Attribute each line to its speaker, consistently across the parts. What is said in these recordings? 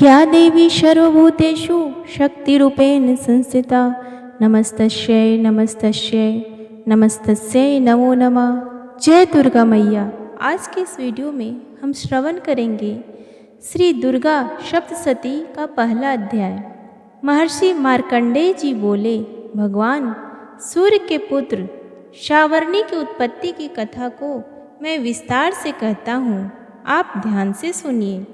Speaker 1: या देवी सर्वभूतेषु शक्तिरूपेण संस्थिता नमस्तस्यै नमस्तस्यै नमस्तस्यै नमो नमः। जय दुर्गा मैया। आज के इस वीडियो में हम श्रवण करेंगे श्री दुर्गा सप्तशती का पहला अध्याय। महर्षि मार्कंडेय जी बोले, भगवान सूर्य के पुत्र सावर्णी की उत्पत्ति की कथा को मैं विस्तार से कहता हूँ, आप ध्यान से सुनिए।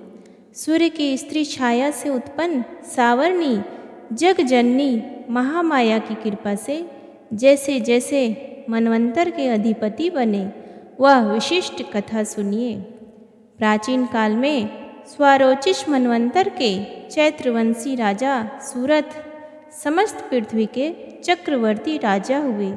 Speaker 1: सूर्य की स्त्री छाया से उत्पन्न सावर्णी जगजननी महामाया की कृपा से जैसे जैसे मनवंतर के अधिपति बने, वह विशिष्ट कथा सुनिए। प्राचीन काल में स्वारोचिष मनवंतर के चैत्रवंशी राजा सूरथ समस्त पृथ्वी के चक्रवर्ती राजा हुए।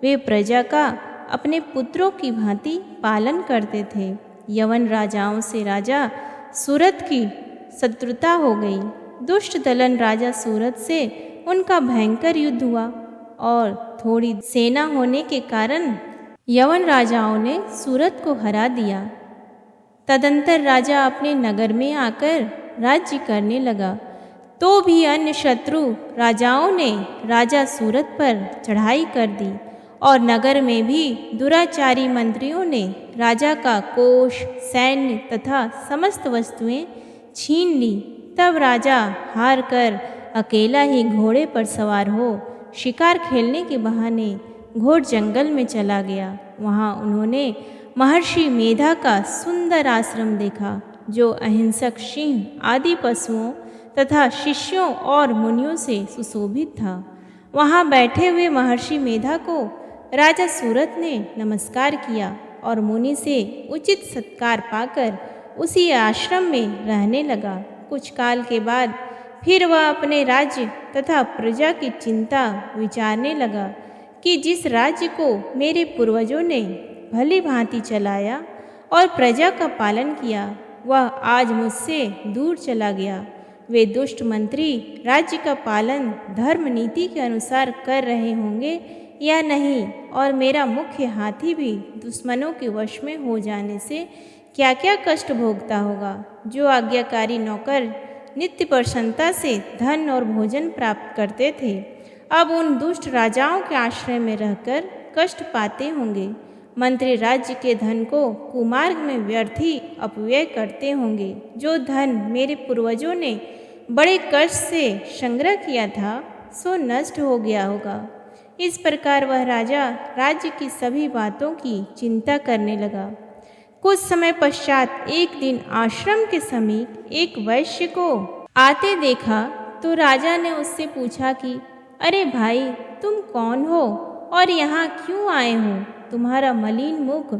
Speaker 1: वे प्रजा का अपने पुत्रों की भांति पालन करते थे। यवन राजाओं से राजा सूरथ की शत्रुता हो गई। दुष्ट दलन राजा सूरथ से उनका भयंकर युद्ध हुआ और थोड़ी सेना होने के कारण यवन राजाओं ने सूरथ को हरा दिया। तदंतर राजा अपने नगर में आकर राज्य करने लगा, तो भी अन्य शत्रु राजाओं ने राजा सूरथ पर चढ़ाई कर दी और नगर में भी दुराचारी मंत्रियों ने राजा का कोष, सैन्य तथा समस्त वस्तुएं छीन ली। तब राजा हार कर अकेला ही घोड़े पर सवार हो शिकार खेलने के बहाने घोर जंगल में चला गया। वहाँ उन्होंने महर्षि मेधा का सुंदर आश्रम देखा, जो अहिंसक सिंह आदि पशुओं तथा शिष्यों और मुनियों से सुशोभित था। वहाँ बैठे हुए महर्षि मेधा को राजा सूरथ ने नमस्कार किया और मुनि से उचित सत्कार पाकर उसी आश्रम में रहने लगा। कुछ काल के बाद फिर वह अपने राज्य तथा प्रजा की चिंता विचारने लगा कि जिस राज्य को मेरे पूर्वजों ने भली भांति चलाया और प्रजा का पालन किया, वह आज मुझसे दूर चला गया। वे दुष्ट मंत्री राज्य का पालन धर्म नीति के अनुसार कर रहे होंगे या नहीं, और मेरा मुख्य हाथी भी दुश्मनों के वश में हो जाने से क्या क्या कष्ट भोगता होगा। जो आज्ञाकारी नौकर नित्य प्रसन्नता से धन और भोजन प्राप्त करते थे, अब उन दुष्ट राजाओं के आश्रय में रहकर कष्ट पाते होंगे। मंत्री राज्य के धन को कुमार्ग में व्यर्थ ही अपव्यय करते होंगे। जो धन मेरे पूर्वजों ने बड़े कष्ट से संग्रह किया था, सो नष्ट हो गया होगा। इस प्रकार वह राजा राज्य की सभी बातों की चिंता करने लगा। कुछ समय पश्चात एक दिन आश्रम के समीप एक वैश्य को आते देखा, तो राजा ने उससे पूछा कि अरे भाई, तुम कौन हो और यहाँ क्यों आए हो? तुम्हारा मलिन मुख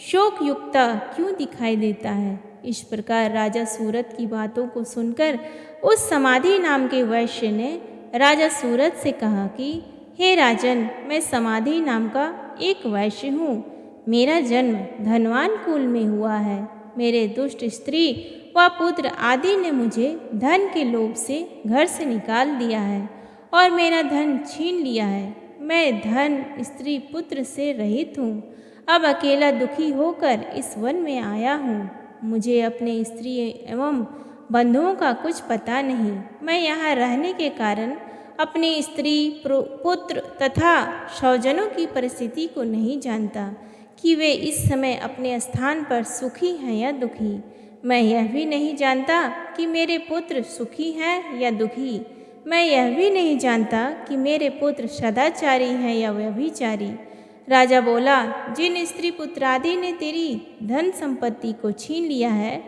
Speaker 1: शोक युक्त क्यों दिखाई देता है? इस प्रकार राजा सूरथ की बातों को सुनकर उस समाधि नाम के वैश्य ने राजा सूरथ से कहा कि हे राजन, मैं समाधि नाम का एक वैश्य हूँ। मेरा जन्म धनवान कुल में हुआ है। मेरे दुष्ट स्त्री व पुत्र आदि ने मुझे धन के लोभ से घर से निकाल दिया है और मेरा धन छीन लिया है। मैं धन, स्त्री, पुत्र से रहित हूँ। अब अकेला दुखी होकर इस वन में आया हूँ। मुझे अपने स्त्री एवं बंधुओं का कुछ पता नहीं। मैं यहाँ रहने के कारण अपनी स्त्री, पुत्र तथा स्वजनों की परिस्थिति को नहीं जानता कि वे इस समय अपने स्थान पर सुखी हैं या दुखी। मैं यह भी नहीं जानता कि मेरे पुत्र सुखी हैं या दुखी। मैं यह भी नहीं जानता कि मेरे पुत्र सदाचारी हैं या व्यभिचारी। राजा बोला, जिन स्त्री पुत्र आदि ने तेरी धन संपत्ति को छीन लिया है,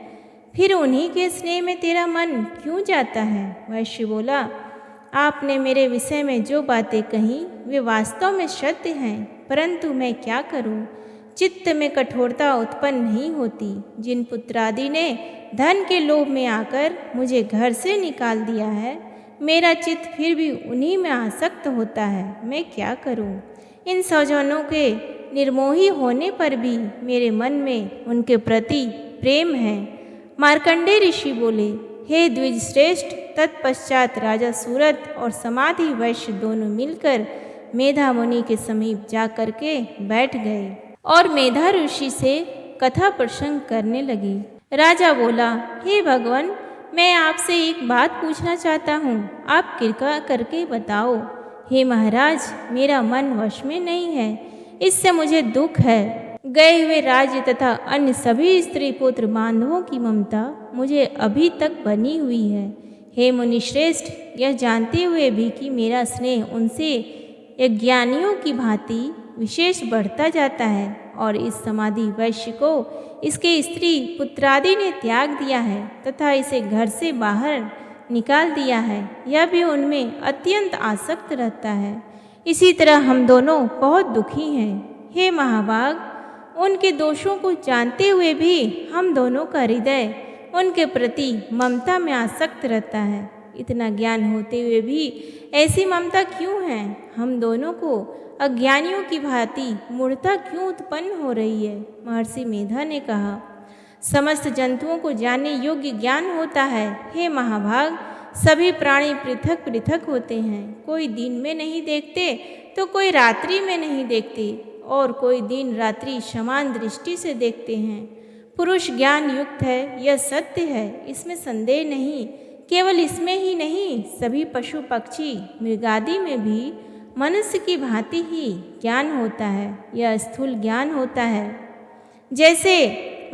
Speaker 1: फिर उन्हीं के स्नेह में तेरा मन क्यों जाता है? वैश्य बोला, आपने मेरे विषय में जो बातें कही वे वास्तव में सत्य हैं, परंतु मैं क्या करूं? चित्त में कठोरता उत्पन्न नहीं होती। जिन पुत्रादि ने धन के लोभ में आकर मुझे घर से निकाल दिया है, मेरा चित्त फिर भी उन्हीं में आसक्त होता है। मैं क्या करूं? इन स्वजनों के निर्मोही होने पर भी मेरे मन में उनके प्रति प्रेम है। मार्कंडेय ऋषि बोले, हे द्विज श्रेष्ठ। तत्पश्चात राजा सूरथ और समाधि वैश्य दोनों मिलकर मेधा मुनि के समीप जाकर के बैठ गए और मेधा ऋषि से कथा प्रसंग करने लगी। राजा बोला, हे भगवान, मैं आपसे एक बात पूछना चाहता हूँ, आप कृपा करके बताओ। हे महाराज, मेरा मन वश में नहीं है, इससे मुझे दुख है। गए हुए राज्य तथा अन्य सभी स्त्री पुत्र बांधवों की ममता मुझे अभी तक बनी हुई है। हे मुनिश्रेष्ठ, यह जानते हुए भी कि मेरा स्नेह उनसे यज्ञानियों की भांति विशेष बढ़ता जाता है और इस समाधि वैश्य को इसके स्त्री पुत्रादि ने त्याग दिया है तथा इसे घर से बाहर निकाल दिया है, यह भी उनमें अत्यंत आसक्त रहता है। इसी तरह हम दोनों बहुत दुखी हैं। हे महाभाग, उनके दोषों को जानते हुए भी हम दोनों का हृदय उनके प्रति ममता में आसक्त रहता है। इतना ज्ञान होते हुए भी ऐसी ममता क्यों है? हम दोनों को अज्ञानियों की भांति मूढ़ता क्यों उत्पन्न हो रही है? महर्षि मेधा ने कहा, समस्त जंतुओं को जानने योग्य ज्ञान होता है। हे महाभाग, सभी प्राणी पृथक पृथक होते हैं। कोई दिन में नहीं देखते तो कोई रात्रि में नहीं देखते और कोई दिन रात्रि समान दृष्टि से देखते हैं। पुरुष ज्ञान युक्त है, यह सत्य है, इसमें संदेह नहीं। केवल इसमें ही नहीं, सभी पशु पक्षी मृगादि में भी मनुष्य की भांति ही ज्ञान होता है। यह स्थूल ज्ञान होता है। जैसे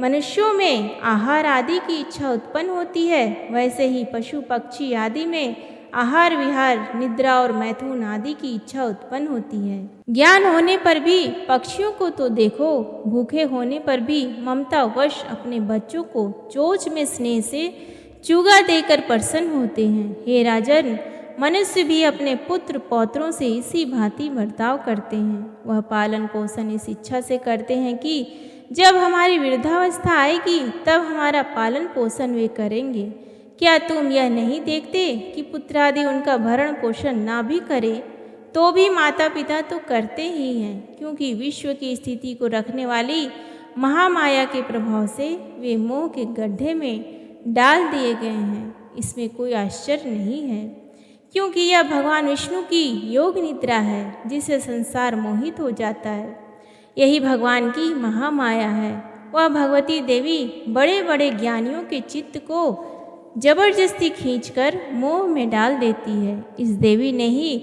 Speaker 1: मनुष्यों में आहार आदि की इच्छा उत्पन्न होती है, वैसे ही पशु पक्षी आदि में आहार विहार निद्रा और मैथुन आदि की इच्छा उत्पन्न होती है। ज्ञान होने पर भी पक्षियों को तो देखो, भूखे होने पर भी ममतावश अपने बच्चों को चोंच में स्नेह से चूगा देकर प्रसन्न होते हैं। हे राजन, मनुष्य भी अपने पुत्र पौत्रों से इसी भांति बर्ताव करते हैं। वह पालन पोषण इस इच्छा से करते हैं कि जब हमारी वृद्धावस्था आएगी तब हमारा पालन पोषण वे करेंगे। क्या तुम यह नहीं देखते कि पुत्रादि उनका भरण पोषण ना भी करे तो भी माता पिता तो करते ही हैं, क्योंकि विश्व की स्थिति को रखने वाली महामाया के प्रभाव से वे मोह के गड्ढे में डाल दिए गए हैं। इसमें कोई आश्चर्य नहीं है, क्योंकि यह भगवान विष्णु की योग निद्रा है जिससे संसार मोहित हो जाता है। यही भगवान की महामाया है। वह भगवती देवी बड़े बड़े ज्ञानियों के चित्त को जबरदस्ती खींचकर मोह में डाल देती है। इस देवी ने ही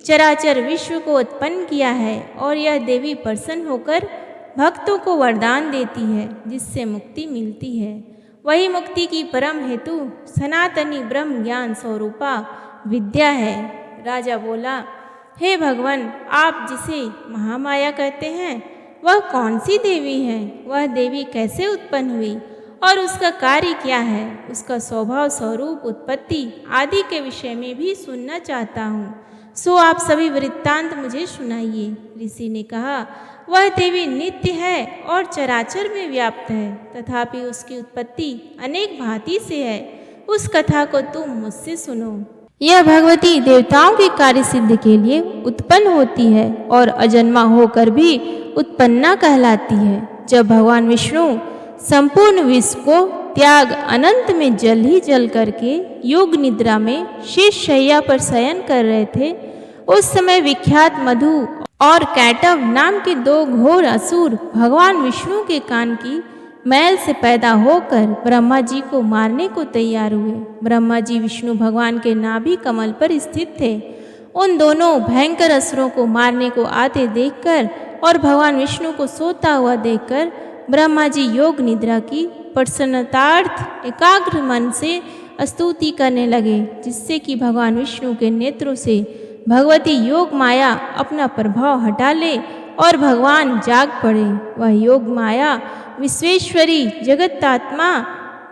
Speaker 1: चराचर विश्व को उत्पन्न किया है और यह देवी प्रसन्न होकर भक्तों को वरदान देती है जिससे मुक्ति मिलती है। वही मुक्ति की परम हेतु सनातनी ब्रह्म ज्ञान स्वरूपा विद्या है। राजा बोला, हे भगवान, आप जिसे महामाया कहते हैं वह कौन सी देवी है? वह देवी कैसे उत्पन्न हुई और उसका कार्य क्या है? उसका स्वभाव स्वरूप उत्पत्ति आदि के विषय में भी सुनना चाहता हूँ, सो आप सभी वृत्तांत मुझे सुनाइए। ऋषि ने कहा, वह देवी नित्य है और चराचर में व्याप्त है, तथापि उसकी उत्पत्ति अनेक भांति से है। उस कथा को तुम मुझसे सुनो। यह भगवती देवताओं की कार्य सिद्धि के लिए उत्पन्न होती है और अजन्मा होकर भी उत्पन्ना कहलाती है। जब भगवान विष्णु संपूर्ण विश्व को त्याग अनंत में जल ही जल करके योग निद्रा में शेष शैया पर शयन कर रहे थे, उस समय विख्यात मधु और कैटव नाम के दो घोर असुर भगवान विष्णु के कान की मैल से पैदा होकर ब्रह्मा जी को मारने को तैयार हुए। ब्रह्मा जी विष्णु भगवान के नाभि कमल पर स्थित थे। उन दोनों भयंकर असुरों को मारने को आते देखकर और भगवान विष्णु को सोता हुआ देखकर ब्रह्मा जी योग निद्रा की प्रसन्नतार्थ एकाग्र मन से स्तुति करने लगे, जिससे कि भगवान विष्णु के नेत्रों से भगवती योग माया अपना प्रभाव हटा ले और भगवान जाग पड़े। वह योग माया विश्वेश्वरी जगतात्मा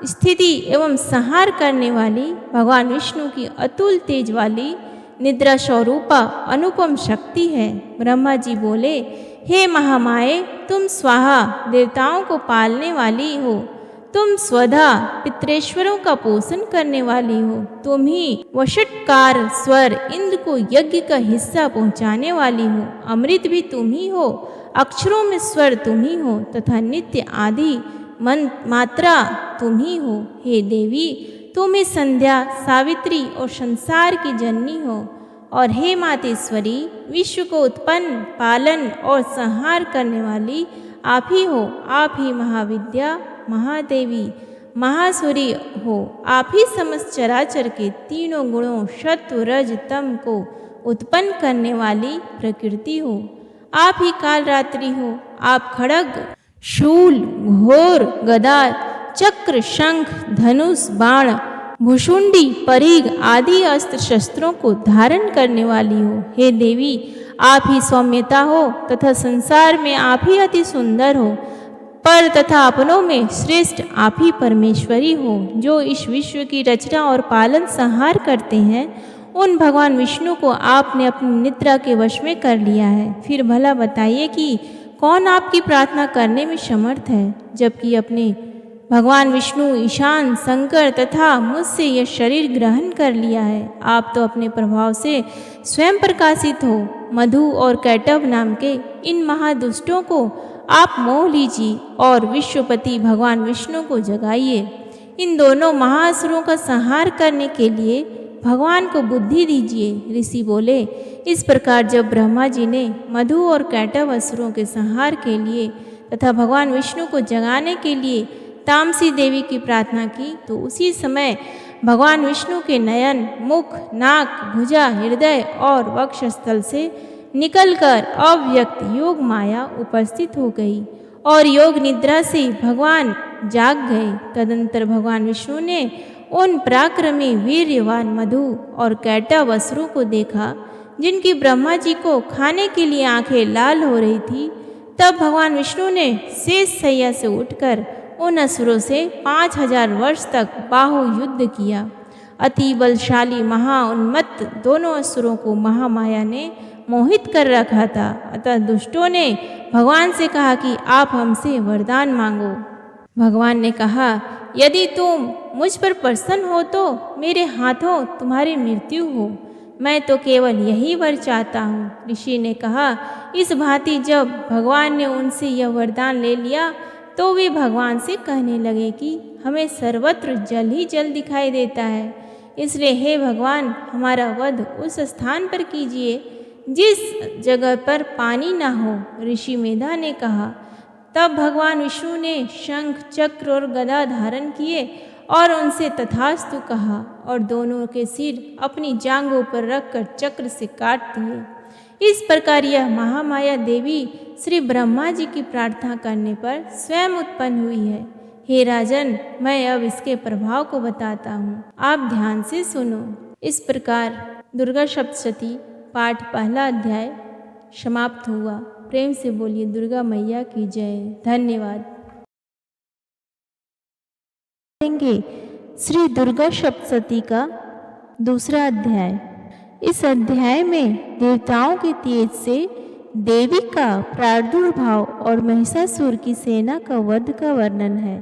Speaker 1: स्थिति एवं संहार करने वाली भगवान विष्णु की अतुल तेज वाली निद्रा स्वरूपा अनुपम शक्ति है। ब्रह्मा जी बोले, हे महामाये, तुम स्वाहा देवताओं को पालने वाली हो, तुम स्वधा पितरेश्वरों का पोषण करने वाली हो, तुम ही वषटकार स्वर इंद्र को यज्ञ का हिस्सा पहुँचाने वाली हो, अमृत भी तुम ही हो, अक्षरों में स्वर तुम ही हो तथा नित्य आदि मात्रा तुम ही हो। हे देवी, तुम ही संध्या सावित्री और संसार की जननी हो, और हे मातेश्वरी, विश्व को उत्पन्न पालन और संहार करने वाली आप ही हो। आप ही महाविद्या महादेवी महासुरी हो। आप ही समस्त चराचर के तीनों गुणों सत्व रज तम को उत्पन्न करने वाली प्रकृति हो। आप ही काल रात्रि हो। आप खड्ग शूल घोर गदा चक्र शंख धनुष बाण भुषुंडी परिग आदि अस्त्र शस्त्रों को धारण करने वाली हो। हे देवी, आप ही सौम्यता हो तथा संसार में आप ही अति सुंदर हो। पर तथा अपनों में श्रेष्ठ आप ही परमेश्वरी हो, जो इस विश्व की रचना और पालन संहार करते हैं। उन भगवान विष्णु को आपने अपनी निद्रा के वश में कर लिया है। फिर भला बताइए कि कौन आपकी प्रार्थना करने में समर्थ है, जबकि अपने भगवान विष्णु ईशान शंकर तथा मुझसे यह शरीर ग्रहण कर लिया है। आप तो अपने प्रभाव से स्वयं प्रकाशित हो। मधु और कैटव नाम के इन महादुष्टों को आप मोह लीजिए और विश्वपति भगवान विष्णु को जगाइए। इन दोनों महाअसुरों का संहार करने के लिए भगवान को बुद्धि दीजिए। ऋषि बोले, इस प्रकार जब ब्रह्मा जी ने मधु और कैटव असुरों के संहार के लिए तथा भगवान विष्णु को जगाने के लिए तामसी देवी की प्रार्थना की, तो उसी समय भगवान विष्णु के नयन, मुख, नाक, भुजा, हृदय और वक्षस्थल से निकलकर अव्यक्त योग माया उपस्थित हो गई और योग निद्रा से भगवान जाग गए। तदंतर भगवान विष्णु ने उन पराक्रमी वीर्यवान मधु और कैटव असुरों को देखा, जिनकी ब्रह्मा जी को खाने के लिए आंखें लाल हो रही थी। तब भगवान विष्णु ने शेष शैया से उठकर उन असुरों से 5000 वर्ष तक बाहु युद्ध किया। अति बलशाली महाउन्मत्त दोनों असुरों को महामाया ने मोहित कर रखा था। अतः दुष्टों ने भगवान से कहा कि आप हमसे वरदान मांगो। भगवान ने कहा, यदि तुम मुझ पर प्रसन्न हो तो मेरे हाथों तुम्हारी मृत्यु हो। मैं तो केवल यही वर चाहता हूँ। ऋषि ने कहा, इस भांति जब भगवान ने उनसे यह वरदान ले लिया तो वे भगवान से कहने लगे कि हमें सर्वत्र जल ही जल दिखाई देता है, इसलिए हे भगवान, हमारा वध उस स्थान पर कीजिए जिस जगह पर पानी ना हो। ऋषि मेधा ने कहा। तब भगवान विष्णु ने शंख चक्र और गदा धारण किए और उनसे तथास्तु कहा और दोनों के सिर अपनी जांघों पर रखकर चक्र से काट दिए। इस प्रकार यह महामाया देवी श्री ब्रह्मा जी की प्रार्थना करने पर स्वयं उत्पन्न हुई है। हे राजन, मैं अब इसके प्रभाव को बताता हूँ, आप ध्यान से सुनो। इस प्रकार दुर्गा सप्तशती पाठ पहला अध्याय समाप्त हुआ। प्रेम से बोलिए दुर्गा मैया की जय। धन्यवाद। श्री दुर्गा सप्तशती का दूसरा अध्याय। इस अध्याय में देवताओं के तेज से देवी का प्रादुर्भाव और महिषासुर की सेना का वध का वर्णन है।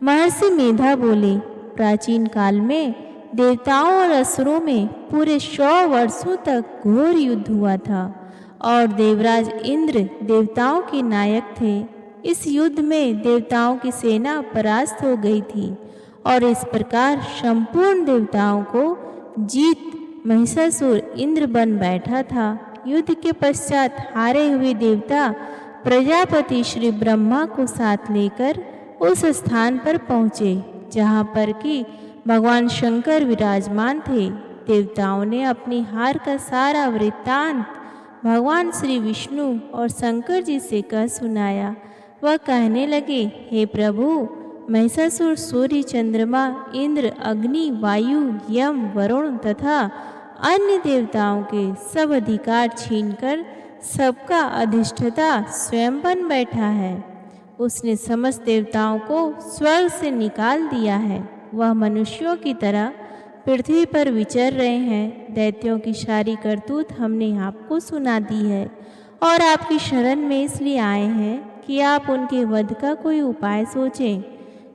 Speaker 1: महर्षि मेधा बोले, प्राचीन काल में देवताओं और असुरों में पूरे 100 वर्षों तक घोर युद्ध हुआ था और देवराज इंद्र देवताओं के नायक थे। इस युद्ध में देवताओं की सेना परास्त हो गई थी और इस प्रकार संपूर्ण देवताओं को जीत महिषासुर इंद्र बन बैठा था। युद्ध के पश्चात हारे हुए देवता प्रजापति श्री ब्रह्मा को साथ लेकर उस स्थान पर पहुँचे जहाँ पर कि भगवान शंकर विराजमान थे। देवताओं ने अपनी हार का सारा वृत्तांत भगवान श्री विष्णु और शंकर जी से कह सुनाया। वह कहने लगे, हे प्रभु, महिषासुर सूर्य, चंद्रमा, इंद्र, अग्नि, वायु, यम, वरुण तथा अन्य देवताओं के सब अधिकार छीनकर सबका अधिष्ठता स्वयं बन बैठा है। उसने समस्त देवताओं को स्वर्ग से निकाल दिया है। वह मनुष्यों की तरह पृथ्वी पर विचर रहे हैं। दैत्यों की सारी करतूत हमने आपको सुना दी है और आपकी शरण में इसलिए आए हैं कि आप उनके वध का कोई उपाय सोचें।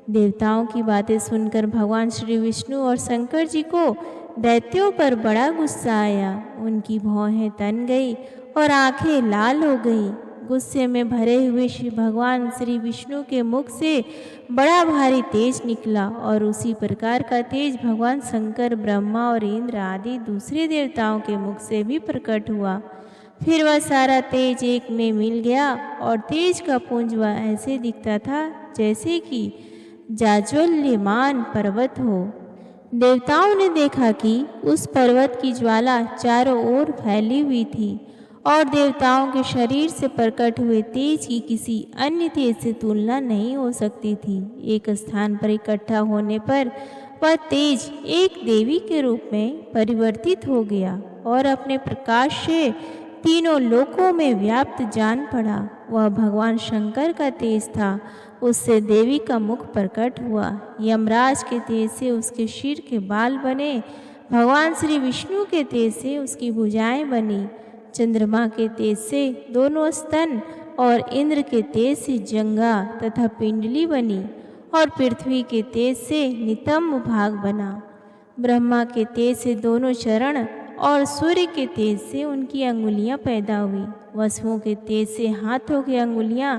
Speaker 1: देवताओं की बातें सुनकर भगवान श्री विष्णु और शंकर जी को दैत्यों पर बड़ा गुस्सा आया। उनकी भौहें तन गई और आंखें लाल हो गई। गुस्से में भरे हुए श्री भगवान श्री विष्णु के मुख से बड़ा भारी तेज निकला और उसी प्रकार का तेज भगवान शंकर, ब्रह्मा और इंद्र आदि दूसरे देवताओं के मुख से भी प्रकट हुआ। फिर वह सारा तेज एक में मिल गया और तेज का पुंज वह ऐसे दिखता था जैसे कि जाज्वल्यमान पर्वत हो। देवताओं ने देखा कि उस पर्वत की ज्वाला चारों ओर फैली हुई थी और देवताओं के शरीर से प्रकट हुए तेज की किसी अन्य तेज से तुलना नहीं हो सकती थी। एक स्थान पर इकट्ठा होने पर वह तेज एक देवी के रूप में परिवर्तित हो गया और अपने प्रकाश से तीनों लोकों में व्याप्त जान पड़ा। वह भगवान शंकर का तेज था। उससे देवी का मुख प्रकट हुआ। यमराज के तेज से उसके सिर के बाल बने। भगवान श्री विष्णु के तेज से उसकी भुजाएं बनी। चंद्रमा के तेज से दोनों स्तन और इंद्र के तेज से जंघा तथा पिंडली बनी और पृथ्वी के तेज से नितंब भाग बना। ब्रह्मा के तेज से दोनों चरण और सूर्य के तेज से उनकी अंगुलियां पैदा हुई। वसुओं के तेज से हाथों की अंगुलियां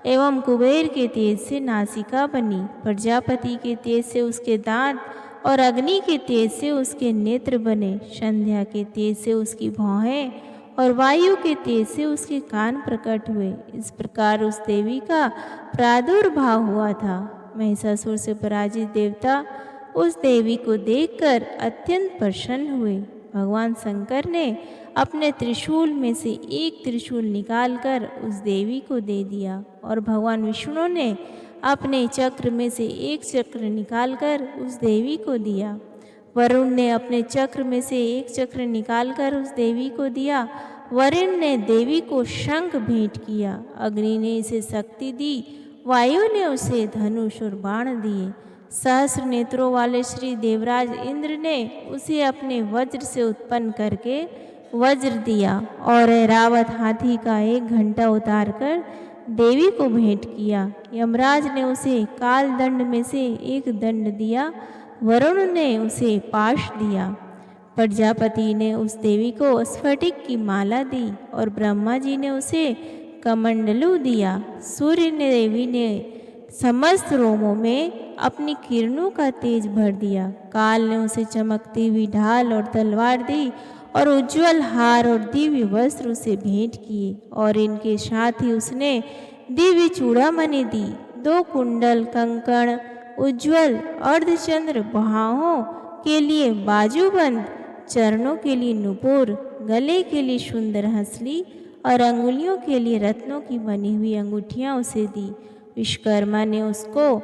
Speaker 1: एवं कुबेर के तेज से नासिका बनी। प्रजापति के तेज से उसके दांत और अग्नि के तेज से उसके नेत्र बने। संध्या के तेज से उसकी भौहें और वायु के तेज से उसके कान प्रकट हुए। इस प्रकार उस देवी का प्रादुर्भाव हुआ था। महिषासुर से पराजित देवता उस देवी को देखकर अत्यंत प्रसन्न हुए। भगवान शंकर ने अपने त्रिशूल में से एक त्रिशूल निकालकर उस देवी को दे दिया और भगवान विष्णु ने अपने चक्र में से एक चक्र निकालकर उस देवी को दिया। वरुण ने अपने चक्र में से एक चक्र निकालकर उस देवी को दिया। वरुण ने देवी को शंख भेंट किया। अग्नि ने इसे शक्ति दी। वायु ने उसे धनुष और बाण दिए। सहस्र नेत्रों वाले श्री देवराज इंद्र ने उसे अपने वज्र से उत्पन्न करके वज्र दिया और ऐरावत हाथी का एक घंटा उतारकर देवी को भेंट किया। यमराज ने उसे काल दंड में से एक दंड दिया। वरुण ने उसे पाश दिया। प्रजापति ने उस देवी को स्फटिक की माला दी और ब्रह्मा जी ने उसे कमंडलू दिया। सूर्य ने देवी ने समस्त रोमों में अपनी किरणों का तेज भर दिया। काल ने उसे चमकती हुई ढाल और तलवार दी और उज्जवल हार और दिव्य वस्त्र उसे भेंट किए और इनके साथ ही उसने दिव्य चूड़ामणि दी। 2 कुंडल, कंकण, उज्जवल अर्धचंद्र, बाहों के लिए बाजूबंद, चरणों के लिए नुपुर, गले के लिए सुंदर हंसली और अंगुलियों के लिए रत्नों की बनी हुई अंगूठियां उसे दी। विश्वकर्मा ने उसको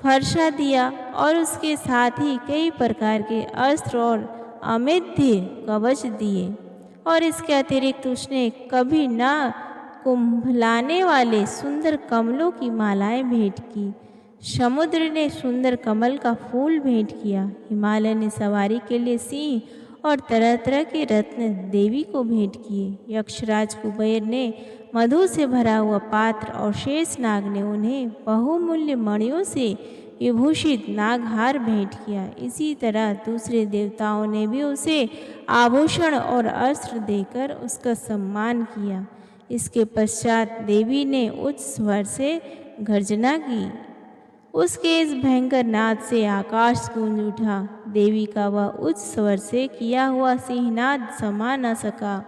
Speaker 1: फरसा दिया और उसके साथ ही कई प्रकार के अस्त्र और अमेध्य कवच दिए और इसके अतिरिक्त उसने कभी न कुंभलाने वाले सुंदर कमलों की मालाएं भेंट की। समुद्र ने सुंदर कमल का फूल भेंट किया। हिमालय ने सवारी के लिए सिंह और तरह तरह के रत्न देवी को भेंट किए। यक्षराज कुबेर ने मधु से भरा हुआ पात्र और शेषनाग ने उन्हें बहुमूल्य मणियों से विभूषित नागहार भेंट किया। इसी तरह दूसरे देवताओं ने भी उसे आभूषण और अस्त्र देकर उसका सम्मान किया। इसके पश्चात देवी ने उच्च स्वर से गर्जना की। उसके इस भयंकर नाद से आकाश गूंज उठा। देवी का वह उच्च स्वर से किया हुआ सिंहनाद समा न सका।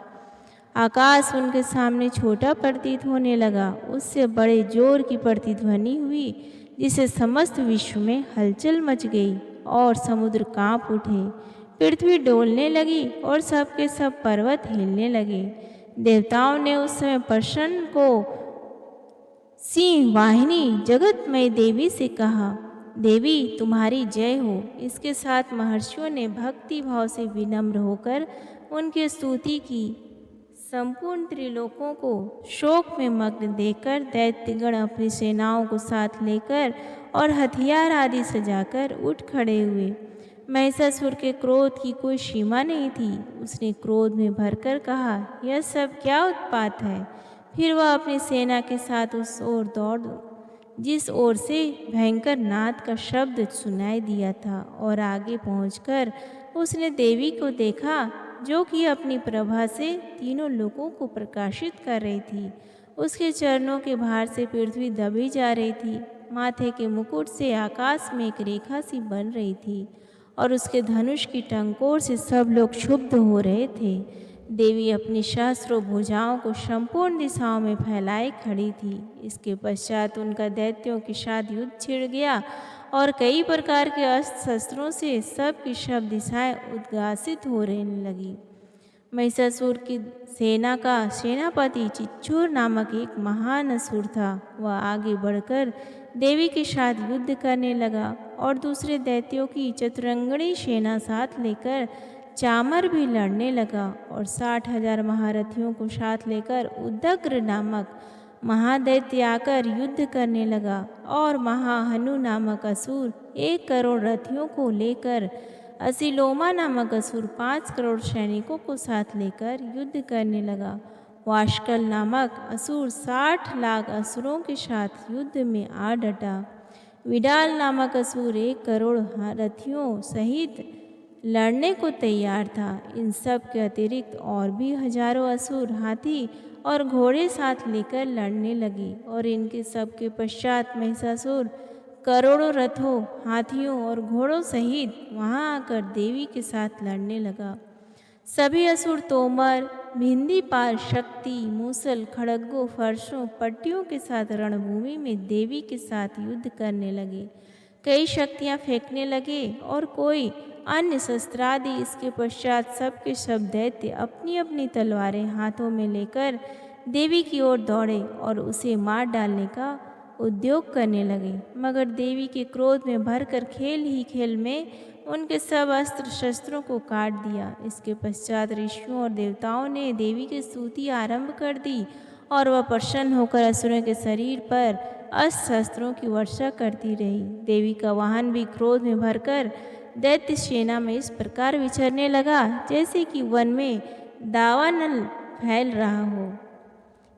Speaker 1: आकाश उनके सामने छोटा प्रतीत होने लगा। उससे बड़े जोर की प्रतिध्वनि हुई जिससे समस्त विश्व में हलचल मच गई और समुद्र कांप उठे। पृथ्वी डोलने लगी और सब के सब पर्वत हिलने लगे। देवताओं ने उस समय प्रसन्न को सिंह वाहिनी जगतमय देवी से कहा, देवी तुम्हारी जय हो। इसके साथ महर्षियों ने भक्ति भाव से विनम्र होकर उनकी स्तुति की। संपूर्ण त्रिलोकों को शोक में मग्न देखकर दैत्यगण अपनी सेनाओं को साथ लेकर और हथियार आदि सजाकर उठ खड़े हुए। महिषासुर के क्रोध की कोई सीमा नहीं थी। उसने क्रोध में भरकर कहा, यह सब क्या उत्पात है। फिर वह अपनी सेना के साथ उस ओर दौड़ जिस ओर से भयंकर नाद का शब्द सुनाई दिया था और आगे पहुंचकर उसने देवी को देखा जो कि अपनी प्रभा से तीनों लोगों को प्रकाशित कर रही थी। उसके चरणों के भार से पृथ्वी दबी जा रही थी। माथे के मुकुट से आकाश में एक रेखा सी बन रही थी और उसके धनुष की टंकोर से सब लोग क्षुब्ध हो रहे थे। देवी अपनी सहस्रों भुजाओं को संपूर्ण दिशाओं में फैलाए खड़ी थी। इसके पश्चात उनका दैत्यों के साथ युद्ध छिड़ गया और कई प्रकार के अस्त्र शस्त्रों से सबकी सब दिशाएं उद्घासित हो रहने लगी। महिषासुर की सेना का सेनापति चिच्चूर नामक एक महान असुर था। वह आगे बढ़कर देवी के साथ युद्ध करने लगा और दूसरे दैत्यों की चतुरंगणी सेना साथ लेकर चामर भी लड़ने लगा और 60,000 महारथियों को साथ लेकर उदग्र नामक महादैत्य आकर युद्ध करने लगा और महाहनु नामक असुर 1 करोड़ रथियों को लेकर असिलोमा नामक असुर 5 करोड़ सैनिकों को साथ लेकर युद्ध करने लगा। वाशकल नामक असुर 60 लाख असुरों के साथ युद्ध में आ डटा। विडाल नामक असुर 1 करोड़ रथियों सहित लड़ने को तैयार था। इन सब के अतिरिक्त और भी हजारों असुर हाथी और घोड़े साथ लेकर लड़ने लगे और इनके सब के पश्चात महिषासुर करोड़ों रथों, हाथियों और घोड़ों सहित वहां आकर देवी के साथ लड़ने लगा। सभी असुर तोमर, भिंदीपाल, शक्ति, मूसल, खड़गों, फर्शों, पट्टियों के साथ रणभूमि में देवी के साथ युद्ध करने लगे। कई शक्तियां फेंकने लगे और कोई अन्य शस्त्रादि। इसके पश्चात सब के सब दैत्य अपनी अपनी तलवारें हाथों में लेकर देवी की ओर दौड़े और उसे मार डालने का उद्योग करने लगे। मगर देवी के क्रोध में भरकर खेल ही खेल में उनके सब अस्त्र शस्त्रों को काट दिया। इसके पश्चात ऋषियों और देवताओं ने देवी की स्तुति आरंभ कर दी और वह प्रसन्न होकर असुरों के शरीर पर अस्त्र शस्त्रों की वर्षा करती रही। देवी का वाहन भी क्रोध में भरकर दैत्य सेना में इस प्रकार विचरने लगा जैसे कि वन में दावानल फैल रहा हो।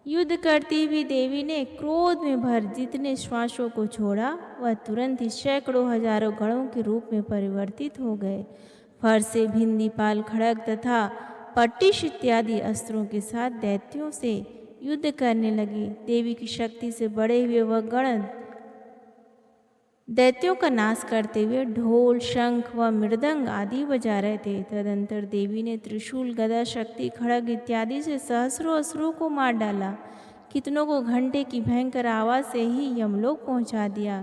Speaker 1: युद्ध करती हुई देवी ने क्रोध में भर जितने श्वासों को छोड़ा वह तुरंत ही सैकड़ों हजारों गणों के रूप में परिवर्तित हो गए। फर से भिंदीपाल, खड़ग तथा पट्टिश इत्यादि अस्त्रों के साथ दैत्यों से युद्ध करने लगे। देवी की शक्ति से बड़े हुए वह गण दैत्यों का नाश करते हुए ढोल, शंख व मृदंग आदि बजा रहे थे। तदंतर देवी ने त्रिशूल, गदा, शक्ति, खड़ग इत्यादि से सहस्रों असुरों को मार डाला। कितनों को घंटे की भयंकर आवाज से ही यमलोक पहुंचा दिया।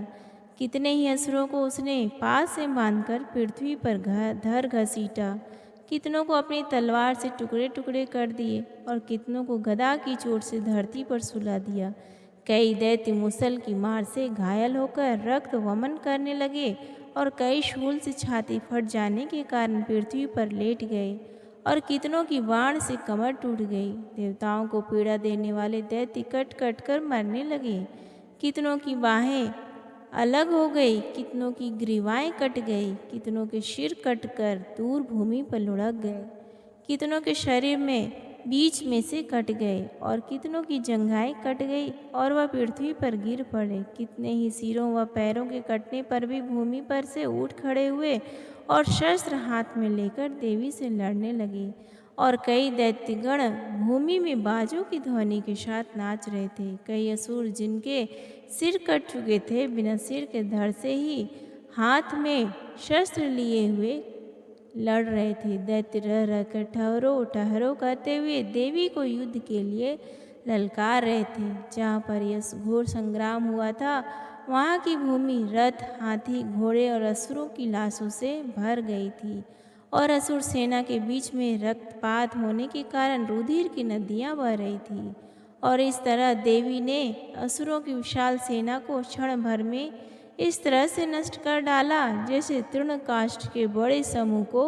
Speaker 1: कितने ही असुरों को उसने पास से बांधकर पृथ्वी पर धर घसीटा। कितनों को अपनी तलवार से टुकड़े टुकड़े कर दिए और कितनों को गदा की चोट से धरती पर सुला दिया। कई दैत्य मुसल की मार से घायल होकर रक्त वमन करने लगे और कई शूल से छाती फट जाने के कारण पृथ्वी पर लेट गए और कितनों की बाण से कमर टूट गई। देवताओं को पीड़ा देने वाले दैत्य कट कट कर मरने लगे। कितनों की बाहें अलग हो गई, कितनों की ग्रीवाएं कट गई, कितनों के सिर कट कर दूर भूमि पर लुढ़क गए, कितनों के शरीर में बीच में से कट गए और कितनों की जंघाएं कट गई और वह पृथ्वी पर गिर पड़े। कितने ही सिरों व पैरों के कटने पर भी भूमि पर से उठ खड़े हुए और शस्त्र हाथ में लेकर देवी से लड़ने लगे। और कई दैत्यगण भूमि में बाजों की ध्वनि के साथ नाच रहे थे। कई असुर जिनके सिर कट चुके थे बिना सिर के धड़ से ही हाथ में शस्त्र लिए हुए लड़ रहे थे। दैत्य रह रह कर ठहरो ठहरो करते हुए देवी को युद्ध के लिए ललकार रहे थे। जहाँ पर यह घोर संग्राम हुआ था वहाँ की भूमि रथ, हाथी, घोड़े और असुरों की लाशों से भर गई थी और असुर सेना के बीच में रक्तपात होने के कारण रुधिर की नदियाँ बह रही थी। और इस तरह देवी ने असुरों की विशाल सेना को क्षण भर में इस तरह से नष्ट कर डाला जैसे तृणकाष्ठ के बड़े समूह को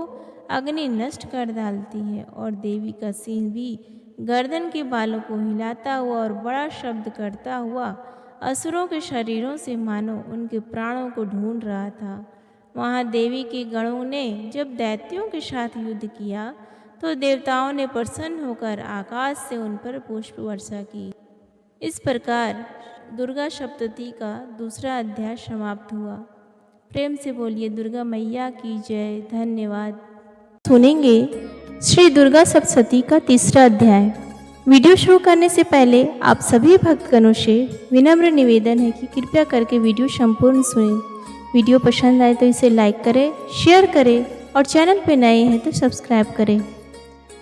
Speaker 1: अग्नि नष्ट कर डालती है। और देवी का सिंह भी गर्दन के बालों को हिलाता हुआ और बड़ा शब्द करता हुआ असुरों के शरीरों से मानो उनके प्राणों को ढूंढ रहा था। वहाँ देवी के गणों ने जब दैत्यों के साथ युद्ध किया तो देवताओं ने प्रसन्न होकर आकाश से उन पर पुष्प वर्षा की। इस प्रकार दुर्गा सप्तती का दूसरा अध्याय समाप्त हुआ। प्रेम से बोलिए दुर्गा मैया की जय। धन्यवाद।
Speaker 2: सुनेंगे श्री दुर्गा सप्तती का तीसरा अध्याय। वीडियो शुरू करने से पहले आप सभी भक्तगणों से विनम्र निवेदन है कि कृपया करके वीडियो संपूर्ण सुनें। वीडियो पसंद आए तो इसे लाइक करें, शेयर करें और चैनल पर नए हैं तो सब्सक्राइब करें।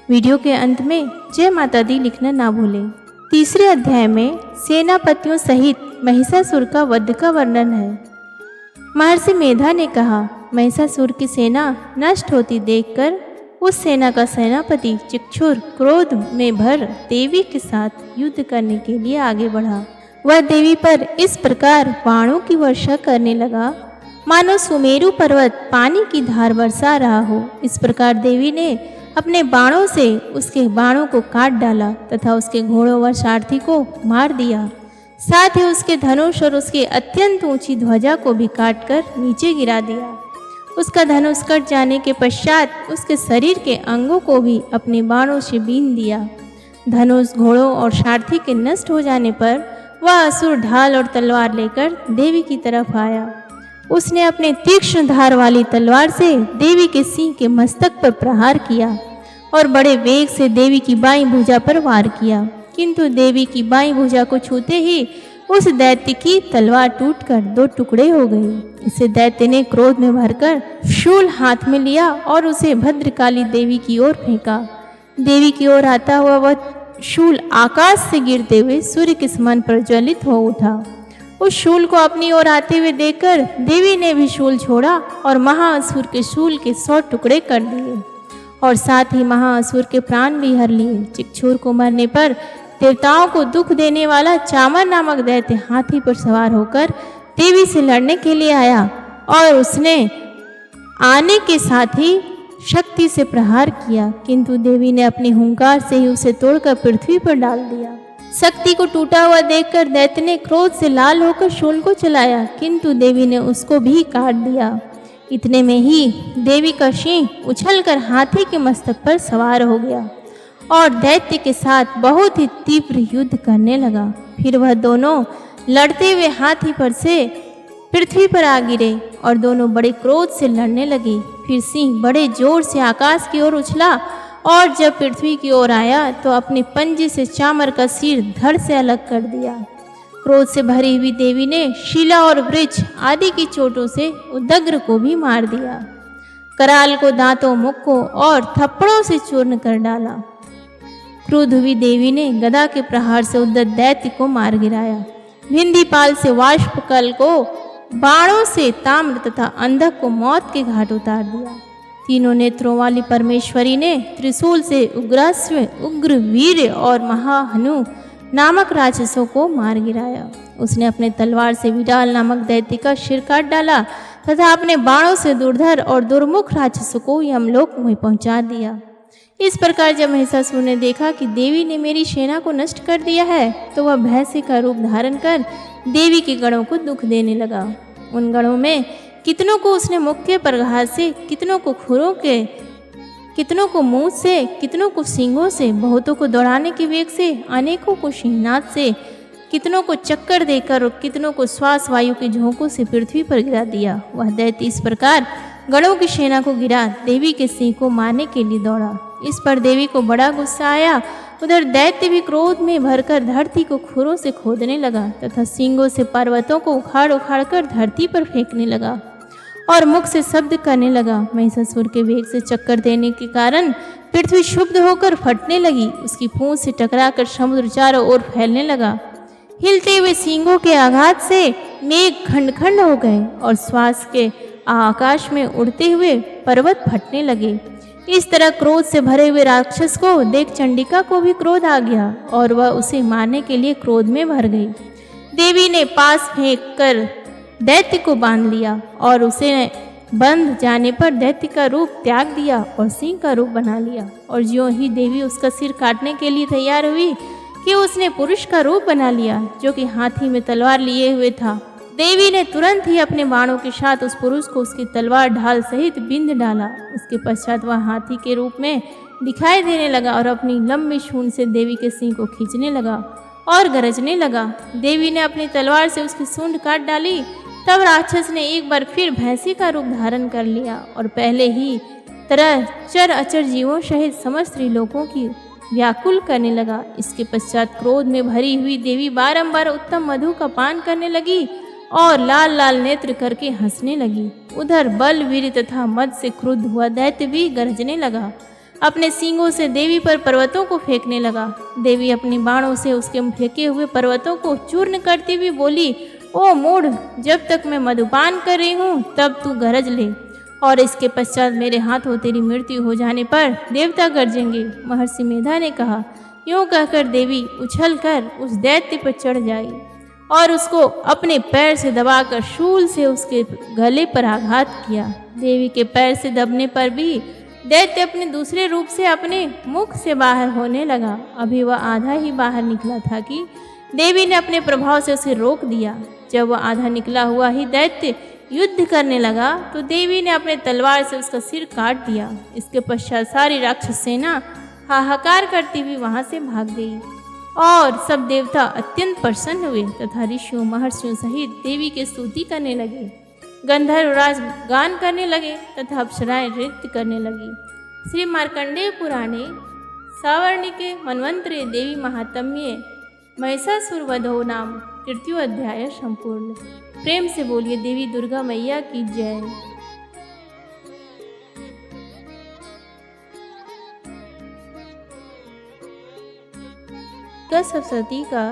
Speaker 2: वीडियो के अंत में जय माता दी लिखना ना भूलें। तीसरे अध्याय में सेनापतियों सहित महिषासुर का वध का वर्णन है। महर्षि मेधा ने कहा, महिषासुर की सेना नष्ट होती देखकर उस सेना का सेनापति चिक्षुर क्रोध में भर देवी के साथ युद्ध करने के लिए आगे बढ़ा। वह देवी पर इस प्रकार बाणों की वर्षा करने लगा मानो सुमेरु पर्वत पानी की धार बरसा रहा हो। इस प्रकार देवी ने अपने बाणों से उसके बाणों को काट डाला तथा उसके घोड़ों व सारथी को मार दिया। साथ ही उसके धनुष और उसकी अत्यंत ऊंची ध्वजा को भी काटकर नीचे गिरा दिया। उसका धनुष कट जाने के पश्चात उसके शरीर के अंगों को भी अपने बाणों से बीन दिया। धनुष, घोड़ों और सारथी के नष्ट हो जाने पर वह असुर ढाल और तलवार लेकर देवी की तरफ आया। उसने अपने तीक्ष्ण धार वाली तलवार से देवी के सिंह के मस्तक पर प्रहार किया और बड़े वेग से देवी की बाईं भुजा पर वार किया, किंतु देवी की बाईं भुजा को छूते ही उस दैत्य की तलवार टूटकर 2 टुकड़े हो गई। इसे दैत्य ने क्रोध में भरकर शूल हाथ में लिया और उसे भद्रकाली देवी की ओर फेंका। देवी की ओर आता हुआ वह शूल आकाश से गिरते हुए सूर्य के समान प्रज्वलित हो उठा। उस शूल को अपनी ओर आते हुए देखकर देवी ने भी शूल छोड़ा और महाअसुर के शूल के 100 टुकड़े कर दिए और साथ ही महाअसुर के प्राण भी हर लिए। चिक्षुर को मरने पर देवताओं को दुख देने वाला चामर नामक दैत्य हाथी पर सवार होकर देवी से लड़ने के लिए आया और उसने आने के साथ ही शक्ति से प्रहार किया, किंतु देवी ने अपने हुंकार से ही उसे तोड़कर पृथ्वी पर डाल दिया। शक्ति को टूटा हुआ देखकर दैत्य ने क्रोध से लाल होकर शूल को चलाया, किंतु देवी ने उसको भी काट दिया। इतने में ही देवी का सिंह उछलकर हाथी के मस्तक पर सवार हो गया और दैत्य के साथ बहुत ही तीव्र युद्ध करने लगा। फिर वह दोनों लड़ते हुए हाथी पर से पृथ्वी पर आ गिरे और दोनों बड़े क्रोध से लड़ने लगे। फिर सिंह बड़े जोर से आकाश की ओर उछला और जब पृथ्वी की ओर आया तो अपने पंजे से चामर का सिर धड़ से अलग कर दिया। क्रोध से भरी हुई देवी ने शिला और वृक्ष आदि की चोटों से उदग्र को भी मार दिया। कराल को दांतों, मुक्कों और थप्पड़ों से चूर्ण कर डाला। क्रुद्ध हुई देवी ने गदा के प्रहार से उद्यत दैत्य को मार गिराया। भिंदीपाल से वाष्पकल को बाणों से ताम्र तथा अंधक को मौत के घाट उतार दिया। तीनों नेत्रों वाली परमेश्वरी ने त्रिशूल से उग्रास्व, उग्र वीर और महाहनु नामक राक्षसों को मार गिराया। उसने अपने तलवार से विडाल नामक दैत्य का सिर काट डाला तथा अपने बाणों से दुर्धर और दुर्मुख राक्षसों को यमलोक में पहुंचा दिया। इस प्रकार जब महिषासुर ने देखा कि देवी ने मेरी सेना को नष्ट कर दिया है तो वह भैंसे का रूप धारण कर देवी के गणों को दुख देने लगा। उन गणों में कितनों को उसने मुख के प्रहार से, कितनों को खुरों के, कितनों को मुंह से, कितनों को सींगों से, बहुतों को दौड़ाने के वेग से, अनेकों को सिंहनाद से, कितनों को चक्कर देकर और कितनों को श्वास वायु के झोंकों से पृथ्वी पर गिरा दिया। वह दैत्य इस प्रकार गणों की सेना को गिरा देवी के सिंह को मारने के लिए दौड़ा। इस पर देवी को बड़ा गुस्सा आया। उधर दैत्य भी क्रोध में भरकर धरती को खुरों से खोदने लगा तथा सींगों से पर्वतों को उखाड़ उखाड़ कर धरती पर फेंकने लगा और मुख से शब्द करने लगा। महिषासुर के वेग से चक्कर देने के कारण पृथ्वी क्षुब्ध होकर फटने लगी। उसकी पूंछ से टकराकर समुद्र चारों ओर फैलने लगा। हिलते हुए सींगों के आघात से मेघ खंड खंड हो गए और श्वास के आकाश में उड़ते हुए पर्वत फटने लगे। इस तरह क्रोध से भरे हुए राक्षस को देख चंडिका को भी क्रोध आ गया और वह उसे मारने के लिए क्रोध में भर गई। देवी ने पास फेंक कर दैत्य को बांध लिया और उसे बंध जाने पर दैत्य का रूप त्याग दिया और सिंह का रूप बना लिया। और ज्यों ही देवी उसका सिर काटने के लिए तैयार हुई कि उसने पुरुष का रूप बना लिया जो कि हाथी में तलवार लिए हुए था। देवी ने तुरंत ही अपने बाणों के साथ उस पुरुष को उसकी तलवार ढाल सहित बिंध डाला। इसके पश्चात वह हाथी के रूप में दिखाई देने लगा और अपनी लंबी सूंड से देवी के सिंह को खींचने लगा और गरजने लगा। देवी ने अपनी तलवार से उसकी सूंड काट डाली। तब राक्षस ने एक बार फिर भैंसी का रूप धारण कर लिया और पहले ही तरह चर अचर जीवों सहित समस्त स्त्रीलोकों की व्याकुल करने लगा। इसके पश्चात क्रोध में भरी हुई देवी बारंबार उत्तम मधु का पान करने लगी और लाल लाल नेत्र करके हंसने लगी। उधर बल, वीर तथा मद से क्रुद्ध हुआ दैत्य भी गरजने लगा। अपने सींगों से देवी पर पर्वतों को फेंकने लगा। देवी अपनी बाणों से उसके फेंके हुए पर्वतों को चूर्ण करती हुई बोली,
Speaker 1: ओ मूढ़, जब तक मैं मधुपान कर रही हूँ तब तू गरज ले, और इसके पश्चात मेरे हाथों तेरी मृत्यु हो जाने पर देवता गरजेंगे। महर्षि मेधा ने कहा। यूँ कहकर देवी उछलकर उस दैत्य पर चढ़ जाई और उसको अपने पैर से दबाकर शूल से उसके गले पर आघात किया। देवी के पैर से दबने पर भी दैत्य अपने दूसरे रूप से अपने मुख से बाहर होने लगा। अभी वह आधा ही बाहर निकला था कि देवी ने अपने प्रभाव से उसे रोक दिया। जब वह आधा निकला हुआ ही दैत्य युद्ध करने लगा तो देवी ने अपने तलवार से उसका सिर काट दिया। इसके पश्चात सारी राक्षस सेना हाहाकार करती हुई वहां से भाग गई और सब देवता अत्यंत प्रसन्न हुए तथा ऋषियों महर्षियों सहित देवी की स्तुति करने लगे। गंधर्वराज गान करने लगे तथा अप्सराएं नृत्य करने लगी। श्री मार्कंडेय पुराणे सावर्णिके मन्वंतरे देवी महात्म्ये महिषासुर वधो नाम तृतीयो अध्याय संपूर्ण। प्रेम से बोलिए देवी दुर्गा मैया की जय। दुर्गा सप्तशती का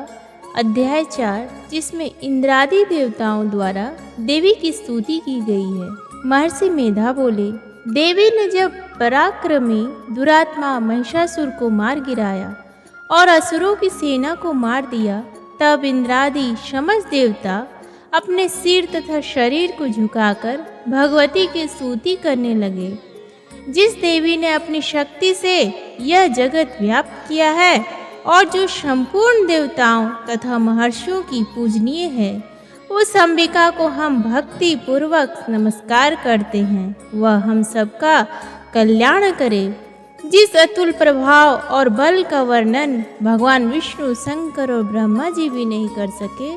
Speaker 1: अध्याय 4, जिसमें इंद्रादि देवताओं द्वारा देवी की स्तुति की गई है। महर्षि मेधा बोले, देवी ने जब पराक्रमी दुरात्मा महिषासुर को मार गिराया और असुरों की सेना को मार दिया, तब इंद्रादि समस्त देवता अपने सिर तथा शरीर को झुकाकर भगवती की स्तुति करने लगे। जिस देवी ने अपनी शक्ति से यह जगत व्याप्त किया है और जो संपूर्ण देवताओं तथा महर्षियों की पूजनीय है, उस अंबिका को हम भक्ति पूर्वक नमस्कार करते हैं। वह हम सबका कल्याण करे। जिस अतुल प्रभाव और बल का वर्णन भगवान विष्णु, शंकर और ब्रह्मा जी भी नहीं कर सके,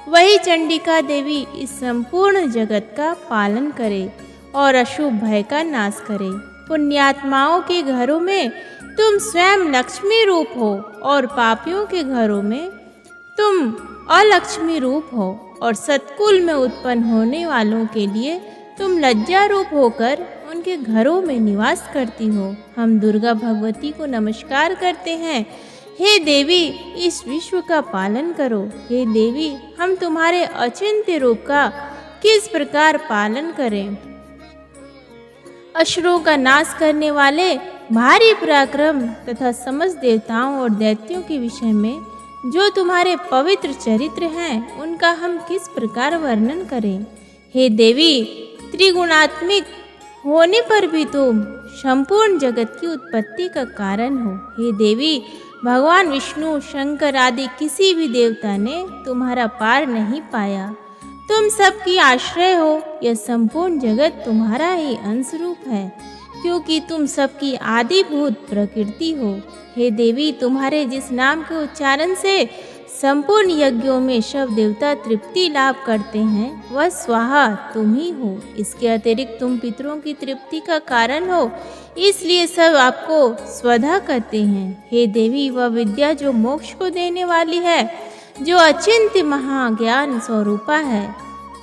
Speaker 1: वही चंडिका देवी इस संपूर्ण जगत का पालन करे और अशुभ भय का नाश करे। पुण्यात्माओं के घरों में तुम स्वयं लक्ष्मी रूप हो और पापियों के घरों में तुम अलक्ष्मी रूप हो, और सत्कुल में उत्पन्न होने वालों के लिए तुम लज्जा रूप होकर उनके घरों में निवास करती हो। हम दुर्गा भगवती को नमस्कार करते हैं। हे देवी, इस विश्व का पालन करो। हे देवी, हम तुम्हारे अचिंत्य रूप का किस प्रकार पालन करें। असुरों का नाश करने वाले भारी पराक्रम तथा समस्त देवताओं और दैत्यों के विषय में जो तुम्हारे पवित्र चरित्र हैं, उनका हम किस प्रकार वर्णन करें। हे देवी, त्रिगुणात्मिक होने पर भी तुम संपूर्ण जगत की उत्पत्ति का कारण हो। हे देवी, भगवान विष्णु, शंकर आदि किसी भी देवता ने तुम्हारा पार नहीं पाया। तुम सबकी आश्रय हो। यह संपूर्ण जगत तुम्हारा ही अंश रूप है, क्योंकि तुम सबकी आदिभूत प्रकृति हो। हे देवी, तुम्हारे जिस नाम के उच्चारण से संपूर्ण यज्ञों में सब देवता तृप्ति लाभ करते हैं, वह स्वाहा तुम ही हो। इसके अतिरिक्त तुम पितरों की तृप्ति का कारण हो, इसलिए सब आपको स्वधा कहते हैं। हे देवी, वह विद्या जो मोक्ष को देने वाली है, जो अचिंत्य महाज्ञान स्वरूपा है,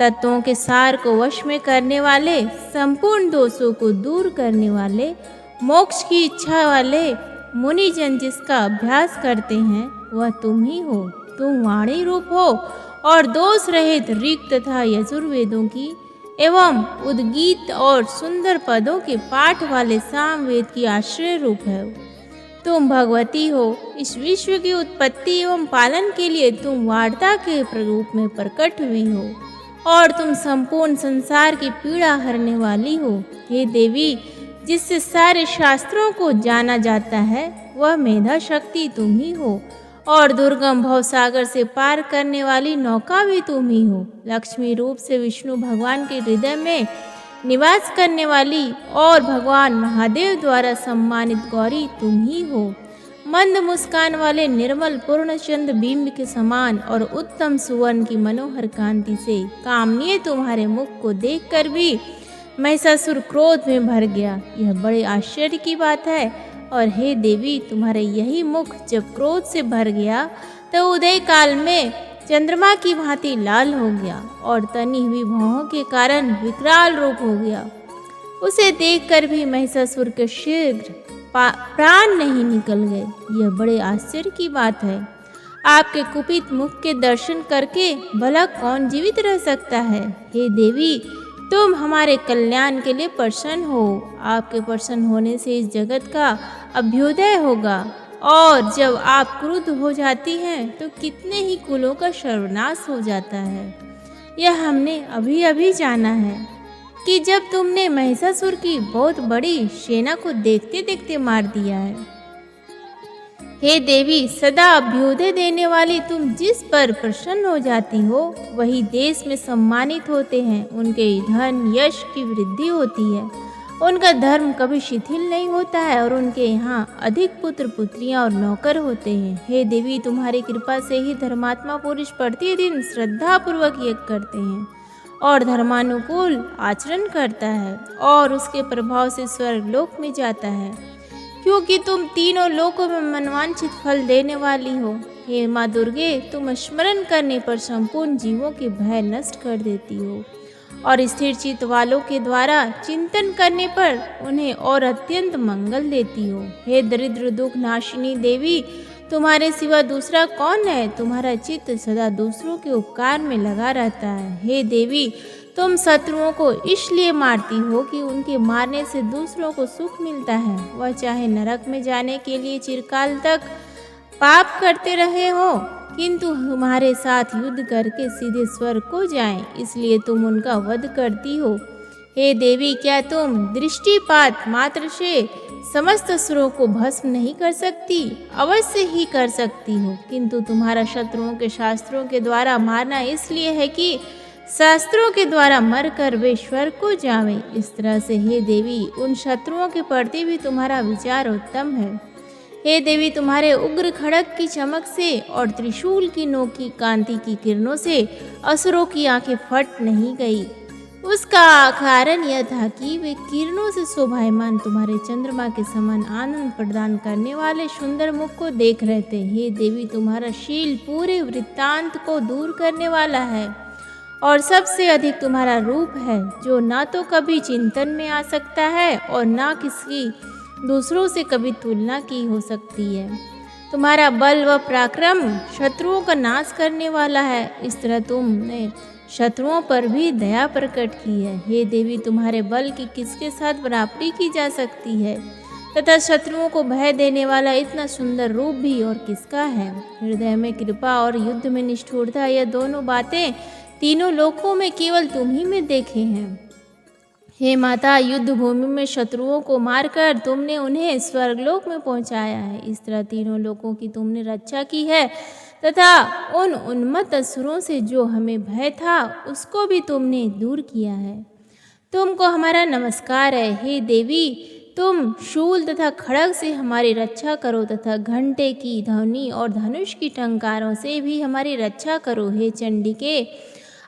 Speaker 1: तत्वों के सार को वश में करने वाले, संपूर्ण दोषों को दूर करने वाले, मोक्ष की इच्छा वाले मुनिजन जिसका अभ्यास करते हैं, वह तुम ही हो। तुम वाणी रूप हो और दोष रहित ऋग तथा यजुर्वेदों की एवं उद्गीत और सुंदर पदों के पाठ वाले सामवेद की आश्रय रूप है। तुम भगवती हो। इस विश्व की उत्पत्ति एवं पालन के लिए तुम वार्ता के रूप में प्रकट हुई हो और तुम संपूर्ण संसार की पीड़ा हरने वाली हो। हे देवी, जिससे सारे शास्त्रों को जाना जाता है, वह मेधा शक्ति तुम ही हो, और दुर्गम भवसागर से पार करने वाली नौका भी तुम ही हो। लक्ष्मी रूप से विष्णु भगवान के हृदय में निवास करने वाली और भगवान महादेव द्वारा सम्मानित गौरी तुम ही हो। मंद मुस्कान वाले निर्मल पूर्णचंद्र बिंब के समान और उत्तम सुवर्ण की मनोहर कांति से कामनीय तुम्हारे मुख को देखकर भी महिषासुर क्रोध में भर गया। यह बड़े आश्चर्य की बात है। और हे देवी, तुम्हारे यही मुख जब क्रोध से भर गया तो उदय काल में चंद्रमा की भांति लाल हो गया और तनी हुई भौहों के कारण विकराल रूप हो गया। उसे देखकर भी महिषासुर के शीघ्र प्राण नहीं निकल गए। यह बड़े आश्चर्य की बात है।
Speaker 2: आपके कुपित मुख के दर्शन करके भला कौन जीवित रह सकता है। हे देवी, तुम हमारे कल्याण के लिए प्रसन्न हो। आपके प्रसन्न होने से इस जगत का अभ्युदय होगा, और जब आप क्रुद्ध हो जाती हैं तो कितने ही कुलों का सर्वनाश हो जाता है। यह हमने अभी अभी जाना है कि जब तुमने महिषासुर की बहुत बड़ी सेना को देखते देखते मार दिया है। हे देवी, सदा अभ्युदय देने वाली तुम जिस पर प्रसन्न हो जाती हो वही देश में सम्मानित होते हैं। उनके धन यश की वृद्धि होती है, उनका धर्म कभी शिथिल नहीं होता है और उनके यहाँ अधिक पुत्र पुत्रियाँ और नौकर होते हैं। हे देवी, तुम्हारी कृपा से ही धर्मात्मा पुरुष प्रतिदिन श्रद्धापूर्वक यज्ञ करते हैं और धर्मानुकूल आचरण करता है और उसके प्रभाव से स्वर्गलोक में जाता है, क्योंकि तुम तीनों लोकों में मनवांछित फल देने वाली हो। हे माँ दुर्गे, तुम स्मरण करने पर संपूर्ण जीवों के भय नष्ट कर देती हो और स्थिर चित्त वालों के द्वारा चिंतन करने पर उन्हें और अत्यंत मंगल देती हो। हे दरिद्र दुख नाशिनी देवी, तुम्हारे सिवा दूसरा कौन है। तुम्हारा चित्त सदा दूसरों के उपकार में लगा रहता है। हे देवी, तुम शत्रुओं को इसलिए मारती हो कि उनके मारने से दूसरों को सुख मिलता है। वह चाहे नरक में जाने के लिए चिरकाल तक पाप करते रहे हो, किंतु हमारे साथ युद्ध करके सीधे स्वर्ग को जाएं, इसलिए तुम उनका वध करती हो। हे देवी, क्या तुम दृष्टिपात मात्र से समस्त असुरों को भस्म नहीं कर सकती? अवश्य ही कर सकती हो, किंतु तुम्हारा शत्रुओं के शास्त्रों के द्वारा मारना इसलिए है कि शास्त्रों के द्वारा मरकर वे स्वर्ग को जावें। इस तरह से हे देवी, उन शत्रुओं के प्रति भी तुम्हारा विचार उत्तम है। हे देवी, तुम्हारे उग्र खड़ग की चमक से और त्रिशूल की नोक की कांति की किरणों से असुरों की आंखें फट नहीं गई। उसका कारण यह था कि वे किरणों से शोभायमान तुम्हारे चंद्रमा के समान आनंद प्रदान करने वाले सुंदर मुख को देख रहे थे। हे देवी, तुम्हारा शील पूरे वृत्तांत को दूर करने वाला है और सबसे अधिक तुम्हारा रूप है, जो ना तो कभी चिंतन में आ सकता है और ना किसी दूसरों से कभी तुलना की हो सकती है। तुम्हारा बल व पराक्रम शत्रुओं का नाश करने वाला है। इस तरह तुमने शत्रुओं पर भी दया प्रकट की है। हे देवी, तुम्हारे बल की किसके साथ बराबरी की जा सकती है, तथा शत्रुओं को भय देने वाला इतना सुंदर रूप भी और किसका है। हृदय में कृपा और युद्ध में निष्ठुरता, यह दोनों बातें तीनों लोकों में केवल तुम ही में देखे हैं। हे माता, युद्ध भूमि में शत्रुओं को मारकर तुमने उन्हें स्वर्गलोक में पहुंचाया है। इस तरह तीनों लोकों की तुमने रक्षा की है तथा उन उन्मत्त असुरों से जो हमें भय था उसको भी तुमने दूर किया है। तुमको हमारा नमस्कार है। हे देवी, तुम शूल तथा खड़ग से हमारी रक्षा करो तथा घंटे की ध्वनि और धनुष की टंकारों से भी हमारी रक्षा करो। हे चंडिके,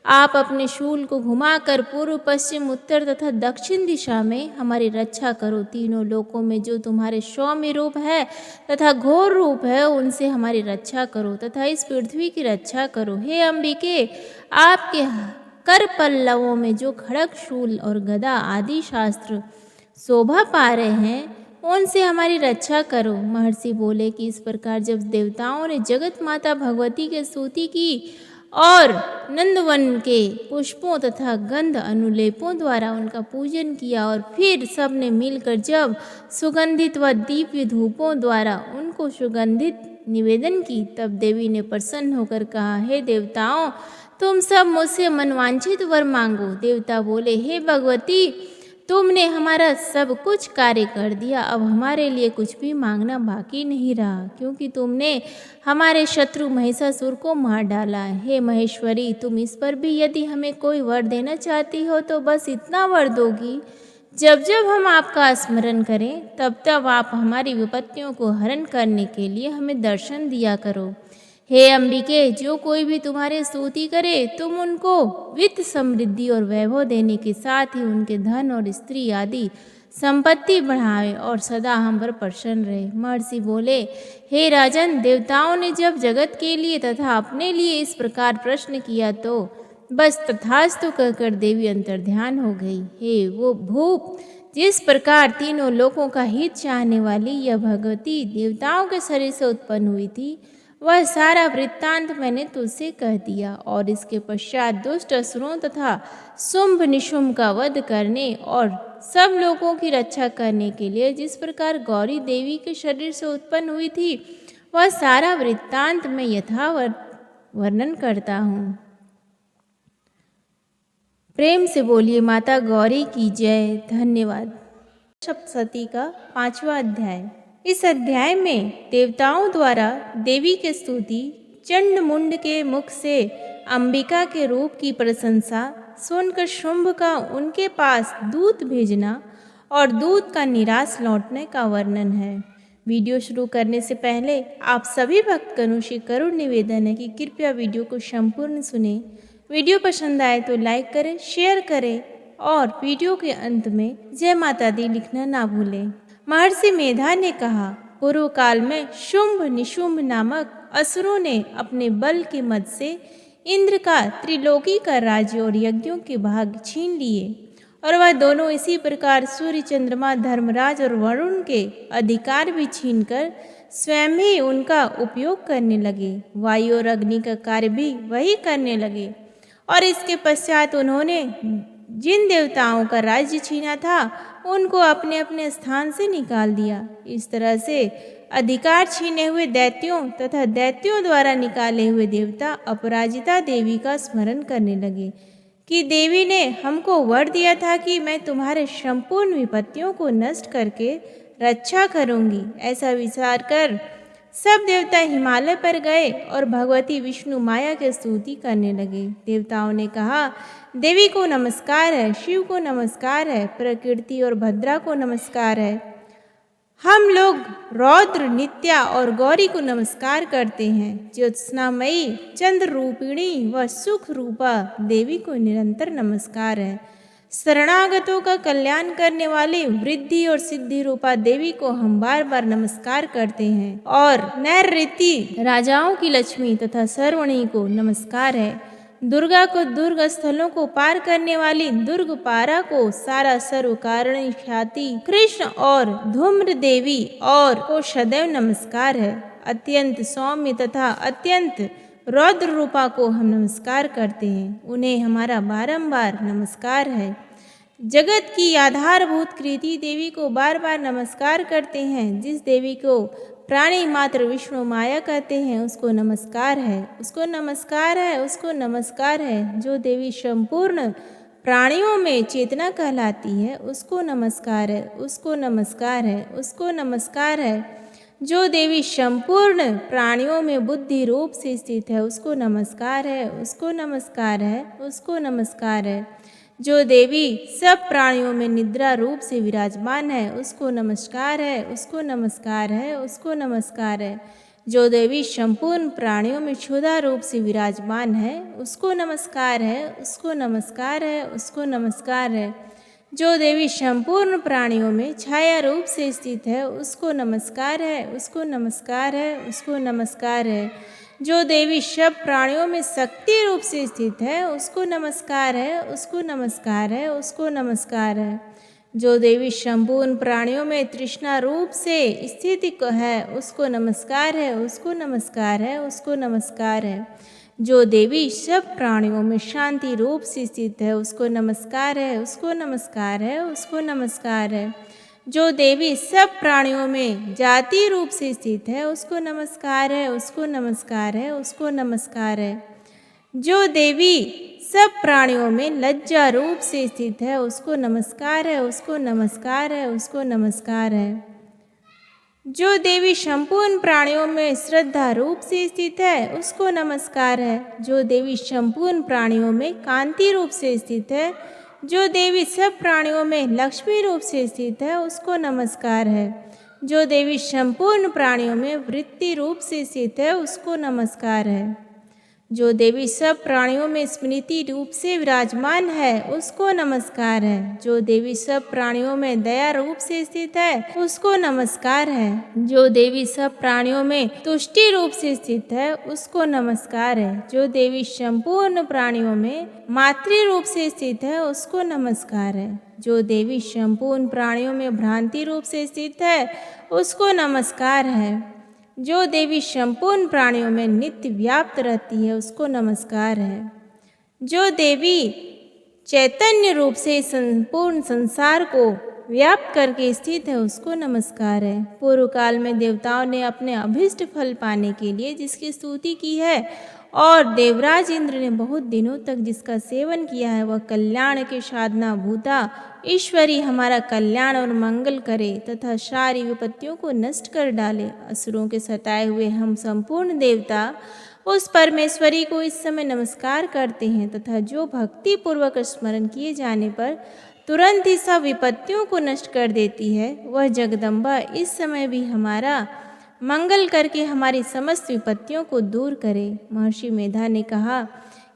Speaker 2: आप अपने शूल को घुमाकर पूर्व पश्चिम उत्तर तथा दक्षिण दिशा में हमारी रक्षा करो। तीनों लोकों में जो तुम्हारे सौम्य रूप है तथा घोर रूप है उनसे हमारी रक्षा करो तथा इस पृथ्वी की रक्षा करो। हे अंबिके, आपके कर पल्लवों में जो खड़ग शूल और गदा आदि शास्त्र शोभा पा रहे हैं उनसे हमारी रक्षा करो। महर्षि बोले कि इस प्रकार जब देवताओं ने जगत माता भगवती की स्तुति की और नंदवन के पुष्पों तथा गंध अनुलेपों द्वारा उनका पूजन किया और फिर सब ने मिलकर जब सुगंधित व दिव्य धूपों द्वारा उनको सुगंधित निवेदन की, तब देवी ने प्रसन्न होकर कहा, हे देवताओं, तुम सब मुझसे मनवांछित वर मांगो। देवता बोले, हे भगवती, तुमने हमारा सब कुछ कार्य कर दिया, अब हमारे लिए कुछ भी मांगना बाकी नहीं रहा, क्योंकि तुमने हमारे शत्रु महिषासुर को मार डाला है। हे महेश्वरी, तुम इस पर भी यदि हमें कोई वर देना चाहती हो तो बस इतना वर दोगी, जब जब हम आपका स्मरण करें तब तब आप हमारी विपत्तियों को हरण करने के लिए हमें दर्शन दिया करो। हे अंबिके, जो कोई भी तुम्हारी स्तुति करे तुम उनको वित्त समृद्धि और वैभव देने के साथ ही उनके धन और स्त्री आदि संपत्ति बढ़ावे और सदा हम पर प्रसन्न रहे। महर्षि बोले, हे राजन, देवताओं ने जब जगत के लिए तथा अपने लिए इस प्रकार प्रश्न किया तो बस तथास्तु कहकर देवी अंतर्ध्यान हो गई। हे वो भूप, जिस प्रकार तीनों लोकों का हित चाहने वाली यह भगवती देवताओं के शरीर से उत्पन्न हुई थी,
Speaker 1: वह सारा वृत्तांत मैंने तुझसे कह दिया। और इसके पश्चात दुष्ट असुरों तथा शुंभ निशुंभ का वध करने और सब लोगों की रक्षा करने के लिए जिस प्रकार गौरी देवी के शरीर से उत्पन्न हुई थी, वह सारा वृत्तांत मैं यथावत वर्णन करता हूँ। प्रेम से बोलिए माता गौरी की जय। धन्यवाद। सप्तशती का 5वां अध्याय। इस अध्याय में देवताओं द्वारा देवी की स्तुति, चंड मुंड के मुख से अंबिका के रूप की प्रशंसा सुनकर शुंभ का उनके पास दूत भेजना और दूत का निराश लौटने का वर्णन है। वीडियो शुरू करने से पहले आप सभी भक्तगणों से करुण निवेदन है कि कृपया वीडियो को संपूर्ण सुने। वीडियो पसंद आए तो लाइक करें, शेयर करें और वीडियो के अंत में जय माता दी लिखना ना भूलें। महर्षि मेधा ने कहा, पूर्व काल में शुंभ निशुंभ नामक असुरों ने अपने बल के मद से इंद्र का त्रिलोकी का राज्य और यज्ञों के भाग छीन लिए और वह दोनों इसी प्रकार सूर्य, चंद्रमा, धर्मराज और वरुण के अधिकार भी छीनकर स्वयं ही उनका उपयोग करने लगे। वायु और अग्नि का कार्य भी वही करने लगे और इसके पश्चात उन्होंने जिन देवताओं का राज्य छीना था उनको अपने अपने स्थान से निकाल दिया। इस तरह से अधिकार छीने हुए दैत्यों तथा दैत्यों द्वारा निकाले हुए देवता अपराजिता देवी का स्मरण करने लगे कि देवी ने हमको वर दिया था कि मैं तुम्हारे संपूर्ण विपत्तियों को नष्ट करके रक्षा करूंगी। ऐसा विचार कर सब देवता हिमालय पर गए और भगवती विष्णु माया की स्तुति करने लगे। देवताओं ने कहा, देवी को नमस्कार है, शिव को नमस्कार है, प्रकृति और भद्रा को नमस्कार है। हम लोग रौद्र, नित्या और गौरी को नमस्कार करते हैं। ज्योत्सनामयी, चंद्र रूपिणी व सुख रूपा देवी को निरंतर नमस्कार है। शरणागतों का कल्याण करने वाली वृद्धि और सिद्धि रूपा देवी को हम बार बार नमस्कार करते हैं। और नैऋति राजाओं की लक्ष्मी तथा सर्वणी को नमस्कार है। दुर्गा को दुर्ग स्थलों को पार करने वाली दुर्ग पारा को सारा सर्व कारणि ख्याति कृष्ण और धूम्र देवी और को सदैव नमस्कार है। अत्यंत सौम्य तथा अत्यंत रौद्र रूपा को हम नमस्कार करते हैं, उन्हें हमारा बारंबार नमस्कार है। जगत की आधारभूत कृति देवी को बार बार नमस्कार करते हैं। जिस देवी को प्राणी मात्र विष्णु माया कहते हैं उसको नमस्कार है, उसको नमस्कार है, उसको नमस्कार है। जो देवी संपूर्ण प्राणियों में चेतना कहलाती है उसको नमस्कार है, उसको नमस्कार है, उसको नमस्कार है। जो देवी संपूर्ण प्राणियों में बुद्धि रूप से स्थित है उसको नमस्कार है, उसको नमस्कार है, उसको नमस्कार है। जो देवी सब प्राणियों में निद्रा रूप से विराजमान है उसको नमस्कार है, उसको नमस्कार है, उसको नमस्कार है। जो देवी संपूर्ण प्राणियों में क्षुधा रूप से विराजमान है उसको नमस्कार है, उसको नमस्कार है, उसको नमस्कार है। जो देवी संपूर्ण प्राणियों में छाया रूप से स्थित है उसको नमस्कार है, उसको नमस्कार है, उसको नमस्कार है। जो देवी सब प्राणियों में शक्ति रूप से स्थित है उसको नमस्कार है, उसको नमस्कार है, उसको नमस्कार है। जो देवी संपूर्ण प्राणियों में तृष्णा रूप से स्थित है उसको नमस्कार है, उसको नमस्कार है, उसको नमस्कार है। जो देवी सब प्राणियों में शांति रूप से स्थित है उसको नमस्कार है, उसको नमस्कार है, उसको नमस्कार है। जो देवी सब प्राणियों में जाति रूप से स्थित है उसको नमस्कार है, उसको नमस्कार है, उसको नमस्कार है। जो देवी सब प्राणियों में लज्जा रूप से स्थित है उसको नमस्कार है, उसको नमस्कार है, उसको नमस्कार है। जो देवी संपूर्ण प्राणियों में श्रद्धा रूप से स्थित है उसको नमस्कार है। जो देवी संपूर्ण प्राणियों में कांति रूप से स्थित है, जो देवी सब प्राणियों में लक्ष्मी रूप से स्थित है उसको नमस्कार है। जो देवी संपूर्ण प्राणियों में वृत्ति रूप से स्थित है उसको नमस्कार है। जो देवी सब प्राणियों में स्मृति रूप से विराजमान है उसको नमस्कार है। जो देवी सब प्राणियों में दया रूप से स्थित है उसको नमस्कार है। जो देवी सब प्राणियों में तुष्टि रूप से स्थित है उसको नमस्कार है। जो देवी संपूर्ण प्राणियों में मातृ रूप से स्थित है उसको नमस्कार है। जो देवी संपूर्ण प्राणियों में भ्रांति रूप से स्थित है उसको नमस्कार है। जो देवी संपूर्ण प्राणियों में नित्य व्याप्त रहती है उसको नमस्कार है। जो देवी चैतन्य रूप से संपूर्ण संसार को व्याप्त करके स्थित है उसको नमस्कार है। पूर्व काल में देवताओं ने अपने अभीष्ट फल पाने के लिए जिसकी स्तुति की है और देवराज इंद्र ने बहुत दिनों तक जिसका सेवन किया है वह कल्याण के साधना भूता ईश्वरी हमारा कल्याण और मंगल करे तथा सारी विपत्तियों को नष्ट कर डाले। असुरों के सताए हुए हम संपूर्ण देवता उस परमेश्वरी को इस समय नमस्कार करते हैं तथा जो भक्ति पूर्वक स्मरण किए जाने पर तुरंत ही सब विपत्तियों को नष्ट कर देती है वह जगदम्बा इस समय भी हमारा मंगल करके हमारी समस्त विपत्तियों को दूर करे। महर्षि मेधा ने कहा,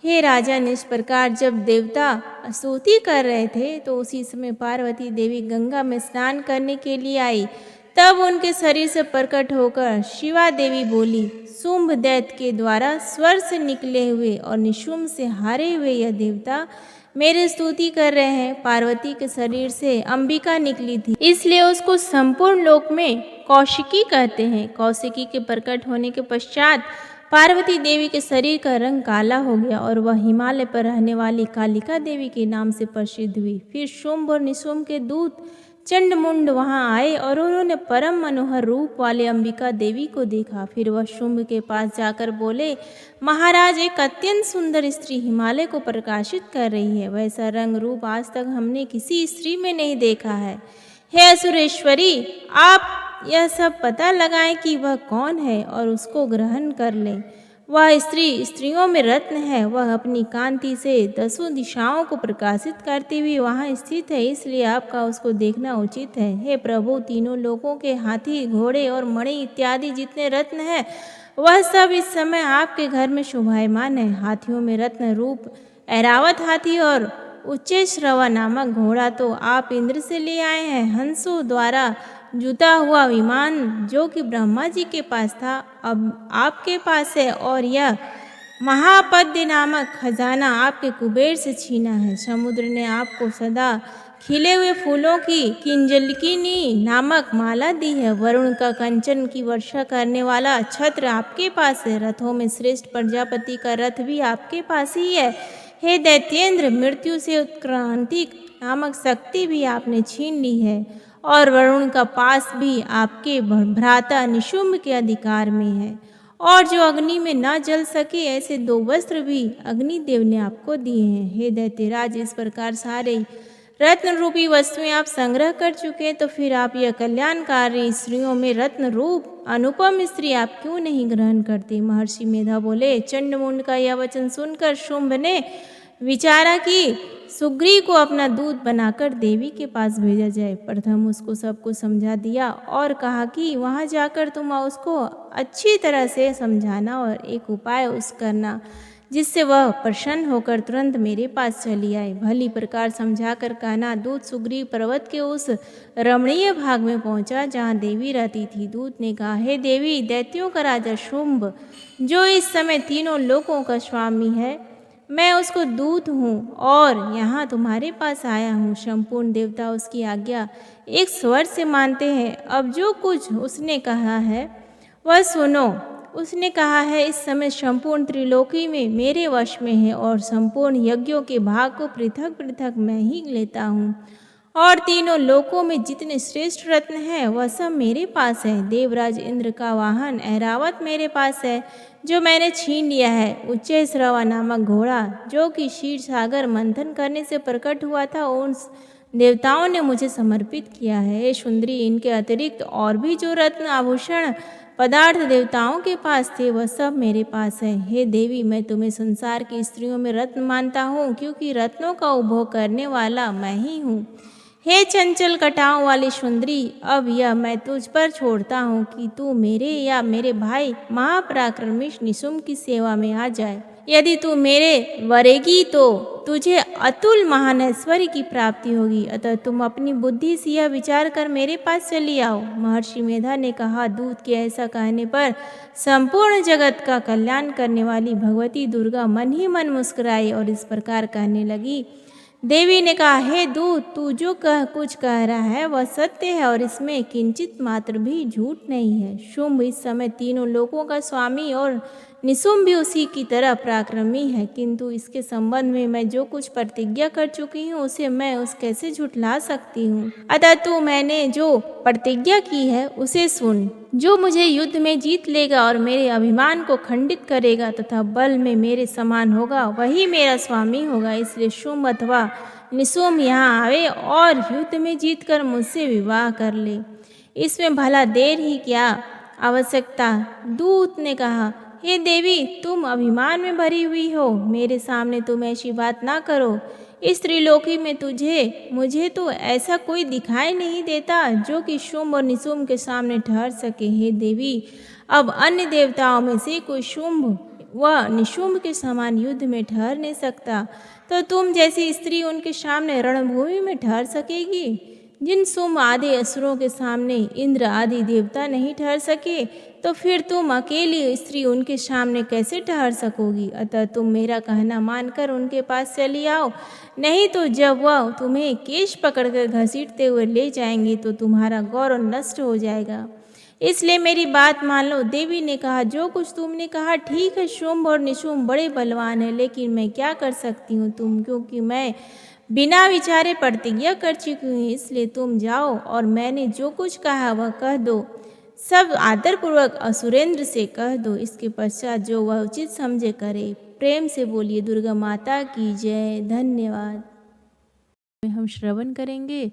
Speaker 1: हे राजन, इस प्रकार जब देवता स्तुति कर रहे थे तो उसी समय पार्वती देवी गंगा में स्नान करने के लिए आई। तब उनके शरीर से प्रकट होकर शिवा देवी बोली, शुंभ दैत्य के द्वारा स्वर से निकले हुए और निशुंभ से हारे हुए यह देवता मेरी स्तुति कर रहे हैं। पार्वती के शरीर से अंबिका निकली थी, इसलिए उसको संपूर्ण लोक में कौशिकी कहते हैं। कौशिकी के प्रकट होने के पश्चात पार्वती देवी के शरीर का रंग काला हो गया और वह हिमालय पर रहने वाली कालिका देवी के नाम से प्रसिद्ध हुई। फिर शुंभ और निशुंभ के दूत चंडमुंड वहां आए और उन्होंने परम मनोहर रूप वाले अंबिका देवी को देखा। फिर वह शुंभ के पास जाकर बोले, महाराज, एक अत्यंत सुंदर स्त्री हिमालय को प्रकाशित कर रही है। वैसा रंग रूप आज तक हमने किसी स्त्री में नहीं देखा है। हे असुरेश्वरी, आप यह सब पता लगाएं कि वह कौन है और उसको ग्रहण कर लें। वह स्त्री स्त्रियों में रत्न है। वह अपनी कांति से 10 दिशाओं को प्रकाशित करती हुई वहाँ स्थित है, इसलिए आपका उसको देखना उचित है। हे प्रभु, तीनों लोकों के हाथी, घोड़े और मणि इत्यादि जितने रत्न हैं वह सब इस समय आपके घर में शोभायमान है। हाथियों में रत्न रूप ऐरावत हाथी और उच्चैश्रवा नामक घोड़ा तो आप इंद्र से ले आए हैं। हंसों द्वारा जुता हुआ विमान जो कि ब्रह्मा जी के पास था अब आपके पास है, और यह महापद्य नामक खजाना आपके कुबेर से छीना है। समुद्र ने आपको सदा खिले हुए फूलों की किंजलकिनी नामक माला दी है। वरुण का कंचन की वर्षा करने वाला छत्र आपके पास है। रथों में श्रेष्ठ प्रजापति का रथ भी आपके पास ही है। हे दैत्येंद्र, मृत्यु से उत्क्रांति नामक शक्ति भी आपने छीन ली है और वरुण का पास भी आपके भ्राता निशुंभ के अधिकार में है। और जो अग्नि में न जल सके ऐसे 2 वस्त्र भी अग्निदेव ने आपको दिए हैं। हे दैत्यराज, इस प्रकार सारे रत्न रूपी वस्तुएं आप संग्रह कर चुके, तो फिर आप यह कल्याणकारी स्त्रियों में रत्न रूप अनुपम स्त्री आप क्यों नहीं ग्रहण करते? महर्षि मेधा बोले, चंडमुंड का यह वचन सुनकर शुंभ ने विचारा कि सुग्रीव को अपना दूत बनाकर देवी के पास भेजा जाए। प्रथम उसको सब कुछ समझा दिया और कहा कि वहां जाकर तुम उसको अच्छी तरह से समझाना और एक उपाय उस करना जिससे वह प्रसन्न होकर तुरंत मेरे पास चली आए। भली प्रकार समझाकर कहना। दूत सुग्रीव पर्वत के उस रमणीय भाग में पहुंचा जहां देवी रहती थी। दूत ने कहा, हे देवी, दैत्यों का राजा शुंभ जो इस समय तीनों लोकों का स्वामी है, मैं उसको दूत हूँ और यहाँ तुम्हारे पास आया हूँ। संपूर्ण देवता उसकी आज्ञा एक स्वर से मानते हैं। अब जो कुछ उसने कहा है वह सुनो। उसने कहा है, इस समय संपूर्ण त्रिलोकी में मेरे वश में है और संपूर्ण यज्ञों के भाग को पृथक पृथक मैं ही लेता हूँ और तीनों लोकों में जितने श्रेष्ठ रत्न हैं वह सब मेरे पास है। देवराज इंद्र का वाहन ऐरावत मेरे पास है जो मैंने छीन लिया है। उच्चैश्रवा नामक घोड़ा जो कि क्षीर सागर मंथन करने से प्रकट हुआ था उन देवताओं ने मुझे समर्पित किया है। हे सुंदरी, इनके अतिरिक्त और भी जो रत्न आभूषण पदार्थ देवताओं के पास थे वह सब मेरे पास है। हे देवी, मैं तुम्हें संसार की स्त्रियों में रत्न मानता हूँ क्योंकि रत्नों का उपभोग करने वाला मैं ही हूँ। हे चंचल कटाओं वाली सुंदरी, अब यह मैं तुझ पर छोड़ता हूँ कि तू मेरे या मेरे भाई महापराक्रमी निशुंभ की सेवा में आ जाए। यदि तू मेरे वरेगी तो तुझे अतुल महान ऐश्वर्य की प्राप्ति होगी। अतः तुम अपनी बुद्धि से यह विचार कर मेरे पास चली आओ। महर्षि मेधा ने कहा, दूत के ऐसा कहने पर संपूर्ण जगत का कल्याण करने वाली भगवती दुर्गा मन ही मन मुस्कुराई और इस प्रकार कहने लगी, देवी ने कहा, हे दूत, तू जो कुछ कह रहा है वह सत्य है और इसमें किंचित मात्र भी झूठ नहीं है। शुंभ इस समय तीनों लोकों का स्वामी और निशुंभ भी उसी की तरह पराक्रमी है, किंतु इसके संबंध में मैं जो कुछ प्रतिज्ञा कर चुकी हूँ उसे मैं कैसे झुठला सकती हूँ। अतः तू मैंने जो प्रतिज्ञा की है उसे सुन। जो मुझे युद्ध में जीत लेगा और मेरे अभिमान को खंडित करेगा तथा बल में मेरे समान होगा वही मेरा स्वामी होगा। इसलिए शुंभ अथवा निशुंभ यहाँ आवे और युद्ध में जीतकर मुझसे विवाह कर ले। इसमें भला देर ही क्या आवश्यकता। दूत ने कहा, हे देवी, तुम अभिमान में भरी हुई हो, मेरे सामने तुम ऐसी बात ना करो। इस त्रिलोकी में मुझे तो ऐसा कोई दिखाई नहीं देता जो कि शुंभ और निशुंभ के सामने ठहर सके। हे देवी, अब अन्य देवताओं में से कोई शुंभ व निशुंभ के समान युद्ध में ठहर नहीं सकता, तो तुम जैसी स्त्री उनके सामने रणभूमि में ठहर सकेगी। जिन शुंभ आदि असुरों के सामने इंद्र आदि देवता नहीं ठहर सके, तो फिर तुम अकेली स्त्री उनके सामने कैसे ठहर सकोगी। अतः तुम मेरा कहना मानकर उनके पास चली आओ, नहीं तो जब वह तुम्हें केश पकड़कर घसीटते हुए ले जाएंगे तो तुम्हारा गौरव नष्ट हो जाएगा। इसलिए मेरी बात मान लो। देवी ने कहा, जो कुछ तुमने कहा ठीक है। शुंभ और निशुंभ बड़े बलवान हैं, लेकिन मैं क्या कर सकती हूँ क्योंकि मैं बिना विचारे प्रतिज्ञा कर चुकी हूँ। इसलिए तुम जाओ और मैंने जो कुछ कहा वह कह दो। सब आदरपूर्वक असुरेंद्र से कह दो। इसके पश्चात जो वह उचित समझे करे। प्रेम से बोलिए दुर्गा माता की जय। धन्यवाद।
Speaker 2: हम श्रवण करेंगे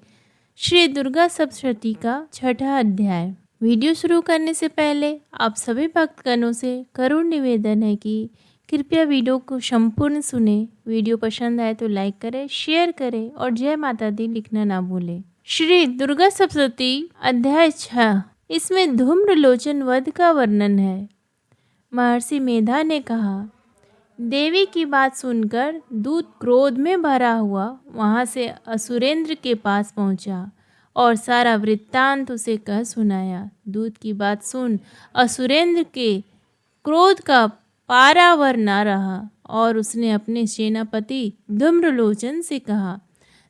Speaker 2: श्री दुर्गा सप्तशती का 6ठा अध्याय। वीडियो शुरू करने से पहले आप सभी भक्तगणों से करुण निवेदन है कि कृपया वीडियो को संपूर्ण सुने। वीडियो पसंद आए तो लाइक करें, शेयर करें और जय माता दी लिखना ना भूलें। श्री दुर्गा सप्तशती अध्याय 6। इसमें धूम्रलोचन वध का वर्णन है। महर्षि मेधा ने कहा, देवी की बात सुनकर दूत क्रोध में भरा हुआ वहां से असुरेंद्र के पास पहुंचा और सारा वृत्तांत उसे कह सुनाया। दूत की बात सुन असुरेंद्र के क्रोध का पारावर न रहा और उसने अपने सेनापति धूम्रलोचन से कहा,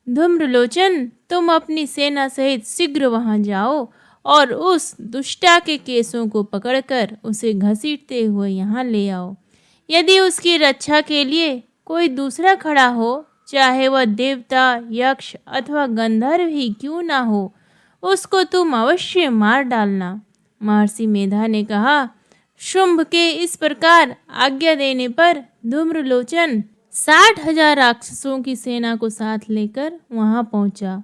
Speaker 2: धूम्रलोचन, तुम अपनी सेना सहित शीघ्र वहां जाओ और उस दुष्टा के केसों को पकड़कर उसे घसीटते हुए यहाँ ले आओ। यदि उसकी रक्षा के लिए कोई दूसरा खड़ा हो, चाहे वह देवता, यक्ष अथवा गंधर्व ही क्यों ना हो, उसको तुम अवश्य मार डालना। महर्षि मेधा ने कहा, शुंभ के इस प्रकार आज्ञा देने पर धूम्रलोचन 60,000 राक्षसों की सेना को साथ लेकर वहां पहुंचा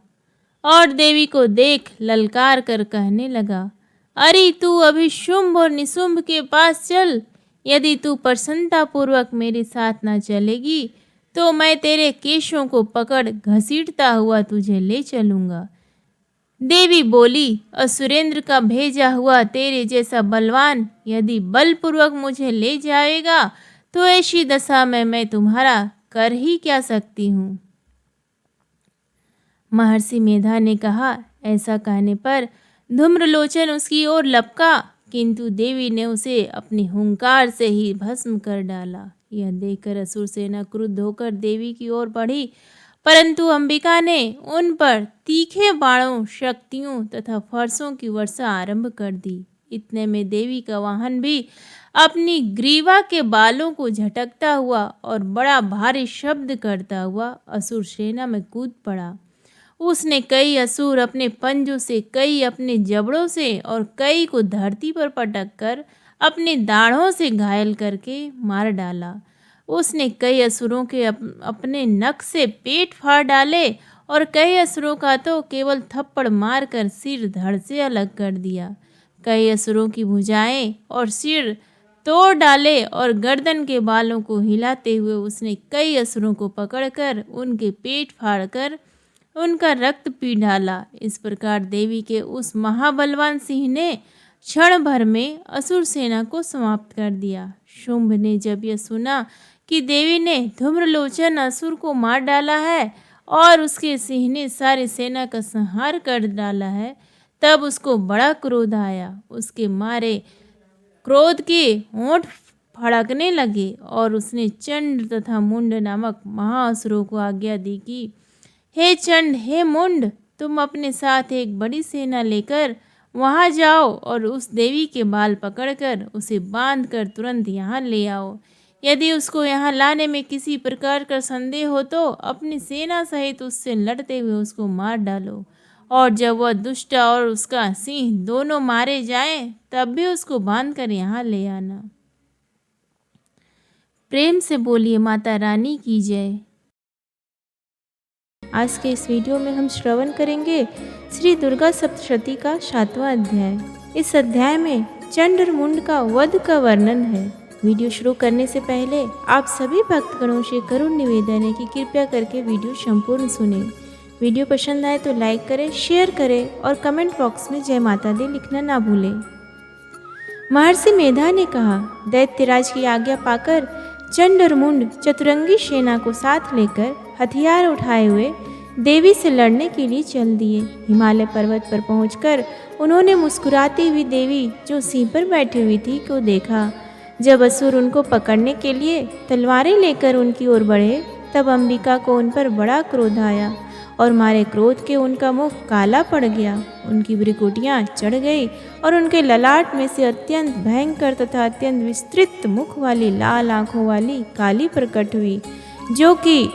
Speaker 2: और देवी को देख ललकार कर कहने लगा, अरे तू अभी शुंभ और निशुंभ के पास चल। यदि तू प्रसन्नतापूर्वक मेरे साथ न चलेगी तो मैं तेरे केशों को पकड़ घसीटता हुआ तुझे ले चलूंगा। देवी बोली, असुरेंद्र का भेजा हुआ तेरे जैसा बलवान यदि बलपूर्वक मुझे ले जाएगा तो ऐसी दशा में मैं तुम्हारा कर ही क्या सकती हूँ। महर्षि मेधा ने कहा, ऐसा कहने पर धूम्रलोचन उसकी ओर लपका, किंतु देवी ने उसे अपनी हुंकार से ही भस्म कर डाला। यह देखकर असुर सेना क्रुद्ध होकर देवी की ओर बढ़ी, परंतु अंबिका ने उन पर तीखे बाणों, शक्तियों तथा फरसों की वर्षा आरंभ कर दी। इतने में देवी का वाहन भी अपनी ग्रीवा के बालों को झटकता हुआ और बड़ा भारी शब्द करता हुआ असुर सेना में कूद पड़ा। उसने कई असुर अपने पंजों से, कई अपने जबड़ों से और कई को धरती पर पटक कर अपने दाढ़ों से घायल करके मार डाला। उसने कई असुरों के अपने नख से पेट फाड़ डाले और कई असुरों का तो केवल थप्पड़ मारकर सिर धड़ से अलग कर दिया। कई असुरों की भुजाएं और सिर तोड़ डाले और गर्दन के बालों को हिलाते हुए उसने कई असुरों को पकड़कर उनके पेट फाड़कर उनका रक्त पी डाला। इस प्रकार देवी के उस महाबलवान सिंह ने क्षण भर में असुर सेना को समाप्त कर दिया। शुंभ ने जब यह सुना कि देवी ने धूम्रलोचन असुर को मार डाला है और उसके सिंह ने सारी सेना का संहार कर डाला है, तब उसको बड़ा क्रोध आया। उसके मारे क्रोध के होंठ फड़कने लगे और उसने चंड तथा मुंड नामक महाअसुरों को आज्ञा दी कि
Speaker 1: हे चंड, हे मुंड, तुम अपने साथ एक बड़ी सेना लेकर वहाँ जाओ और उस देवी के बाल पकड़कर उसे बांधकर तुरंत यहाँ ले आओ। यदि उसको यहाँ लाने में किसी प्रकार का संदेह हो तो अपनी सेना सहित उससे लड़ते हुए उसको मार डालो, और जब वह दुष्ट और उसका सिंह दोनों मारे जाएं तब भी उसको बांधकर यहाँ ले आना। प्रेम से बोलिए माता रानी की जय।
Speaker 2: आज के इस वीडियो में हम श्रवण करेंगे श्री दुर्गा सप्तशती का 7वां अध्याय। इस अध्याय में चंड और मुंड का वध का वर्णन है। वीडियो शुरू करने से पहले आप सभी भक्तगणों से करुण निवेदन है कि कृपया करके वीडियो संपूर्ण सुने। वीडियो पसंद आए तो लाइक करें, शेयर करें और कमेंट बॉक्स में जय माता दी लिखना ना भूलें। महर्षि मेधा ने कहा, दैत्यराज की आज्ञा पाकर चंड और मुंड चतुरंगी सेना को साथ लेकर हथियार उठाए हुए देवी से लड़ने के लिए चल दिए। हिमालय पर्वत पर पहुंचकर उन्होंने मुस्कुराती हुई देवी जो सिंह पर बैठी हुई थी को देखा। जब असुर उनको पकड़ने के लिए तलवारें लेकर उनकी ओर बढ़े तब अंबिका को उन पर बड़ा क्रोध आया और मारे क्रोध के उनका मुख काला पड़ गया। उनकी भ्रिकुटियाँ चढ़ गई और उनके ललाट में से अत्यंत भयंकर तथा अत्यंत विस्तृत मुख वाली लाल आंखों वाली काली प्रकट हुई, जो कि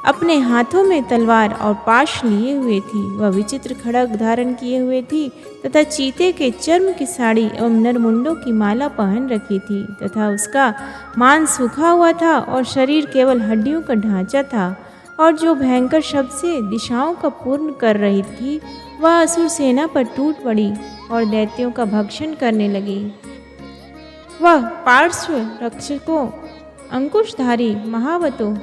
Speaker 2: अपने हाथों में तलवार और पाश लिए हुए थी। वह विचित्र खड़ग धारण किए हुए थी तथा चीते के चर्म की साड़ी एवं नरमुंडों की माला पहन रखी थी तथा उसका मांस सूखा हुआ था और शरीर केवल हड्डियों का ढांचा था, और जो भयंकर शब्द से दिशाओं का पूर्ण कर रही थी वह असुर सेना पर टूट पड़ी और दैत्यों का भक्षण करने लगी। वह पार्श्व रक्षकों, अंकुशधारी महावतों,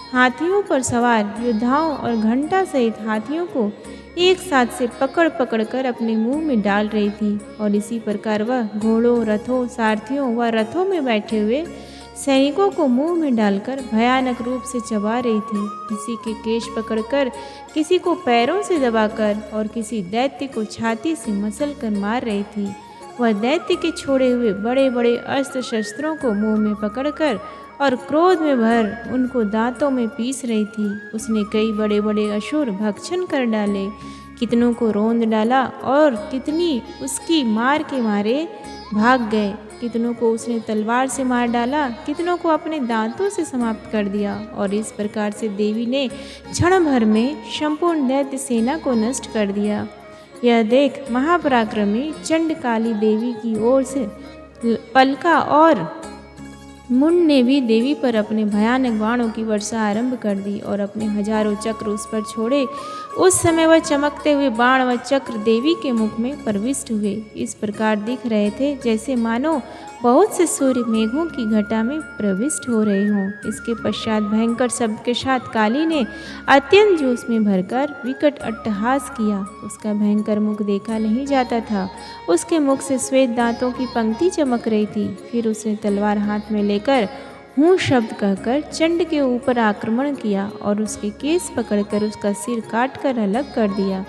Speaker 2: हाथियों पर सवार योद्धाओं और घंटा सहित हाथियों को एक साथ से पकड़ पकड़ कर अपने मुंह में डाल रही थी, और इसी प्रकार वह घोड़ों, रथों, सारथियों व रथों में बैठे हुए सैनिकों को मुंह में डालकर भयानक रूप से चबा रही थी। किसी के केश पकड़कर, किसी को पैरों से दबाकर और किसी दैत्य को छाती से मसल कर मार रही थी। वह दैत्य के छोड़े हुए बड़े बड़े अस्त्र शस्त्रों को मुंह में पकड़कर और क्रोध में भर उनको दांतों में पीस रही थी। उसने कई बड़े बड़े असुर भक्षण कर डाले, कितनों को रोंद डाला और कितनी उसकी मार के मारे भाग गए। कितनों को उसने तलवार से मार डाला, कितनों को अपने दांतों से समाप्त कर दिया, और इस प्रकार से देवी ने क्षण भर में संपूर्ण दैत्य सेना को नष्ट कर दिया। यह देख महापराक्रमी चंडकाली देवी की ओर से पलका और मुंड ने भी देवी पर अपने भयानक बाणों की वर्षा आरंभ कर दी और अपने हजारों चक्र उस पर छोड़े। उस समय वह चमकते हुए बाण व चक्र देवी के मुख में प्रविष्ट हुए। इस प्रकार दिख रहे थे जैसे मानो बहुत से सूर्य मेघों की घटा में प्रविष्ट हो रहे हों। इसके पश्चात भयंकर शब्द के साथ काली ने अत्यंत जोश में भरकर विकट अट्टहास किया। उसका भयंकर मुख देखा नहीं जाता था, उसके मुख से श्वेत दांतों की पंक्ति चमक रही थी। फिर उसने तलवार हाथ में लेकर हूँ शब्द कहकर चंड के ऊपर आक्रमण किया और उसके केस पकड़कर उसका सिर काट कर अलग कर दिया।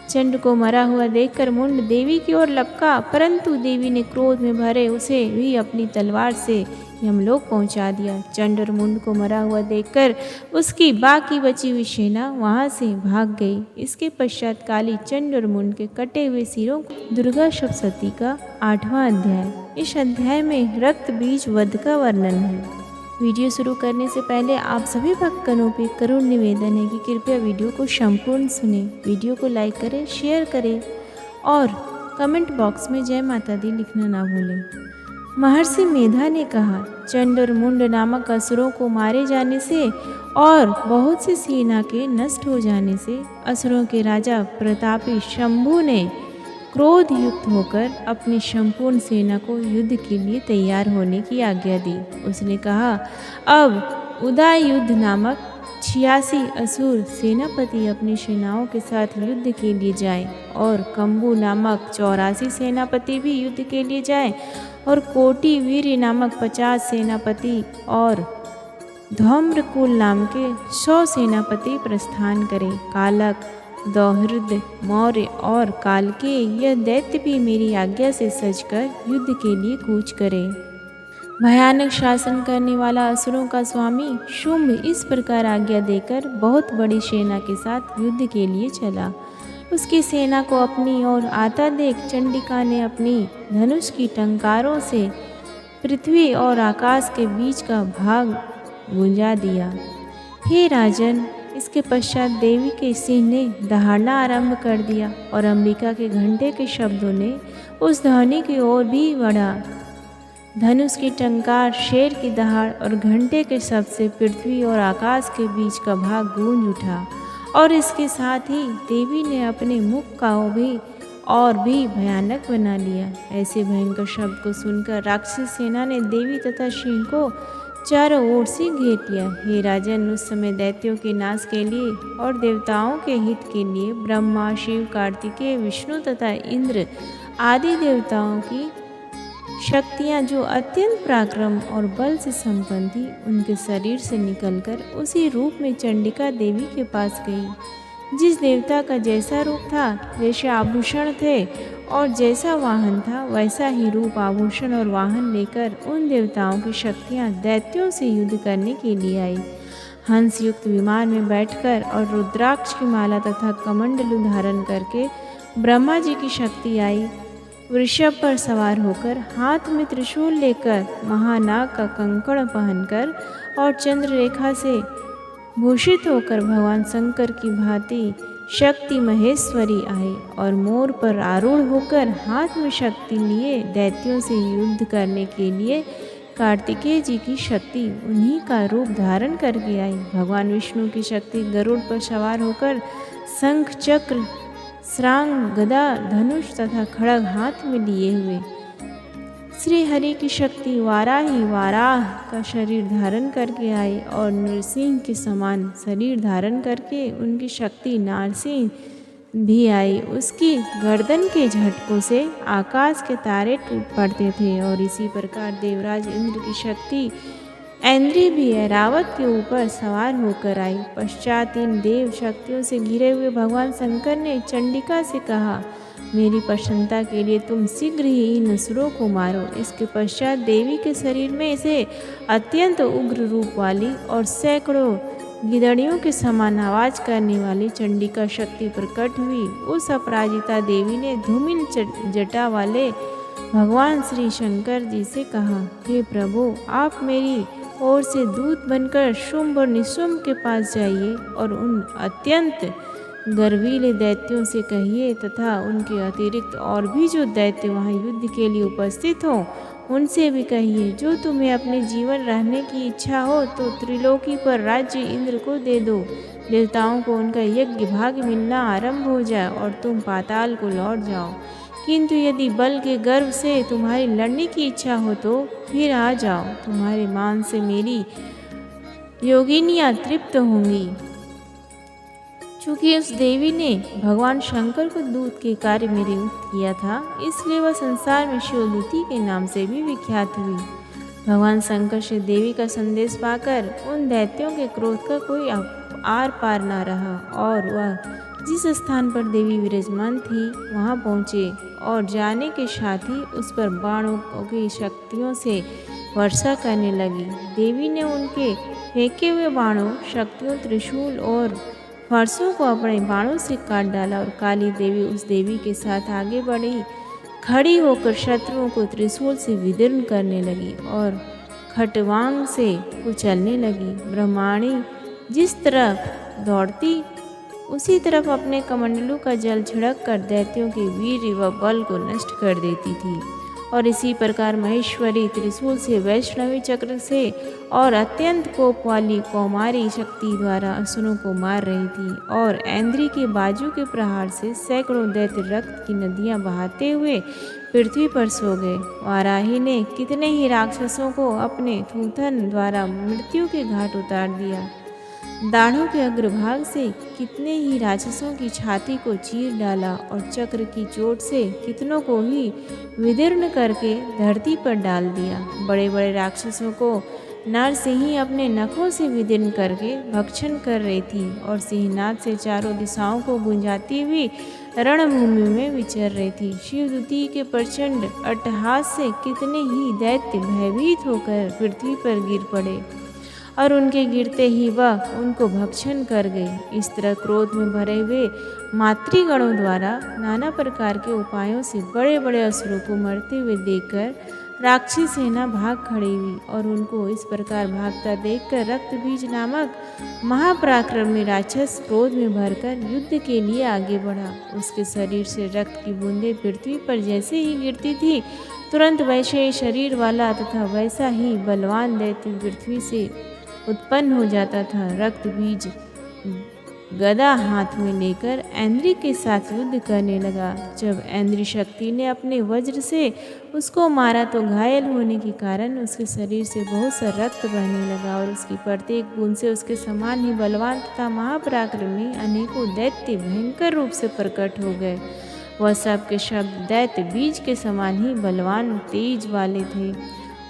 Speaker 2: चंड को मरा हुआ देखकर मुंड देवी की ओर लपका, परंतु देवी ने क्रोध में भरे उसे भी अपनी तलवार से यमलोक पहुंचा दिया। चंड और मुंड को मरा हुआ देखकर उसकी बाकी बची हुई सेना वहां से भाग गई। इसके पश्चात काली चंड और मुंड के कटे हुए सिरों को दुर्गा सप्तशती का 8वां अध्याय। इस अध्याय में रक्त बीज वध का वर्णन है। वीडियो शुरू करने से पहले आप सभी भक्तगणों पे करुण निवेदन है कि कृपया वीडियो को संपूर्ण सुने। वीडियो को लाइक करें, शेयर करें और कमेंट बॉक्स में जय माता दी लिखना ना भूलें। महर्षि मेधा ने कहा, चंड और मुंड नामक असुरों को मारे जाने से और बहुत सी सेना के नष्ट हो जाने से असुरों के राजा प्रतापी शंभु ने क्रोध युक्त होकर अपनी संपूर्ण सेना को युद्ध के लिए तैयार होने की आज्ञा दी। उसने कहा, अब उदय युद्ध नामक 86 असुर सेनापति अपनी सेनाओं के साथ युद्ध के लिए जाएं, और कंबू नामक 84 सेनापति भी युद्ध के लिए जाएं, और कोटि वीर नामक 50 सेनापति और धौम्रकुल नाम के 100 सेनापति प्रस्थान करें। कालक, दौहृद, मौर्य और काल के यह दैत्य भी मेरी आज्ञा से सजकर युद्ध के लिए कूच करें।
Speaker 1: भयानक शासन करने वाला असुरों का स्वामी शुंभ इस प्रकार आज्ञा देकर बहुत बड़ी सेना के साथ युद्ध के लिए चला। उसकी सेना को अपनी ओर आता देख चंडिका ने अपनी धनुष की टंकारों से पृथ्वी और आकाश के बीच का भाग गुंजा दिया। हे राजन, इसके पश्चात देवी के सिंह ने दहाड़ना आरंभ कर दिया और अंबिका के घंटे के शब्दों ने उस ध्वनि की ओर भी बढ़ा। धनुष की टंकार, शेर की दहाड़ और घंटे के शब्द से पृथ्वी और आकाश के बीच का भाग गूंज उठा और इसके साथ ही देवी ने अपने मुख का भी और भी भयानक बना लिया। ऐसे भयंकर शब्द को सुनकर राक्षसी सेना ने देवी तथा सिंह को चारों ओर से घेर लिया। हे राजन, उस समय दैत्यों के नाश के लिए और देवताओं के हित के लिए ब्रह्मा, शिव, कार्तिकेय, विष्णु तथा इंद्र आदि देवताओं की शक्तियाँ जो अत्यंत पराक्रम और बल से संपन्न थी, उनके शरीर से निकलकर उसी रूप में चंडिका देवी के पास गई। जिस देवता का जैसा रूप था, जैसे आभूषण थे और जैसा वाहन था, वैसा ही रूप, आभूषण और वाहन लेकर उन देवताओं की शक्तियाँ दैत्यों से युद्ध करने के लिए आई। हंस युक्त विमान में बैठकर और रुद्राक्ष की माला तथा कमंडलू धारण करके ब्रह्मा जी की शक्ति आई। वृषभ पर सवार होकर, हाथ में त्रिशूल लेकर, महानाग का कंकण पहनकर और चंद्र रेखा से भूषित होकर भगवान शंकर की भांति शक्ति महेश्वरी आए और मोर पर आरूढ़ होकर हाथ में शक्ति लिए दैत्यों से युद्ध करने के लिए कार्तिकेय जी की शक्ति उन्हीं का रूप धारण करके आई। भगवान विष्णु की शक्ति गरुड़ पर सवार होकर शंख, चक्र, श्रांग, गदा, धनुष तथा खड़ग हाथ में लिए हुए श्री हरि की शक्ति वाराही, वाराह का शरीर धारण करके आई और नरसिंह के समान शरीर धारण करके उनकी शक्ति नारसिंह भी आई। उसकी गर्दन के झटकों से आकाश के तारे टूट पड़ते थे और इसी प्रकार देवराज इंद्र की शक्ति ऐन्द्री भी ऐरावत के ऊपर सवार होकर आई। पश्चात इन देव शक्तियों से घिरे हुए भगवान शंकर ने चंडिका से कहा, मेरी प्रसन्नता के लिए तुम शीघ्र ही इन असुरों को मारो। इसके पश्चात देवी के शरीर में से अत्यंत उग्र रूप वाली और सैकड़ों गिदड़ियों के समान आवाज करने वाली चंडिका शक्ति प्रकट हुई। उस अपराजिता देवी ने धूमिल जटा वाले भगवान श्री शंकर जी से कहा, हे प्रभु, आप मेरी ओर से दूत बनकर शुंभ और निशुंभ के पास जाइए और उन अत्यंत गर्वीले दैत्यों से कहिए तथा उनके अतिरिक्त और भी जो दैत्य वहाँ युद्ध के लिए उपस्थित हों, उनसे भी कहिए, जो तुम्हें अपने जीवन रहने की इच्छा हो तो त्रिलोकी पर राज्य इंद्र को दे दो। देवताओं को उनका यज्ञ भाग मिलना आरंभ हो जाए और तुम पाताल को लौट जाओ। किंतु यदि बल के गर्व से तुम्हारी लड़ने की इच्छा हो तो फिर आ जाओ, तुम्हारे मान से मेरी योगिनियाँ तृप्त होंगी। चूँकि उस देवी ने भगवान शंकर को दूत के कार्य में नियुक्त किया था, इसलिए वह संसार में शिवदूती के नाम से भी विख्यात हुई। भगवान शंकर से देवी का संदेश पाकर उन दैत्यों के क्रोध का कोई आर पार न रहा और वह जिस स्थान पर देवी विराजमान थी वहाँ पहुँचे और जाने के साथ ही उस पर बाणों की शक्तियों से वर्षा करने लगी। देवी ने उनके फेंके हुए बाणों, शक्तियों, त्रिशूल और फरसों को अपने बाणों से काट डाला और काली देवी उस देवी के साथ आगे बढ़ी, खड़ी होकर शत्रुओं को त्रिशूल से विदीर्ण करने लगी और खटवांग से कुचलने लगी। ब्रह्माणी जिस तरफ दौड़ती उसी तरफ अपने कमंडलू का जल छिड़क कर दैत्यों के वीर व बल को नष्ट कर देती थी और इसी प्रकार महेश्वरी त्रिशूल से, वैष्णवी चक्र से और अत्यंत कोप वाली कौमारी शक्ति द्वारा असुरों को मार रही थी और ऐन्द्री के बाजू के प्रहार से सैकड़ों दैत्य रक्त की नदियां बहाते हुए पृथ्वी पर सो गए। वाराही ने कितने ही राक्षसों को अपने थूथन द्वारा मृत्यु के घाट उतार दिया। दाढ़ों के अग्रभाग से कितने ही राक्षसों की छाती को चीर डाला और चक्र की चोट से कितनों को ही विदीर्ण करके धरती पर डाल दिया। बड़े बड़े राक्षसों को नरसिंही अपने नखों से विदीर्ण करके भक्षण कर रही थी और सिंहनाद से चारों दिशाओं को गुंजाती हुई रणभूमि में विचर रही थी। शिवदूती के प्रचंड अट्टहास से कितने ही दैत्य भयभीत होकर पृथ्वी पर गिर पड़े और उनके गिरते ही वह उनको भक्षण कर गई। इस तरह क्रोध में भरे हुए मातृगणों द्वारा नाना प्रकार के उपायों से बड़े बड़े असुरों को मरते हुए देखकर राक्षसी सेना भाग खड़ी हुई और उनको इस प्रकार भागता देखकर रक्तबीज नामक महापराक्रमी राक्षस क्रोध में भरकर युद्ध के लिए आगे बढ़ा। उसके शरीर से रक्त की बूंदें पृथ्वी पर जैसे ही गिरती थी, तुरंत वैसे ही शरीर वाला तथा वैसा ही बलवान दैत्य पृथ्वी से उत्पन्न हो जाता था। रक्तबीज गदा हाथ में लेकर ऐन्द्री के साथ युद्ध करने लगा। जब ऐन्द्री शक्ति ने अपने वज्र से उसको मारा तो घायल होने के कारण उसके शरीर से बहुत सा रक्त बहने लगा और उसकी प्रत्येक बूंद से उसके समान ही बलवान तथा महापराक्रमी अनेकों दैत्य भयंकर रूप से प्रकट हो गए। वह सब के शब्द दैत्य बीज के समान ही बलवान तेज वाले थे।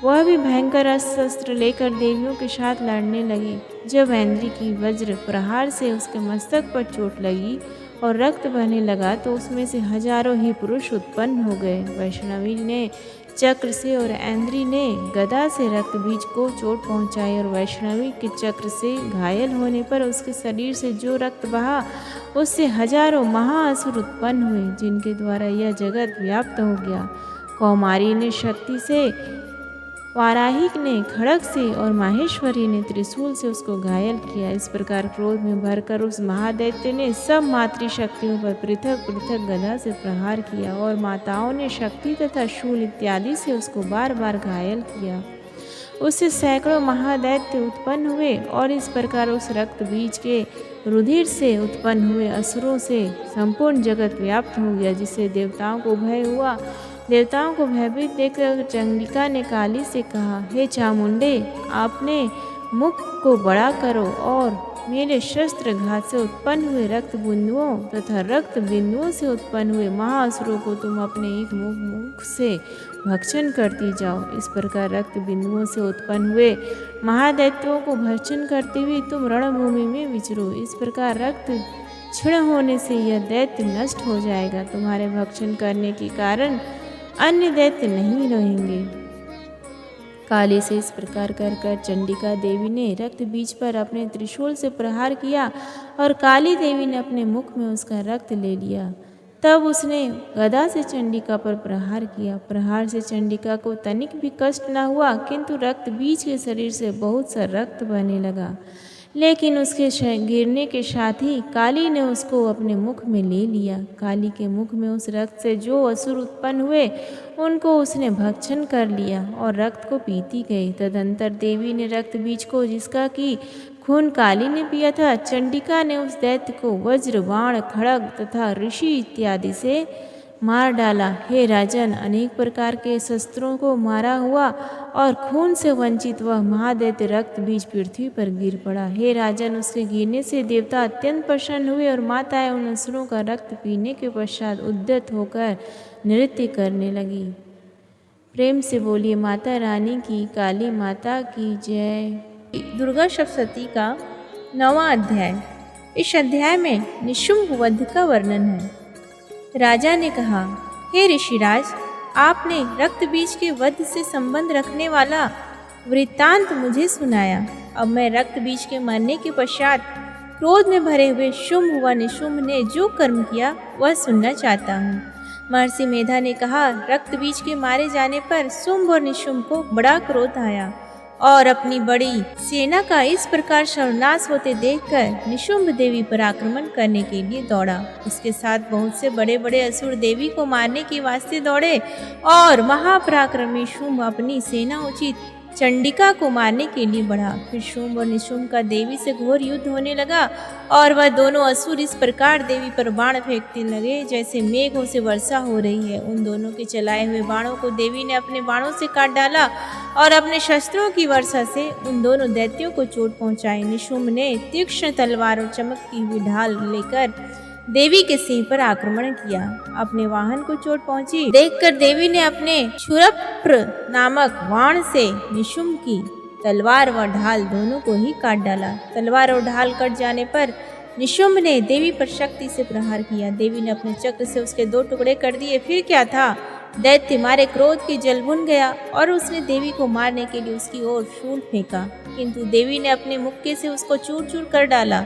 Speaker 1: वह भी भयंकर अस्त्र शस्त्र लेकर देवियों के साथ लड़ने लगे। जब ऐन्द्री की वज्र प्रहार से उसके मस्तक पर चोट लगी और रक्त बहने लगा तो उसमें से हजारों ही पुरुष उत्पन्न हो गए। वैष्णवी ने चक्र से और ऐन्द्री ने गदा से रक्तबीज को चोट पहुंचाई और वैष्णवी के चक्र से घायल होने पर उसके शरीर से जो रक्त बहा उससे हजारों महाअसुर उत्पन्न हुए, जिनके द्वारा यह जगत व्याप्त हो गया। कौमारी ने शक्ति से, वाराहिक ने खड़ग से और माहेश्वरी ने त्रिशूल से उसको घायल किया। इस प्रकार क्रोध में भरकर उस महादैत्य ने सब मातृशक्तियों पर पृथक पृथक गदा से प्रहार किया और माताओं ने शक्ति तथा शूल इत्यादि से उसको बार बार घायल किया। उससे सैकड़ों महादैत्य उत्पन्न हुए और इस प्रकार उस रक्त बीज के रुधिर से उत्पन्न हुए असुरों से संपूर्ण जगत व्याप्त हो गया, जिससे देवताओं को भय हुआ। देवताओं को भयभीत देखकर चंडिका ने काली से कहा, हे चामुंडे, आपने मुख को बड़ा करो और मेरे शस्त्र घात से उत्पन्न हुए रक्त बिंदुओं तथा रक्त बिंदुओं से उत्पन्न हुए महाअसुरों को तुम अपने एक मुख से भक्षण करती जाओ। इस प्रकार रक्त बिंदुओं से उत्पन्न हुए महादैत्यों को भक्षण करते हुए तुम रणभूमि में विचरो। इस प्रकार रक्त क्षीण होने से यह दैत्य नष्ट हो जाएगा। तुम्हारे भक्षण करने के कारण अन्य दैत्य नहीं रहेंगे। काली से इस प्रकार कर चंडिका देवी ने रक्त बीज पर अपने त्रिशूल से प्रहार किया और काली देवी ने अपने मुख में उसका रक्त ले लिया। तब उसने गदा से चंडिका पर प्रहार किया। प्रहार से चंडिका को तनिक भी कष्ट न हुआ, किंतु रक्त बीज के शरीर से बहुत सा रक्त बहने लगा। लेकिन उसके गिरने के साथ ही काली ने उसको अपने मुख में ले लिया। काली के मुख में उस रक्त से जो असुर उत्पन्न हुए उनको उसने भक्षण कर लिया और रक्त को पीती गई। तदंतर देवी ने रक्त बीज को, जिसका कि खून काली ने पिया था, चंडिका ने उस दैत्य को वज्र, बाण, खड़ग तथा ऋषि इत्यादि से मार डाला। हे राजन, अनेक प्रकार के शस्त्रों को मारा हुआ और खून से वंचित वह महादैत्य रक्त बीज पृथ्वी पर गिर पड़ा। हे राजन, उसके गिरने से देवता अत्यंत प्रसन्न हुए और माताएं उन असुरों का रक्त पीने के पश्चात उद्यत होकर नृत्य करने लगी। प्रेम से बोलिए माता रानी की, काली माता की जय।
Speaker 2: दुर्गा सप्तशती का 9वां अध्याय। इस अध्याय में निशुंभ वध का वर्णन है। राजा ने कहा, हे ऋषिराज, आपने रक्त बीज के वध से संबंध रखने वाला वृत्तांत मुझे सुनाया। अब मैं रक्त बीज के मरने के पश्चात क्रोध में भरे हुए शुंभ व निशुंभ ने जो कर्म किया वह सुनना चाहता हूँ। महर्षि मेधा ने कहा, रक्त बीज के मारे जाने पर शुंभ और निशुंभ को बड़ा क्रोध आया और अपनी बड़ी सेना का इस प्रकार सर्वनाश होते देखकर निशुंभ देवी पर आक्रमण करने के लिए दौड़ा। उसके साथ बहुत से बड़े बड़े असुर देवी को मारने के वास्ते दौड़े और महापराक्रमी शुंभ अपनी सेना उचित चंडिका को मारने के लिए बढ़ा। फिर शुंभ और निशुंभ का देवी से घोर युद्ध होने लगा और वह दोनों असुर इस प्रकार देवी पर बाण फेंकते लगे जैसे मेघों से वर्षा हो रही है। उन दोनों के चलाए हुए बाणों को देवी ने अपने बाणों से काट डाला और अपने शस्त्रों की वर्षा से उन दोनों दैत्यों को चोट पहुंचाई। निशुंभ ने तीक्ष्ण तलवार और चमकती हुई ढाल लेकर देवी के सिंह पर आक्रमण किया। अपने वाहन को चोट पहुंची देखकर देवी ने अपने क्षुरप्र नामक बाण से निशुंभ की तलवार व ढाल दोनों को ही काट डाला। तलवार और ढाल कट जाने पर
Speaker 1: निशुंभ ने देवी पर शक्ति से प्रहार किया। देवी ने अपने चक्र से उसके 2 टुकड़े कर दिए। फिर क्या था, दैत्य मारे क्रोध की जल भुन गया और उसने देवी को मारने के लिए उसकी ओर शूल फेंका, किंतु देवी ने अपने मुक्के से उसको चूर चूर कर डाला।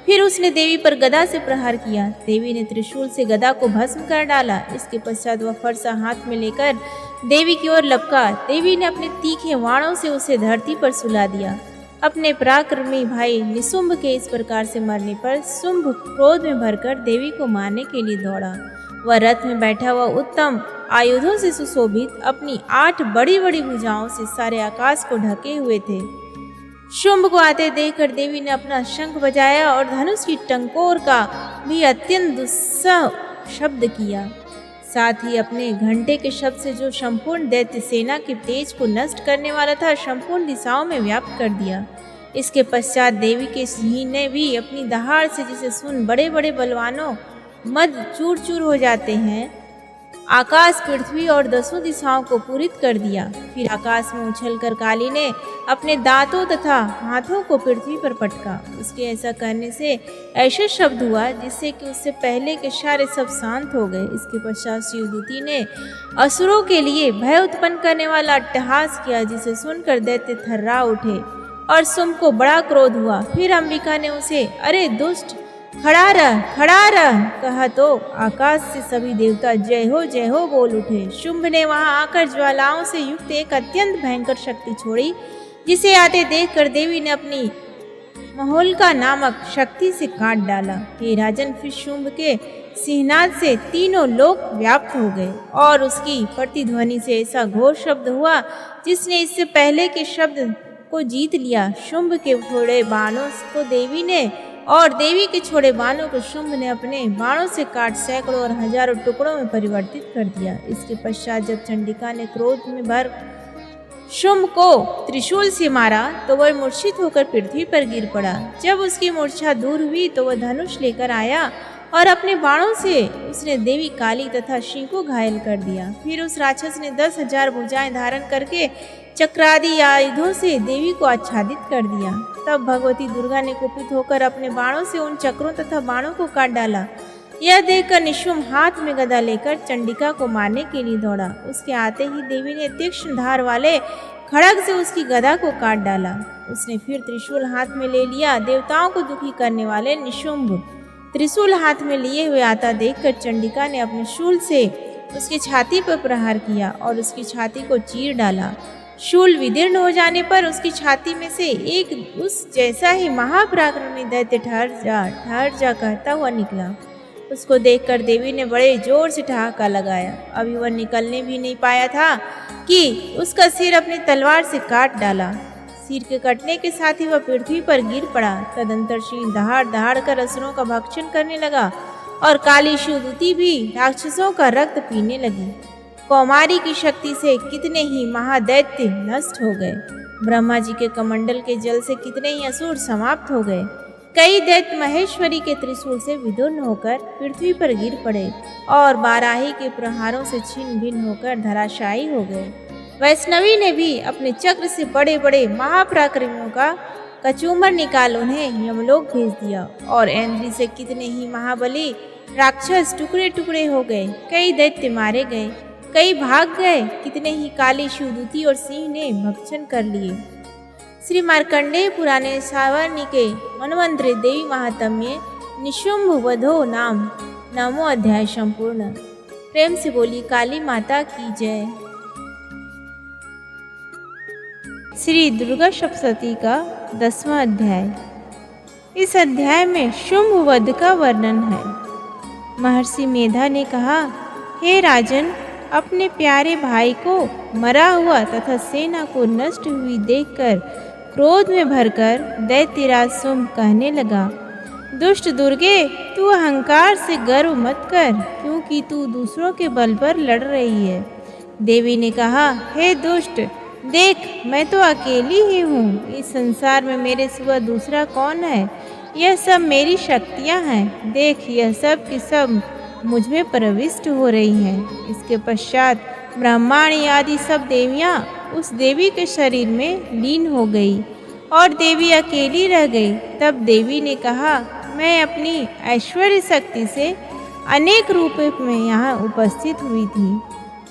Speaker 1: फिर उसने देवी पर गदा से प्रहार किया। देवी ने त्रिशूल से गदा को भस्म कर डाला। इसके पश्चात वह फरसा हाथ में लेकर देवी की ओर लपका। देवी ने अपने तीखे वाणों से उसे धरती पर सुला दिया। अपने पराक्रमी भाई निशुंभ के इस प्रकार से मरने पर शुंभ क्रोध में भरकर देवी को मारने के लिए दौड़ा। वह रथ में बैठा हुआ उत्तम आयुधों से सुशोभित अपनी 8 बड़ी बड़ी भुजाओं से सारे आकाश को ढके हुए थे। शुंभ को आते देखकर देवी ने अपना शंख बजाया और धनुष की टंकोर का भी अत्यंत दुस्सह शब्द किया। साथ ही अपने घंटे के शब्द से जो संपूर्ण दैत्य सेना के तेज को नष्ट करने वाला था, संपूर्ण दिशाओं में व्याप्त कर दिया। इसके पश्चात देवी के सिंह ने भी अपनी दहाड़ से, जिसे सुन बड़े बड़े बलवानों मद चूर चूर हो जाते हैं, आकाश, पृथ्वी और 10 दिशाओं को पूरित कर दिया। फिर आकाश में उछलकर काली ने अपने दांतों तथा हाथों को पृथ्वी पर पटका। उसके ऐसा करने से ऐसा शब्द हुआ जिससे कि उससे पहले के सारे सब शांत हो गए। इसके पश्चात शिवदूती ने असुरों के लिए भय उत्पन्न करने वाला अट्टहास किया, जिसे सुनकर दैत्य थर्रा उठे और शुंभ को बड़ा क्रोध हुआ। फिर अंबिका ने उसे अरे दुष्ट, खड़ा रह कहा तो आकाश से सभी देवता जय हो बोल उठे। शुंभ ने वहां आकर ज्वालाओं से युक्त एक अत्यंत भयंकर शक्ति छोड़ी, जिसे आते देखकर देवी ने अपनी महोल्का नामक शक्ति से काट डाला। हे राजन, फिर शुंभ के सिंहनाद से तीनों लोक व्याप्त हो गए और उसकी प्रतिध्वनि से ऐसा घोर शब्द हुआ जिसने इससे पहले के शब्द को जीत लिया। शुंभ के छोड़े बाणों को देवी ने और देवी के छोड़े बाणों को शुंभ ने अपने बाणों से काट सैकड़ों और हजारों टुकड़ों में परिवर्तित कर दिया। इसके पश्चात जब चंडिका ने क्रोध में भर शुंभ को त्रिशूल से मारा तो वह मूर्छित होकर पृथ्वी पर गिर पड़ा। जब उसकी मूर्छा दूर हुई तो वह धनुष लेकर आया और अपने बाणों से उसने देवी काली तथा सिंह को घायल कर दिया। फिर उस राक्षस ने 10,000 भुजाएं धारण करके चक्रादि आयुधों से देवी को आच्छादित कर दिया। तब भगवती दुर्गा ने कुपित होकर अपने बाणों से उन चक्रों तथा बाणों को काट डाला। यह देखकर निशुंभ हाथ में गदा लेकर चंडिका को मारने के लिए दौड़ा। उसके आते ही देवी ने तीक्ष्ण धार वाले खड़ग से उसकी गदा को काट डाला। उसने फिर त्रिशूल हाथ में ले लिया। देवताओं को दुखी करने वाले निशुंभ त्रिशूल हाथ में लिए हुए आता देखकर चंडिका ने अपने शूल से उसकी छाती पर प्रहार किया और उसकी छाती को चीर डाला। शूल विदीर्ण हो जाने पर उसकी छाती में से एक उस जैसा ही महापराक्रमी दैत्य ठहर जा कहता हुआ निकला। उसको देखकर देवी ने बड़े जोर से ठहाका लगाया। अभी वह निकलने भी नहीं पाया था कि उसका सिर अपनी तलवार से काट डाला। सिर के कटने के साथ ही वह पृथ्वी पर गिर पड़ा। तदंतर सिंह दहाड़ दहाड़ कर असुरों का भक्षण करने लगा और काली शिवदूती भी राक्षसों का रक्त पीने लगी। कौमारी की शक्ति से कितने ही महादैत्य नष्ट हो गए। ब्रह्मा जी के कमंडल के जल से कितने ही असुर समाप्त हो गए। कई दैत्य महेश्वरी के त्रिशूल से विदुर्ण होकर पृथ्वी पर गिर पड़े और बाराही के प्रहारों से छिन्न भिन्न होकर धराशायी हो गए। वैष्णवी ने भी अपने चक्र से बड़े बड़े महापराक्रमियों का कचूमर निकाल उन्हें यमलोक भेज दिया और ऐन्द्री से कितने ही महाबली राक्षस टुकड़े टुकड़े हो गए। कई दैत्य मारे गए, कई भाग गए। कितने ही काली शिवदूती और सिंह ने भक्षण कर लिए। श्री मार्कंडेय पुराणे सावर्णी के मनवंतरे देवी महात्म्य निशुंभ वधो नाम 9वां अध्याय संपूर्ण। प्रेम से बोली काली माता की जय। श्री दुर्गा सप्तशती का 10वां अध्याय। इस अध्याय में शुंभ वध का वर्णन है। महर्षि मेधा ने कहा, हे राजन, अपने प्यारे भाई को मरा हुआ तथा सेना को नष्ट हुई देखकर क्रोध में भरकर दैत्यराज शुंभ कहने लगा, दुष्ट दुर्गे, तू अहंकार से गर्व मत कर, क्योंकि तू दूसरों के बल पर लड़ रही है। देवी ने कहा, हे दुष्ट, देख, मैं तो अकेली ही हूँ। इस संसार में मेरे सिवा दूसरा कौन है? यह सब मेरी शक्तियाँ हैं। देख, यह सब की सब मुझ में प्रविष्ट हो रही हैं। इसके पश्चात ब्रह्माणी आदि सब देवियाँ उस देवी के शरीर में लीन हो गई और देवी अकेली रह गई। तब देवी ने कहा, मैं अपनी ऐश्वर्य शक्ति से अनेक रूपों में यहाँ उपस्थित हुई थी।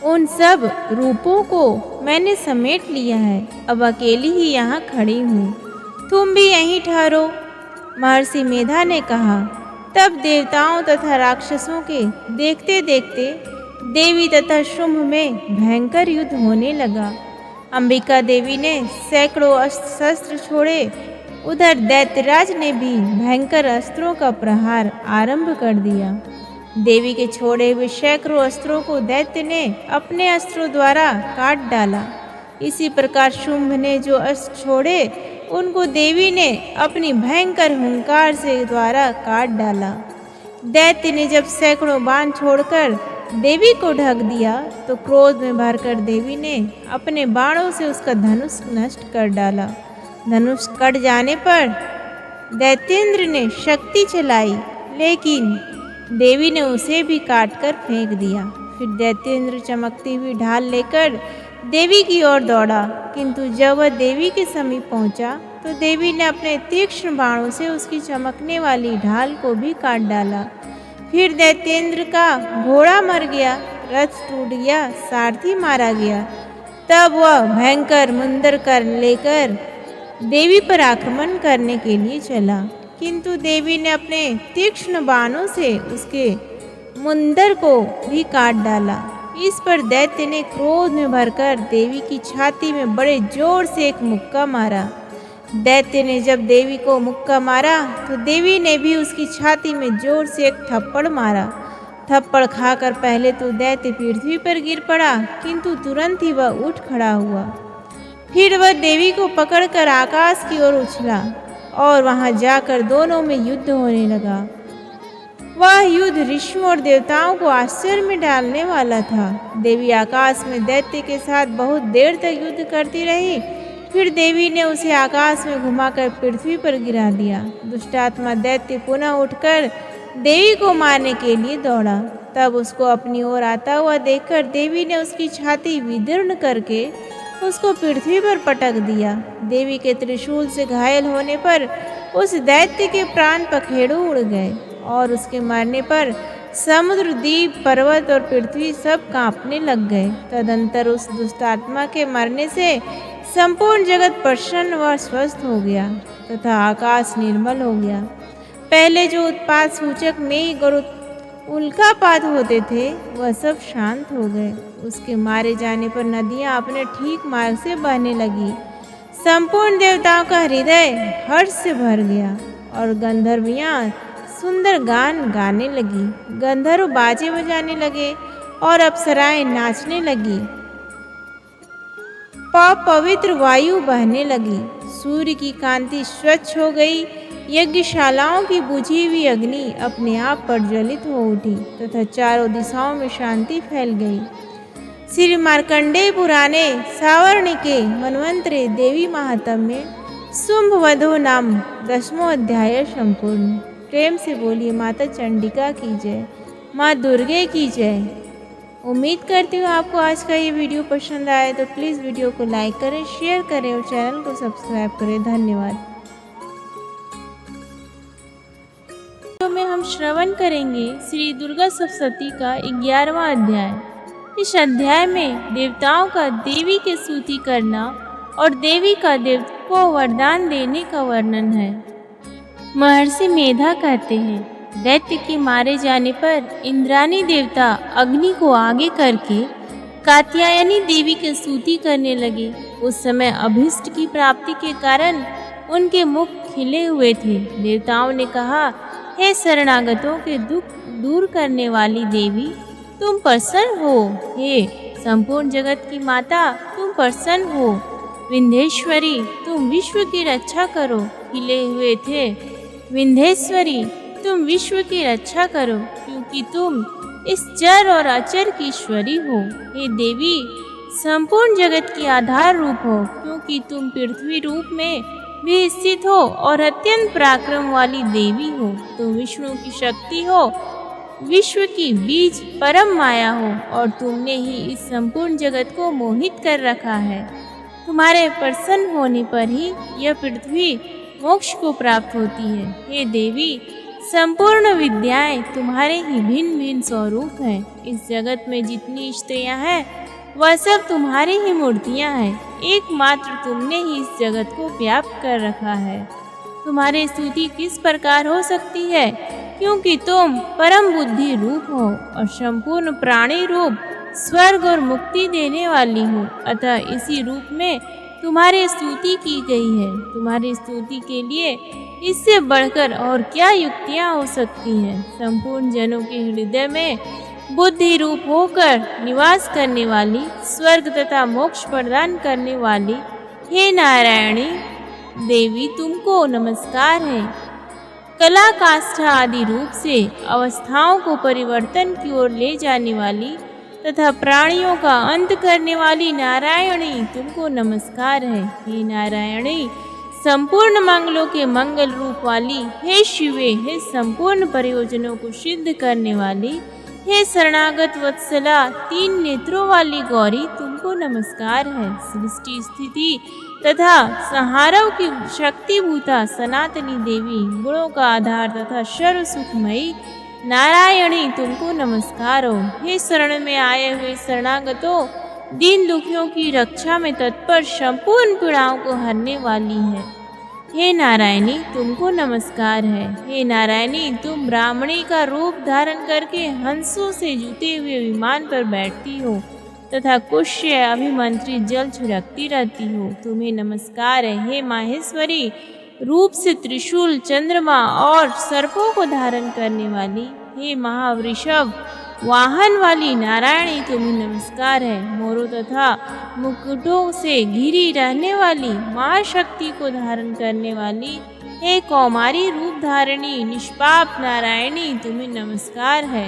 Speaker 1: उन सब रूपों को मैंने समेट लिया है। अब अकेली ही यहाँ खड़ी हूँ, तुम भी यहीं ठहरो। महर्षि मेधा ने कहा। तब देवताओं तथा राक्षसों के देखते देखते देवी तथा शुंभ में भयंकर युद्ध होने लगा। अंबिका देवी ने सैकड़ों अस्त्र शस्त्र छोड़े, उधर दैत्यराज ने भी भयंकर अस्त्रों का प्रहार आरंभ कर दिया। देवी के छोड़े हुए सैकड़ों अस्त्रों को दैत्य ने अपने अस्त्रों द्वारा काट डाला। इसी प्रकार शुंभ ने जो अस्त्र छोड़े उनको देवी ने अपनी भयंकर हुंकार से द्वारा काट डाला। दैत्य ने जब सैकड़ों बाण छोड़कर देवी को ढक दिया तो क्रोध में भरकर देवी ने अपने बाणों से उसका धनुष नष्ट कर डाला। धनुष कट जाने पर दैत्येंद्र ने शक्ति चलाई, लेकिन देवी ने उसे भी काटकर फेंक दिया। फिर दैत्येंद्र चमकती हुई ढाल लेकर देवी की ओर दौड़ा, किंतु जब वह देवी के समीप पहुंचा तो देवी ने अपने तीक्ष्ण बाणों से उसकी चमकने वाली ढाल को भी काट डाला। फिर दैत्येंद्र का घोड़ा मर गया, रथ टूट गया, सारथी मारा गया। तब वह भयंकर मुंदर कर लेकर देवी पर आक्रमण करने के लिए चला, किंतु देवी ने अपने तीक्ष्ण बाणों से उसके मुंदर को भी काट डाला। इस पर दैत्य ने क्रोध में भरकर देवी की छाती में बड़े जोर से एक मुक्का मारा। दैत्य ने जब देवी को मुक्का मारा तो देवी ने भी उसकी छाती में जोर से एक थप्पड़ मारा। थप्पड़ खाकर पहले तो दैत्य पृथ्वी पर गिर पड़ा, किंतु तुरंत ही वह उठ खड़ा हुआ। फिर वह देवी को पकड़कर आकाश की ओर उछला और वहां जाकर दोनों में युद्ध होने लगा। वह युद्ध ऋषियों और देवताओं को आश्चर्य में डालने वाला था। देवी आकाश में दैत्य के साथ बहुत देर तक युद्ध करती रही। फिर देवी ने उसे आकाश में घुमाकर पृथ्वी पर गिरा दिया। दुष्टात्मा दैत्य पुनः उठकर देवी को मारने के लिए दौड़ा। तब उसको अपनी ओर आता हुआ देखकर देवी ने उसकी छाती विदीर्ण करके उसको पृथ्वी पर पटक दिया। देवी के त्रिशूल से घायल होने पर उस दैत्य के प्राण पखेरु उड़ गए और उसके मरने पर समुद्र, द्वीप, पर्वत और पृथ्वी सब कांपने लग गए। तदंतर उस दुष्टात्मा के मरने से संपूर्ण जगत प्रसन्न व स्वस्थ हो गया तथा आकाश निर्मल हो गया। पहले जो उत्पात सूचक मेघ और उल्कापात होते थे वह सब शांत हो गए। उसके मारे जाने पर नदियां अपने ठीक मार्ग से बहने लगी। संपूर्ण देवताओं का हृदय हर्ष से भर गया और गंधर्वियां सुंदर गान गाने लगी। गंधर्व बाजे बजाने लगे और अप्सराएं नाचने लगी। पवित्र वायु बहने लगी। सूर्य की कांति स्वच्छ हो गई। यज्ञशालाओं की बुझी हुई अग्नि अपने आप प्रज्वलित हो उठी तथा चारों दिशाओं में शांति फैल गई। श्री मार्कंडेय पुराणे सावर्णिके मनवंतरे देवी महात्म्य शुंभ वधो नाम 10वां अध्याय संपूर्ण। प्रेम से बोलिए माता चंडिका की जय, माँ दुर्गे की जय। उम्मीद करती हूँ आपको आज का ये वीडियो पसंद आए तो प्लीज़ वीडियो को लाइक करें, शेयर करें और चैनल को सब्सक्राइब करें। धन्यवाद। में हम श्रवण करेंगे श्री दुर्गा सप्तशती का 11वां अध्याय। इस अध्याय में देवताओं का देवी के स्तुति करना और देवी का देवता को वरदान देने का वर्णन है। महर्षि मेधा कहते हैं, दैत्य के मारे जाने पर इंद्राणी देवता अग्नि को आगे करके कात्यायनी देवी की स्तुति करने लगे। उस समय अभीष्ट की प्राप्ति के कारण उनके मुख खिले हुए थे। देवताओं ने कहा, हे शरणागतों के दुख दूर करने वाली देवी, तुम प्रसन्न हो। हे संपूर्ण जगत की माता, तुम प्रसन्न हो। विंध्येश्वरी, तुम विश्व की रक्षा करो। खिले हुए थे विंध्येश्वरी, तुम विश्व की रक्षा करो, क्योंकि तुम इस चर और अचर की ईश्वरी हो। हे देवी, संपूर्ण जगत की आधार रूप हो, क्योंकि तुम पृथ्वी रूप में भी स्थित हो और अत्यंत पराक्रम वाली देवी हो। तुम विष्णु की शक्ति हो, विश्व की बीज परम माया हो और तुमने ही इस संपूर्ण जगत को मोहित कर रखा है। तुम्हारे प्रसन्न होने पर ही यह पृथ्वी मोक्ष को प्राप्त होती है। हे देवी, संपूर्ण विद्याएं तुम्हारे ही भिन्न भिन्न स्वरूप हैं। इस जगत में जितनी स्त्रियां हैं वह सब तुम्हारी ही मूर्तियां हैं। एकमात्र तुमने ही इस जगत को व्याप्त कर रखा है। तुम्हारी स्तुति किस प्रकार हो सकती है, क्योंकि तुम परम बुद्धि रूप हो और संपूर्ण प्राणी रूप स्वर्ग और मुक्ति देने वाली हो। अतः इसी रूप में तुम्हारी स्तुति की गई है। तुम्हारी स्तुति के लिए इससे बढ़कर और क्या युक्तियाँ हो सकती हैं। संपूर्ण जनों के हृदय में बुद्धि रूप होकर निवास करने वाली, स्वर्ग तथा मोक्ष प्रदान करने वाली हे नारायणी देवी, तुमको नमस्कार है। कला काष्ठा आदि रूप से अवस्थाओं को परिवर्तन की ओर ले जाने वाली तथा प्राणियों का अंत करने वाली नारायणी, तुमको नमस्कार है। हे नारायणी, संपूर्ण मंगलों के मंगल रूप वाली हे शिवे, हे संपूर्ण प्रयोजनों को सिद्ध करने वाली हे शरणागत वत्सला, 3 नेत्रों वाली गौरी, तुमको नमस्कार है। सृष्टि स्थिति तथा संहारों की शक्तिभूता सनातनी देवी, गुणों का आधार तथा सर्व सुखमयी नारायणी, तुमको नमस्कार हो। हे शरण में आए हुए शरणागतों, दीन दुखियों की रक्षा में तत्पर, संपूर्ण पीड़ाओं को हरने वाली है हे नारायणी, तुमको नमस्कार है। हे नारायणी, तुम ब्राह्मणी का रूप धारण करके हंसों से जुते हुए विमान पर बैठती हो तथा कुश से अभिमंत्रित जल छिड़कती रहती हो। तुम्हें नमस्कार है। हे माहेश्वरी, रूप से त्रिशूल, चंद्रमा और सर्पों को धारण करने वाली हे महावृषभ वाहन वाली नारायणी, तुम्हें नमस्कार है। मोरों तथा मुकुटों से घिरी रहने वाली महाशक्ति को धारण करने वाली हे कौमारी रूप धारिणी निष्पाप नारायणी, तुम्हें नमस्कार है।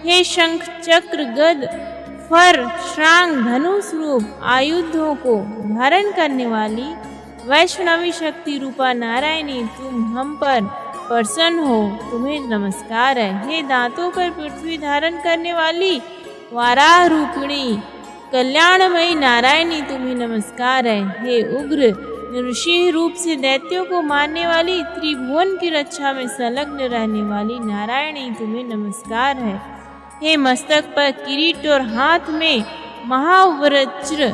Speaker 1: हे शंख चक्र गद फर श्रांग धनुष रूप आयुधों को धारण करने वाली वैष्णवी शक्ति रूपा नारायणी, तुम हम पर प्रसन्न हो, तुम्हें नमस्कार है। हे दांतों पर पृथ्वी धारण करने वाली वाराह रूपिणी कल्याणमयी नारायणी, तुम्हें नमस्कार है। हे उग्र नृसिंह रूप से दैत्यों को मारने वाली, त्रिभुवन की रक्षा में संलग्न रहने वाली नारायणी, तुम्हें नमस्कार है। हे मस्तक पर किरीट और हाथ में महावज्र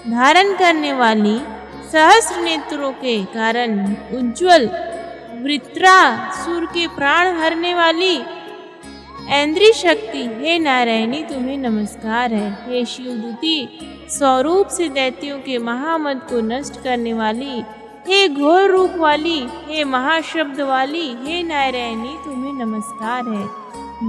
Speaker 1: धारण करने वाली, सहस्र नेत्रों के कारण उज्ज्वल वृत्रासुर के प्राण हरने वाली ऐन्द्री शक्ति हे नारायणी, तुम्हें नमस्कार है। हे शिवदूती, स्वरूप से दैत्यों के महामद को नष्ट करने वाली, हे घोर रूप वाली, हे महाशब्द वाली हे नारायणी, तुम्हें नमस्कार है।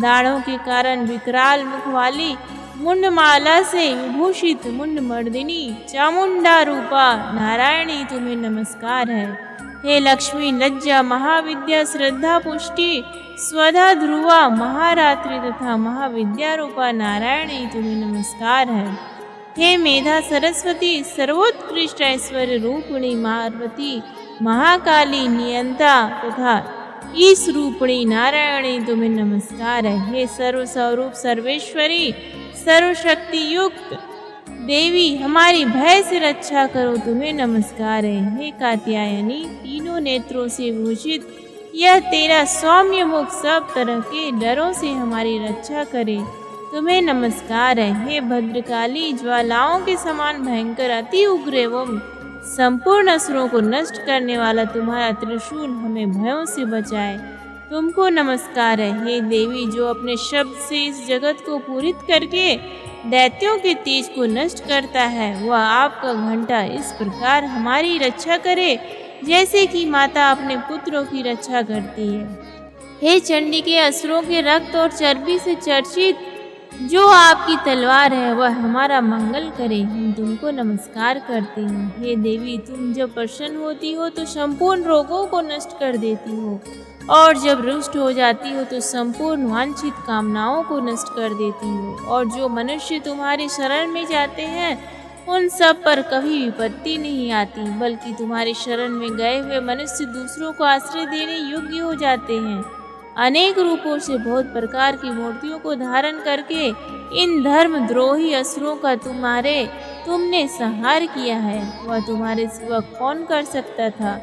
Speaker 1: दाढ़ों के कारण विकराल मुख वाली, मुंडमाला से विभूषित मुंडमर्दिनी चामुंडा रूपा नारायणी, तुम्हें नमस्कार है। हे लक्ष्मी लज्जा महाविद्या श्रद्धा पुष्टि स्वधा ध्रुवा महारात्रि तथा महाविद्या रूपा नारायणी, तुम्हें नमस्कार है। हे मेधा सरस्वती सर्वोत्कृष्ट ऐश्वर्य रूपिणी पार्वती महाकाली नियंता तथा ईश रूपिणी नारायणी, तुम्हें नमस्कार है। हे सर्व स्वरूप सर्वेश्वरी सर्वशक्ति युक्त देवी, हमारी भय से रक्षा करो, तुम्हें नमस्कार है। हे कात्यायनी, तीनों नेत्रों से भूषित यह तेरा सौम्य मुख सब तरह के डरों से हमारी रक्षा करे, तुम्हें नमस्कार है। हे भद्रकाली, ज्वालाओं के समान भयंकर अति उग्र एवं संपूर्ण असुरों को नष्ट करने वाला तुम्हारा त्रिशूल हमें भयों से बचाए, तुमको नमस्कार है। हे देवी, जो अपने शब्द से इस जगत को पूरित करके दैत्यों के तेज को नष्ट करता है, वह आपका घंटा इस प्रकार हमारी रक्षा करे जैसे कि माता अपने पुत्रों की रक्षा करती है। हे चंडी के असुरों के रक्त और चर्बी से चर्चित जो आपकी तलवार है वह हमारा मंगल करे, हम तुमको नमस्कार करते हैं। हे देवी, तुम जब प्रसन्न होती हो तो संपूर्ण रोगों को नष्ट कर देती हो और जब रुष्ट हो जाती हो तो संपूर्ण वांछित कामनाओं को नष्ट कर देती हो। और जो मनुष्य तुम्हारे शरण में जाते हैं उन सब पर कभी विपत्ति नहीं आती, बल्कि तुम्हारे शरण में गए हुए मनुष्य दूसरों को आश्रय देने योग्य हो जाते हैं। अनेक रूपों से बहुत प्रकार की मूर्तियों को धारण करके इन धर्मद्रोही असुरों का तुमने संहार किया है, वह तुम्हारे सिवा कौन कर सकता था।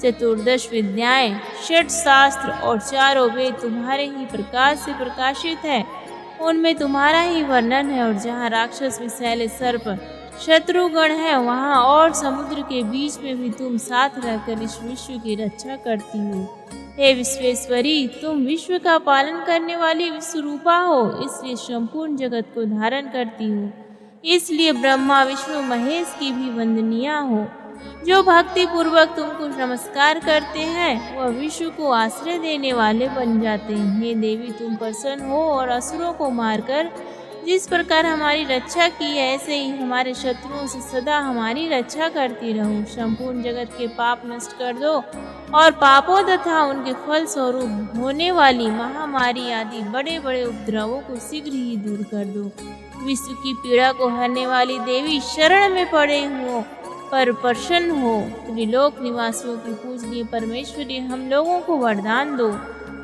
Speaker 1: चतुर्दश विद्याएं, षट शास्त्र और चारों वेद तुम्हारे ही प्रकाश से प्रकाशित है, उनमें तुम्हारा ही वर्णन है। और जहाँ राक्षस विषैले सर्प शत्रुगण है, वहाँ और समुद्र के बीच में भी तुम साथ रहकर इस विश्व की रक्षा करती हो। हे विश्वेश्वरी, तुम विश्व का पालन करने वाली विश्वरूपा हो, इसलिए संपूर्ण जगत को धारण करती हो। इसलिए ब्रह्मा विष्णु महेश की भी वंदनीय हो। जो भक्ति पूर्वक तुमको नमस्कार करते हैं, वह विश्व को आश्रय देने वाले बन जाते हैं। हे देवी, तुम प्रसन्न हो और असुरों को मारकर जिस प्रकार हमारी रक्षा की है, ऐसे ही हमारे शत्रुओं से सदा हमारी रक्षा करती रहो। संपूर्ण जगत के पाप नष्ट कर दो और पापों तथा उनके फल स्वरूप होने वाली महामारी आदि बड़े बड़े उपद्रवों को शीघ्र ही दूर कर दो। विश्व की पीड़ा को हरने वाली देवी, शरण में पड़े हो पर प्रसन्न हो। त्रिलोक निवासियों की पूजनीय परमेश्वरी, हम लोगों को वरदान दो।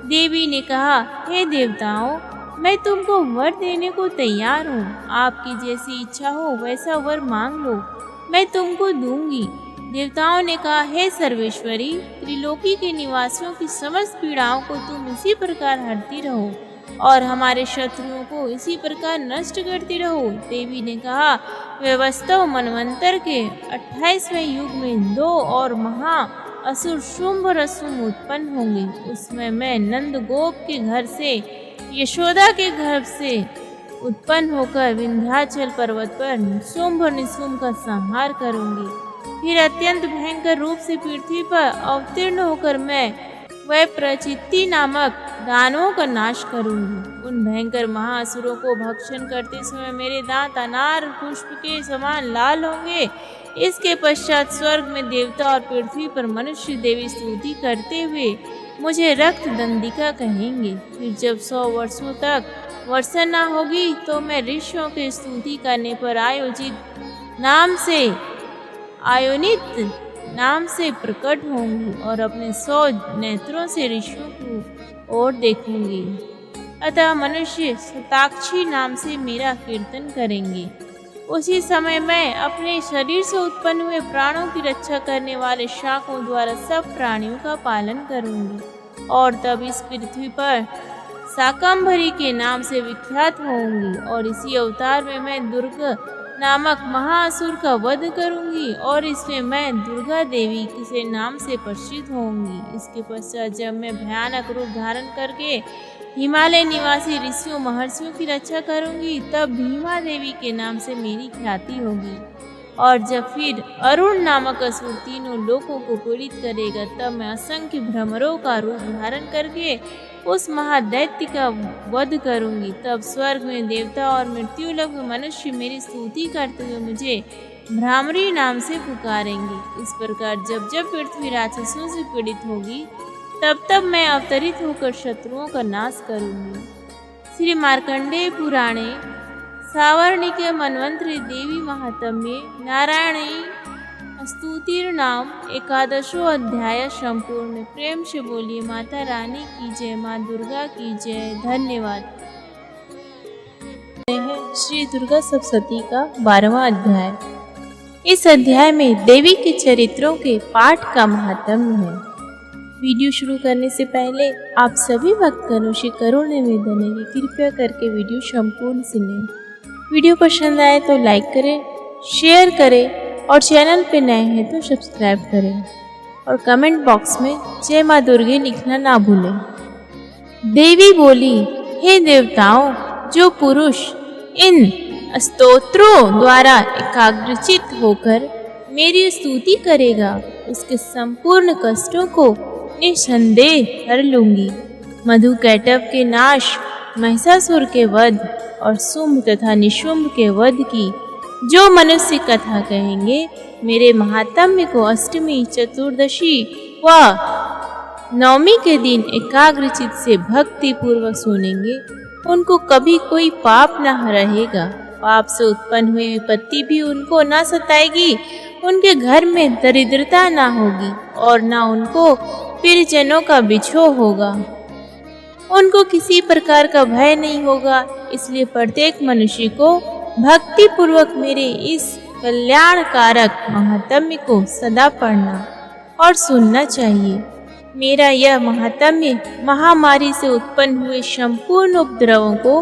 Speaker 1: देवी ने कहा, हे देवताओं, मैं तुमको वर देने को तैयार हूँ। आपकी जैसी इच्छा हो वैसा वर मांग लो, मैं तुमको दूंगी। देवताओं ने कहा, हे सर्वेश्वरी, त्रिलोकी के निवासियों की समस्त पीड़ाओं को तुम इसी प्रकार हरती रहो और हमारे शत्रुओं को इसी प्रकार नष्ट करती रहो। देवी ने कहा, वे वास्तव मनवंतर के 28वें युग में 2 और महा असुर शुंभ और अशुंभ उत्पन्न होंगे। उसमें मैं नंद गोप के घर से, यशोदा के घर से उत्पन्न होकर विंध्याचल पर्वत पर शुंभ और निशुंभ का संहार करूंगी। फिर अत्यंत भयंकर रूप से पृथ्वी पर अवतीर्ण होकर मैं वह प्रचित्ति नामक दानवों का नाश करूंगी। उन भयंकर महाअसुरों को भक्षण करते समय मेरे दांत अनार पुष्प के समान लाल होंगे। इसके पश्चात स्वर्ग में देवता और पृथ्वी पर मनुष्य देवी स्तुति करते हुए मुझे रक्त दंडिका कहेंगे। फिर जब 100 वर्षों तक वर्षा न होगी, तो मैं ऋषियों के स्तुति करने पर आयोनित नाम से प्रकट होंगी और अपने 100 नेत्रों से ऋषियों की ओर देखूंगी। अतः मनुष्य शताक्षी नाम से मेरा कीर्तन करेंगे। उसी समय मैं अपने शरीर से उत्पन्न हुए प्राणों की रक्षा करने वाले शाकों द्वारा सब प्राणियों का पालन करूंगी और तब इस पृथ्वी पर शाकंभरी के नाम से विख्यात होंगी। और इसी अवतार में मैं दुर्गा नामक महाअसुर का वध करूंगी और इसमें मैं दुर्गा देवी के नाम से प्रसिद्ध होंगी। इसके पश्चात जब मैं भयानक रूप धारण करके हिमालय निवासी ऋषियों महर्षियों की रक्षा करूंगी, तब भीमा देवी के नाम से मेरी ख्याति होगी। और जब फिर अरुण नामक असुर तीनों लोकों को पीड़ित करेगा, तब मैं असंख्य भ्रमरों का रूप धारण करके उस महादैत्य का वध करूंगी। तब स्वर्ग में देवता और मृत्युलोक में मनुष्य मेरी स्तुति करते हुए मुझे भ्रामरी नाम से पुकारेंगे। इस प्रकार जब जब पृथ्वी राक्षसों से पीड़ित होगी, तब तब मैं अवतरित होकर शत्रुओं का नाश करूंगी। श्री मार्कंडेय पुराणे सावर्णिक मनवंतरी देवी महात्म्य नारायणी स्तुतिर नाम 11वां अध्याय संपूर्ण। प्रेम से बोलिए माता रानी की जय, माँ दुर्गा की जय। धन्यवाद। श्री दुर्गा सप्तशती का 12वां अध्याय। इस अध्याय में देवी के चरित्रों के पाठ का महत्व है। वीडियो शुरू करने से पहले आप सभी भक्तगणों से करुण निवेदन है कि कृपया करके वीडियो संपूर्ण सुनें। वीडियो पसंद आए तो लाइक करें, शेयर करें और चैनल पे नए हैं तो सब्सक्राइब करें और कमेंट बॉक्स में जय माँ दुर्गे लिखना ना भूलें। देवी बोली, हे देवताओं, जो पुरुष इन स्तोत्रों द्वारा एकाग्रचित होकर मेरी स्तुति करेगा, उसके संपूर्ण कष्टों को निसंदेह हर लूंगी। मधुकैटभ के नाश, महिषासुर के वध और शुंभ तथा निशुंभ के वध की जो मनुष्य कथा कहेंगे, मेरे महात्म्य को अष्टमी, चतुर्दशी व नवमी के दिन एकाग्रचित से भक्ति पूर्वक सुनेंगे, उनको कभी कोई पाप न रहेगा। पाप से उत्पन्न हुई विपत्ति भी उनको न सताएगी। उनके घर में दरिद्रता न होगी और न उनको परिजनों का बिछोह होगा। उनको किसी प्रकार का भय नहीं होगा। इसलिए प्रत्येक मनुष्य को भक्ति पूर्वक मेरे इस कल्याणकारक महात्म्य को सदा पढ़ना और सुनना चाहिए। मेरा यह महात्म्य महामारी से उत्पन्न हुए संपूर्ण उपद्रवों को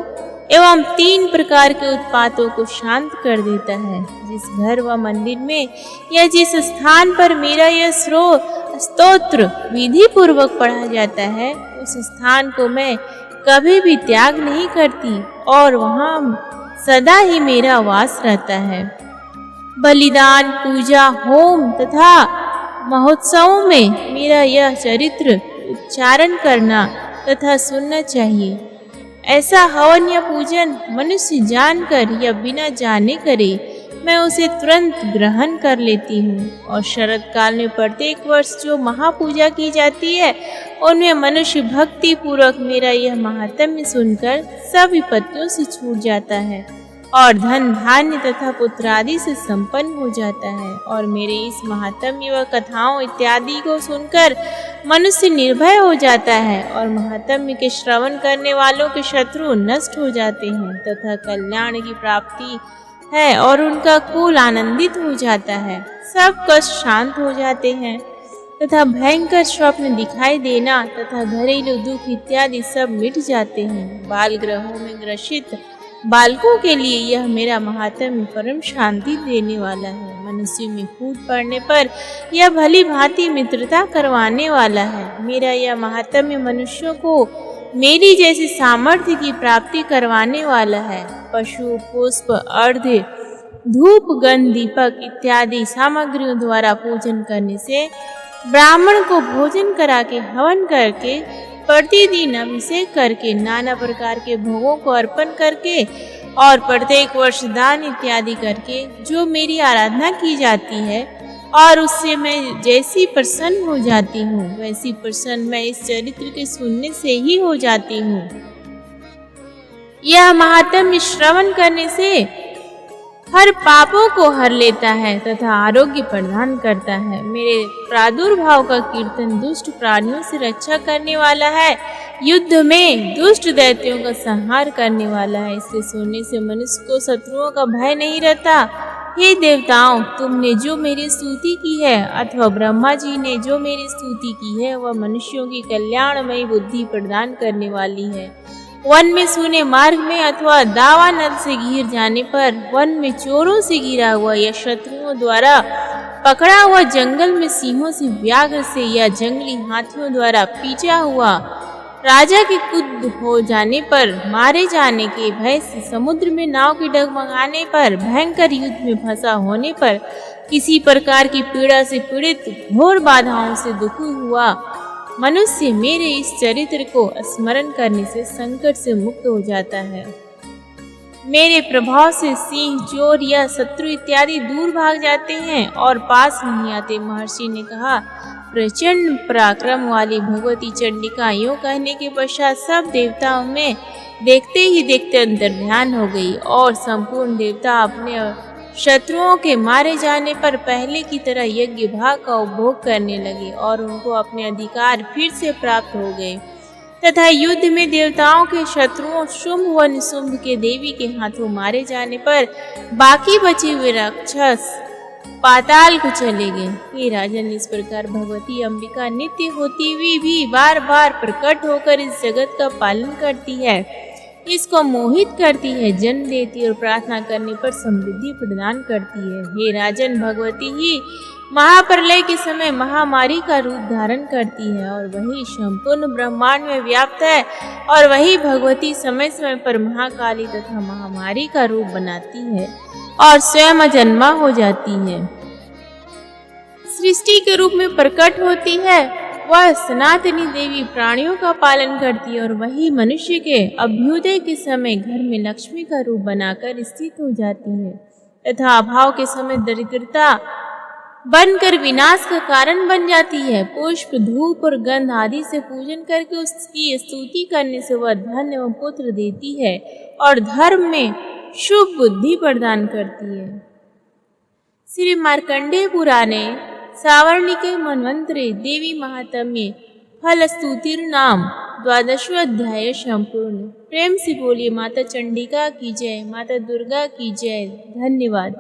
Speaker 1: एवं 3 प्रकार के उत्पातों को शांत कर देता है। जिस घर व मंदिर में या जिस स्थान पर मेरा यह स्तोत्र विधि पूर्वक पढ़ा जाता है, उस स्थान को मैं कभी भी त्याग नहीं करती और वहाँ सदा ही मेरा वास रहता है। बलिदान, पूजा, होम तथा महोत्सवों में मेरा यह चरित्र उच्चारण करना तथा सुनना चाहिए। ऐसा हवन या पूजन मनुष्य जानकर या बिना जाने करे, मैं उसे तुरंत ग्रहण कर लेती हूँ। और शरद काल में प्रत्येक वर्ष जो महापूजा की जाती है, उनमें मनुष्य भक्ति पूर्वक मेरा यह महात्म्य सुनकर सब विपत्तियों से छूट जाता है और धन धान्य तथा पुत्र आदि से संपन्न हो जाता है। और मेरे इस महात्म्य व कथाओं इत्यादि को सुनकर मनुष्य निर्भय हो जाता है और महात्म्य के श्रवण करने वालों के शत्रु नष्ट हो जाते हैं तथा कल्याण की प्राप्ति है और उनका कुल आनंदित हो जाता है। सब कष्ट शांत हो जाते हैं तथा भयंकर स्वप्न दिखाई देना तथा घरेलू दुख इत्यादि सब मिट जाते हैं। बाल ग्रहों में ग्रसित बालकों के लिए यह मेरा महात्म्य परम शांति देने वाला है। मनुष्य में फूट पड़ने पर यह भली भांति मित्रता करवाने वाला है। मेरा यह महात्म्य मनुष्यों को मेरी जैसी सामर्थ्य की प्राप्ति करवाने वाला है। पशु, पुष्प, अर्घ्य, धूप, गंध, दीपक इत्यादि सामग्रियों द्वारा पूजन करने से, ब्राह्मण को भोजन करा के, हवन करके, प्रतिदिन अभिषेक करके, नाना प्रकार के भोगों को अर्पण करके और प्रत्येक वर्ष दान इत्यादि करके जो मेरी आराधना की जाती है और उससे मैं जैसी प्रसन्न हो जाती हूँ, वैसी प्रसन्न मैं इस चरित्र के सुनने से ही हो जाती हूँ। यह महात्म्य श्रवण करने से हर पापों को हर लेता है तथा आरोग्य प्रदान करता है। मेरे प्रादुर्भाव का कीर्तन दुष्ट प्राणियों से रक्षा करने वाला है, युद्ध में दुष्ट दैत्यों का संहार करने वाला है। इसे सुनने से मनुष्य को शत्रुओं का भय नहीं रहता। हे देवताओं, तुमने जो मेरी स्तुति की है अथवा ब्रह्मा जी ने जो मेरी स्तुति की है, वह मनुष्यों की कल्याणमयी बुद्धि प्रदान करने वाली है। वन में सूने मार्ग में अथवा दावा नल से घिर जाने पर, वन में चोरों से घिरा हुआ या शत्रुओं द्वारा पकड़ा हुआ, जंगल में सिंहों से, व्याघ्र से या जंगली हाथियों द्वारा पीछा हुआ, राजा के कुद हो जाने पर, मारे जाने के भय से, समुद्र में नाव के डगमगाने पर, भयंकर युद्ध में फंसा होने पर, किसी प्रकार की पीड़ा से पीड़ित, घोर बाधाओं से दुखी हुआ मनुष्य मेरे इस चरित्र को स्मरण करने से संकट से मुक्त हो जाता है। मेरे प्रभाव से सिंह, चोर या शत्रु इत्यादि दूर भाग जाते हैं और पास नहीं आते। महर्षि ने कहा, प्रचंड पराक्रम वाली भगवती चंडिका यूं कहने के पश्चात सब देवताओं में देखते ही देखते अंतर्ध्यान हो गई और संपूर्ण देवता अपने शत्रुओं के मारे जाने पर पहले की तरह यज्ञ भाग का उपभोग करने लगे और उनको अपने अधिकार फिर से प्राप्त हो गए तथा युद्ध में देवताओं के शत्रुओं शुंभ व निशुंभ के देवी के हाथों मारे जाने पर बाकी बचे हुए राक्षस पाताल को चले गए। हे राजन, इस प्रकार भगवती अंबिका नित्य होती हुई भी बार बार प्रकट होकर इस जगत का पालन करती है, इसको मोहित करती है, जन्म देती और प्रार्थना करने पर समृद्धि प्रदान करती है। हे राजन, भगवती ही महाप्रलय के समय महामारी का रूप धारण करती है और वही संपूर्ण ब्रह्मांड में व्याप्त है और वही भगवती समय समय पर महाकाली तथा महामारी का रूप बनाती है और स्वयं अजन्मा हो जाती है, सृष्टि के रूप में प्रकट होती है। वह सनातनी देवी प्राणियों का पालन करती है और वही मनुष्य के अभ्युदय के समय घर में लक्ष्मी का रूप बनाकर स्थित हो जाती है तथा अभाव के समय दरिद्रता बनकर विनाश का कारण बन जाती है। पुष्प, धूप और गंध आदि से पूजन करके उसकी स्तुति करने से वह धन एवं पुत्र देती है और धर्म में शुभ बुद्धि प्रदान करती है। श्री मार्कंडेय पुराणे सावर्णिके मनवंतरे देवी महात्म्य फल स्तुतिर नाम 12वां अध्याय संपूर्ण। प्रेम से बोलिए माता चंडिका की जय, माता दुर्गा की जय। धन्यवाद।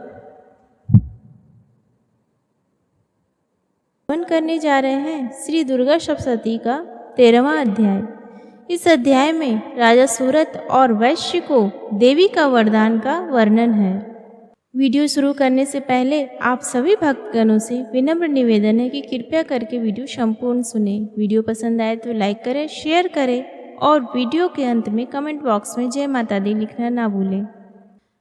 Speaker 2: श्रवण करने जा रहे हैं श्री दुर्गा सप्तशती का 13वां अध्याय। इस अध्याय में राजा सूरत और वैश्य को देवी का वरदान का वर्णन है। वीडियो शुरू करने से पहले आप सभी भक्तगणों से विनम्र निवेदन है कि कृपया करके वीडियो संपूर्ण सुने। वीडियो पसंद आए तो लाइक करें, शेयर करें और वीडियो के अंत में कमेंट बॉक्स में जय माता दी लिखना ना भूलें।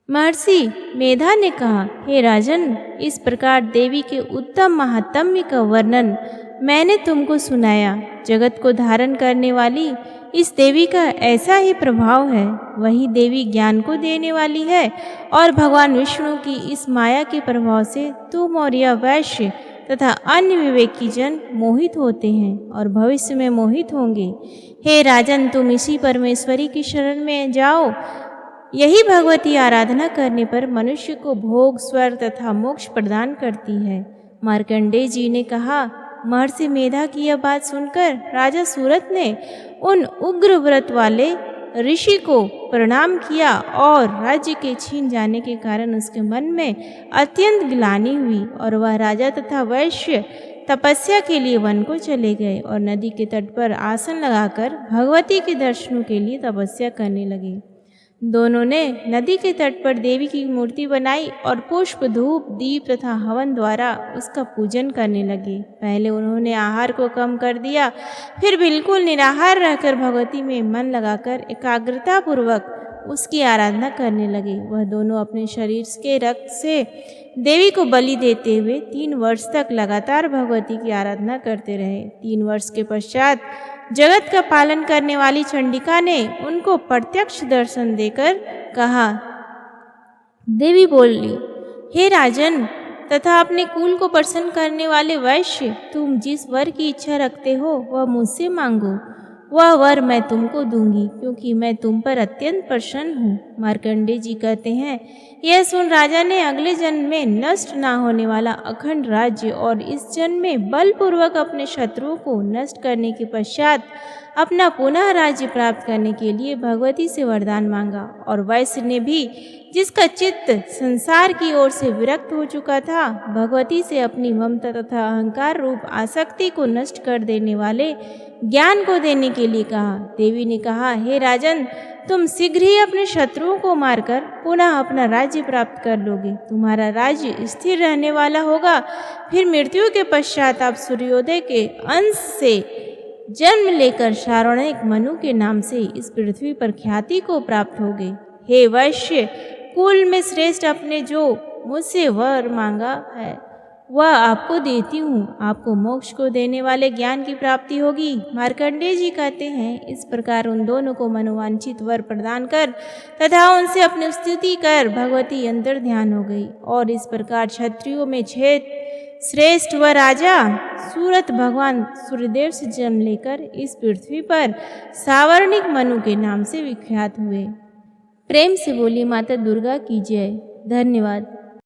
Speaker 2: महर्षि मेधा ने कहा, हे राजन, इस प्रकार देवी के उत्तम महात्म्य का वर्णन मैंने तुमको सुनाया। जगत को धारण करने वाली इस देवी का ऐसा ही प्रभाव है। वही देवी ज्ञान को देने वाली है और भगवान विष्णु की इस माया के प्रभाव से तुम और यह वैश्य तथा अन्य विवेकी जन मोहित होते हैं और भविष्य में मोहित होंगे। हे राजन, तुम इसी परमेश्वरी की शरण में जाओ। यही भगवती आराधना करने पर मनुष्य को भोग, स्वर्ग तथा मोक्ष प्रदान करती है। मार्कंडेय जी ने कहा, महर्षि मेधा की यह बात सुनकर राजा सूरत ने उन उग्र व्रत वाले ऋषि को प्रणाम किया और राज्य के छीन जाने के कारण उसके मन में अत्यंत ग्लानि हुई और वह राजा तथा वैश्य तपस्या के लिए वन को चले गए और नदी के तट पर आसन लगाकर भगवती के दर्शनों के लिए तपस्या करने लगे। दोनों ने नदी के तट पर देवी की मूर्ति बनाई और पुष्प, धूप, दीप तथा हवन द्वारा उसका पूजन करने लगे। पहले उन्होंने आहार को कम कर दिया, फिर बिल्कुल निराहार रहकर भगवती में मन लगाकर एकाग्रता पूर्वक उसकी आराधना करने लगे। वह दोनों अपने शरीर के रक्त से देवी को बलि देते हुए 3 वर्ष तक लगातार भगवती की आराधना करते रहे। 3 वर्ष के पश्चात जगत का पालन करने वाली चंडिका ने उनको प्रत्यक्ष दर्शन देकर कहा। देवी बोली, हे राजन तथा अपने कुल को प्रसन्न करने वाले वैश्य, तुम जिस वर की इच्छा रखते हो वह मुझसे मांगो। वह वर मैं तुमको दूंगी, क्योंकि मैं तुम पर अत्यंत प्रसन्न हूँ। मार्कंडेय जी कहते हैं, यह सुन राजा ने अगले जन्म में नष्ट ना होने वाला अखंड राज्य और इस जन्म में बलपूर्वक अपने शत्रुओं को नष्ट करने के पश्चात अपना पुनः राज्य प्राप्त करने के लिए भगवती से वरदान मांगा। और वैश्य ने भी, जिसका चित्त संसार की ओर से विरक्त हो चुका था, भगवती से अपनी ममता तथा अहंकार रूप आसक्ति को नष्ट कर देने वाले ज्ञान को देने के लिए कहा। देवी ने कहा, हे राजन, तुम शीघ्र ही अपने शत्रुओं को मारकर पुनः अपना राज्य प्राप्त कर लोगे। तुम्हारा राज्य स्थिर रहने वाला होगा। फिर मृत्यु के पश्चात आप सूर्योदय के अंश से जन्म लेकर शारणिक मनु के नाम से इस पृथ्वी पर ख्याति को प्राप्त होगे। हे वैश्य कुल में श्रेष्ठ, अपने जो मुझसे वर मांगा है वह आपको देती हूँ। आपको मोक्ष को देने वाले ज्ञान की प्राप्ति होगी। मार्कंडेय जी कहते हैं, इस प्रकार उन दोनों को मनोवांछित वर प्रदान कर तथा उनसे अपनी स्तुति कर भगवती अंतर ध्यान हो गई। और इस प्रकार क्षत्रियों में श्रेष्ठ व राजा सूरत भगवान सूर्यदेव से जन्म लेकर इस पृथ्वी पर सावर्णिक मनु के नाम से विख्यात हुए। प्रेम से बोली माता दुर्गा की जय। धन्यवाद।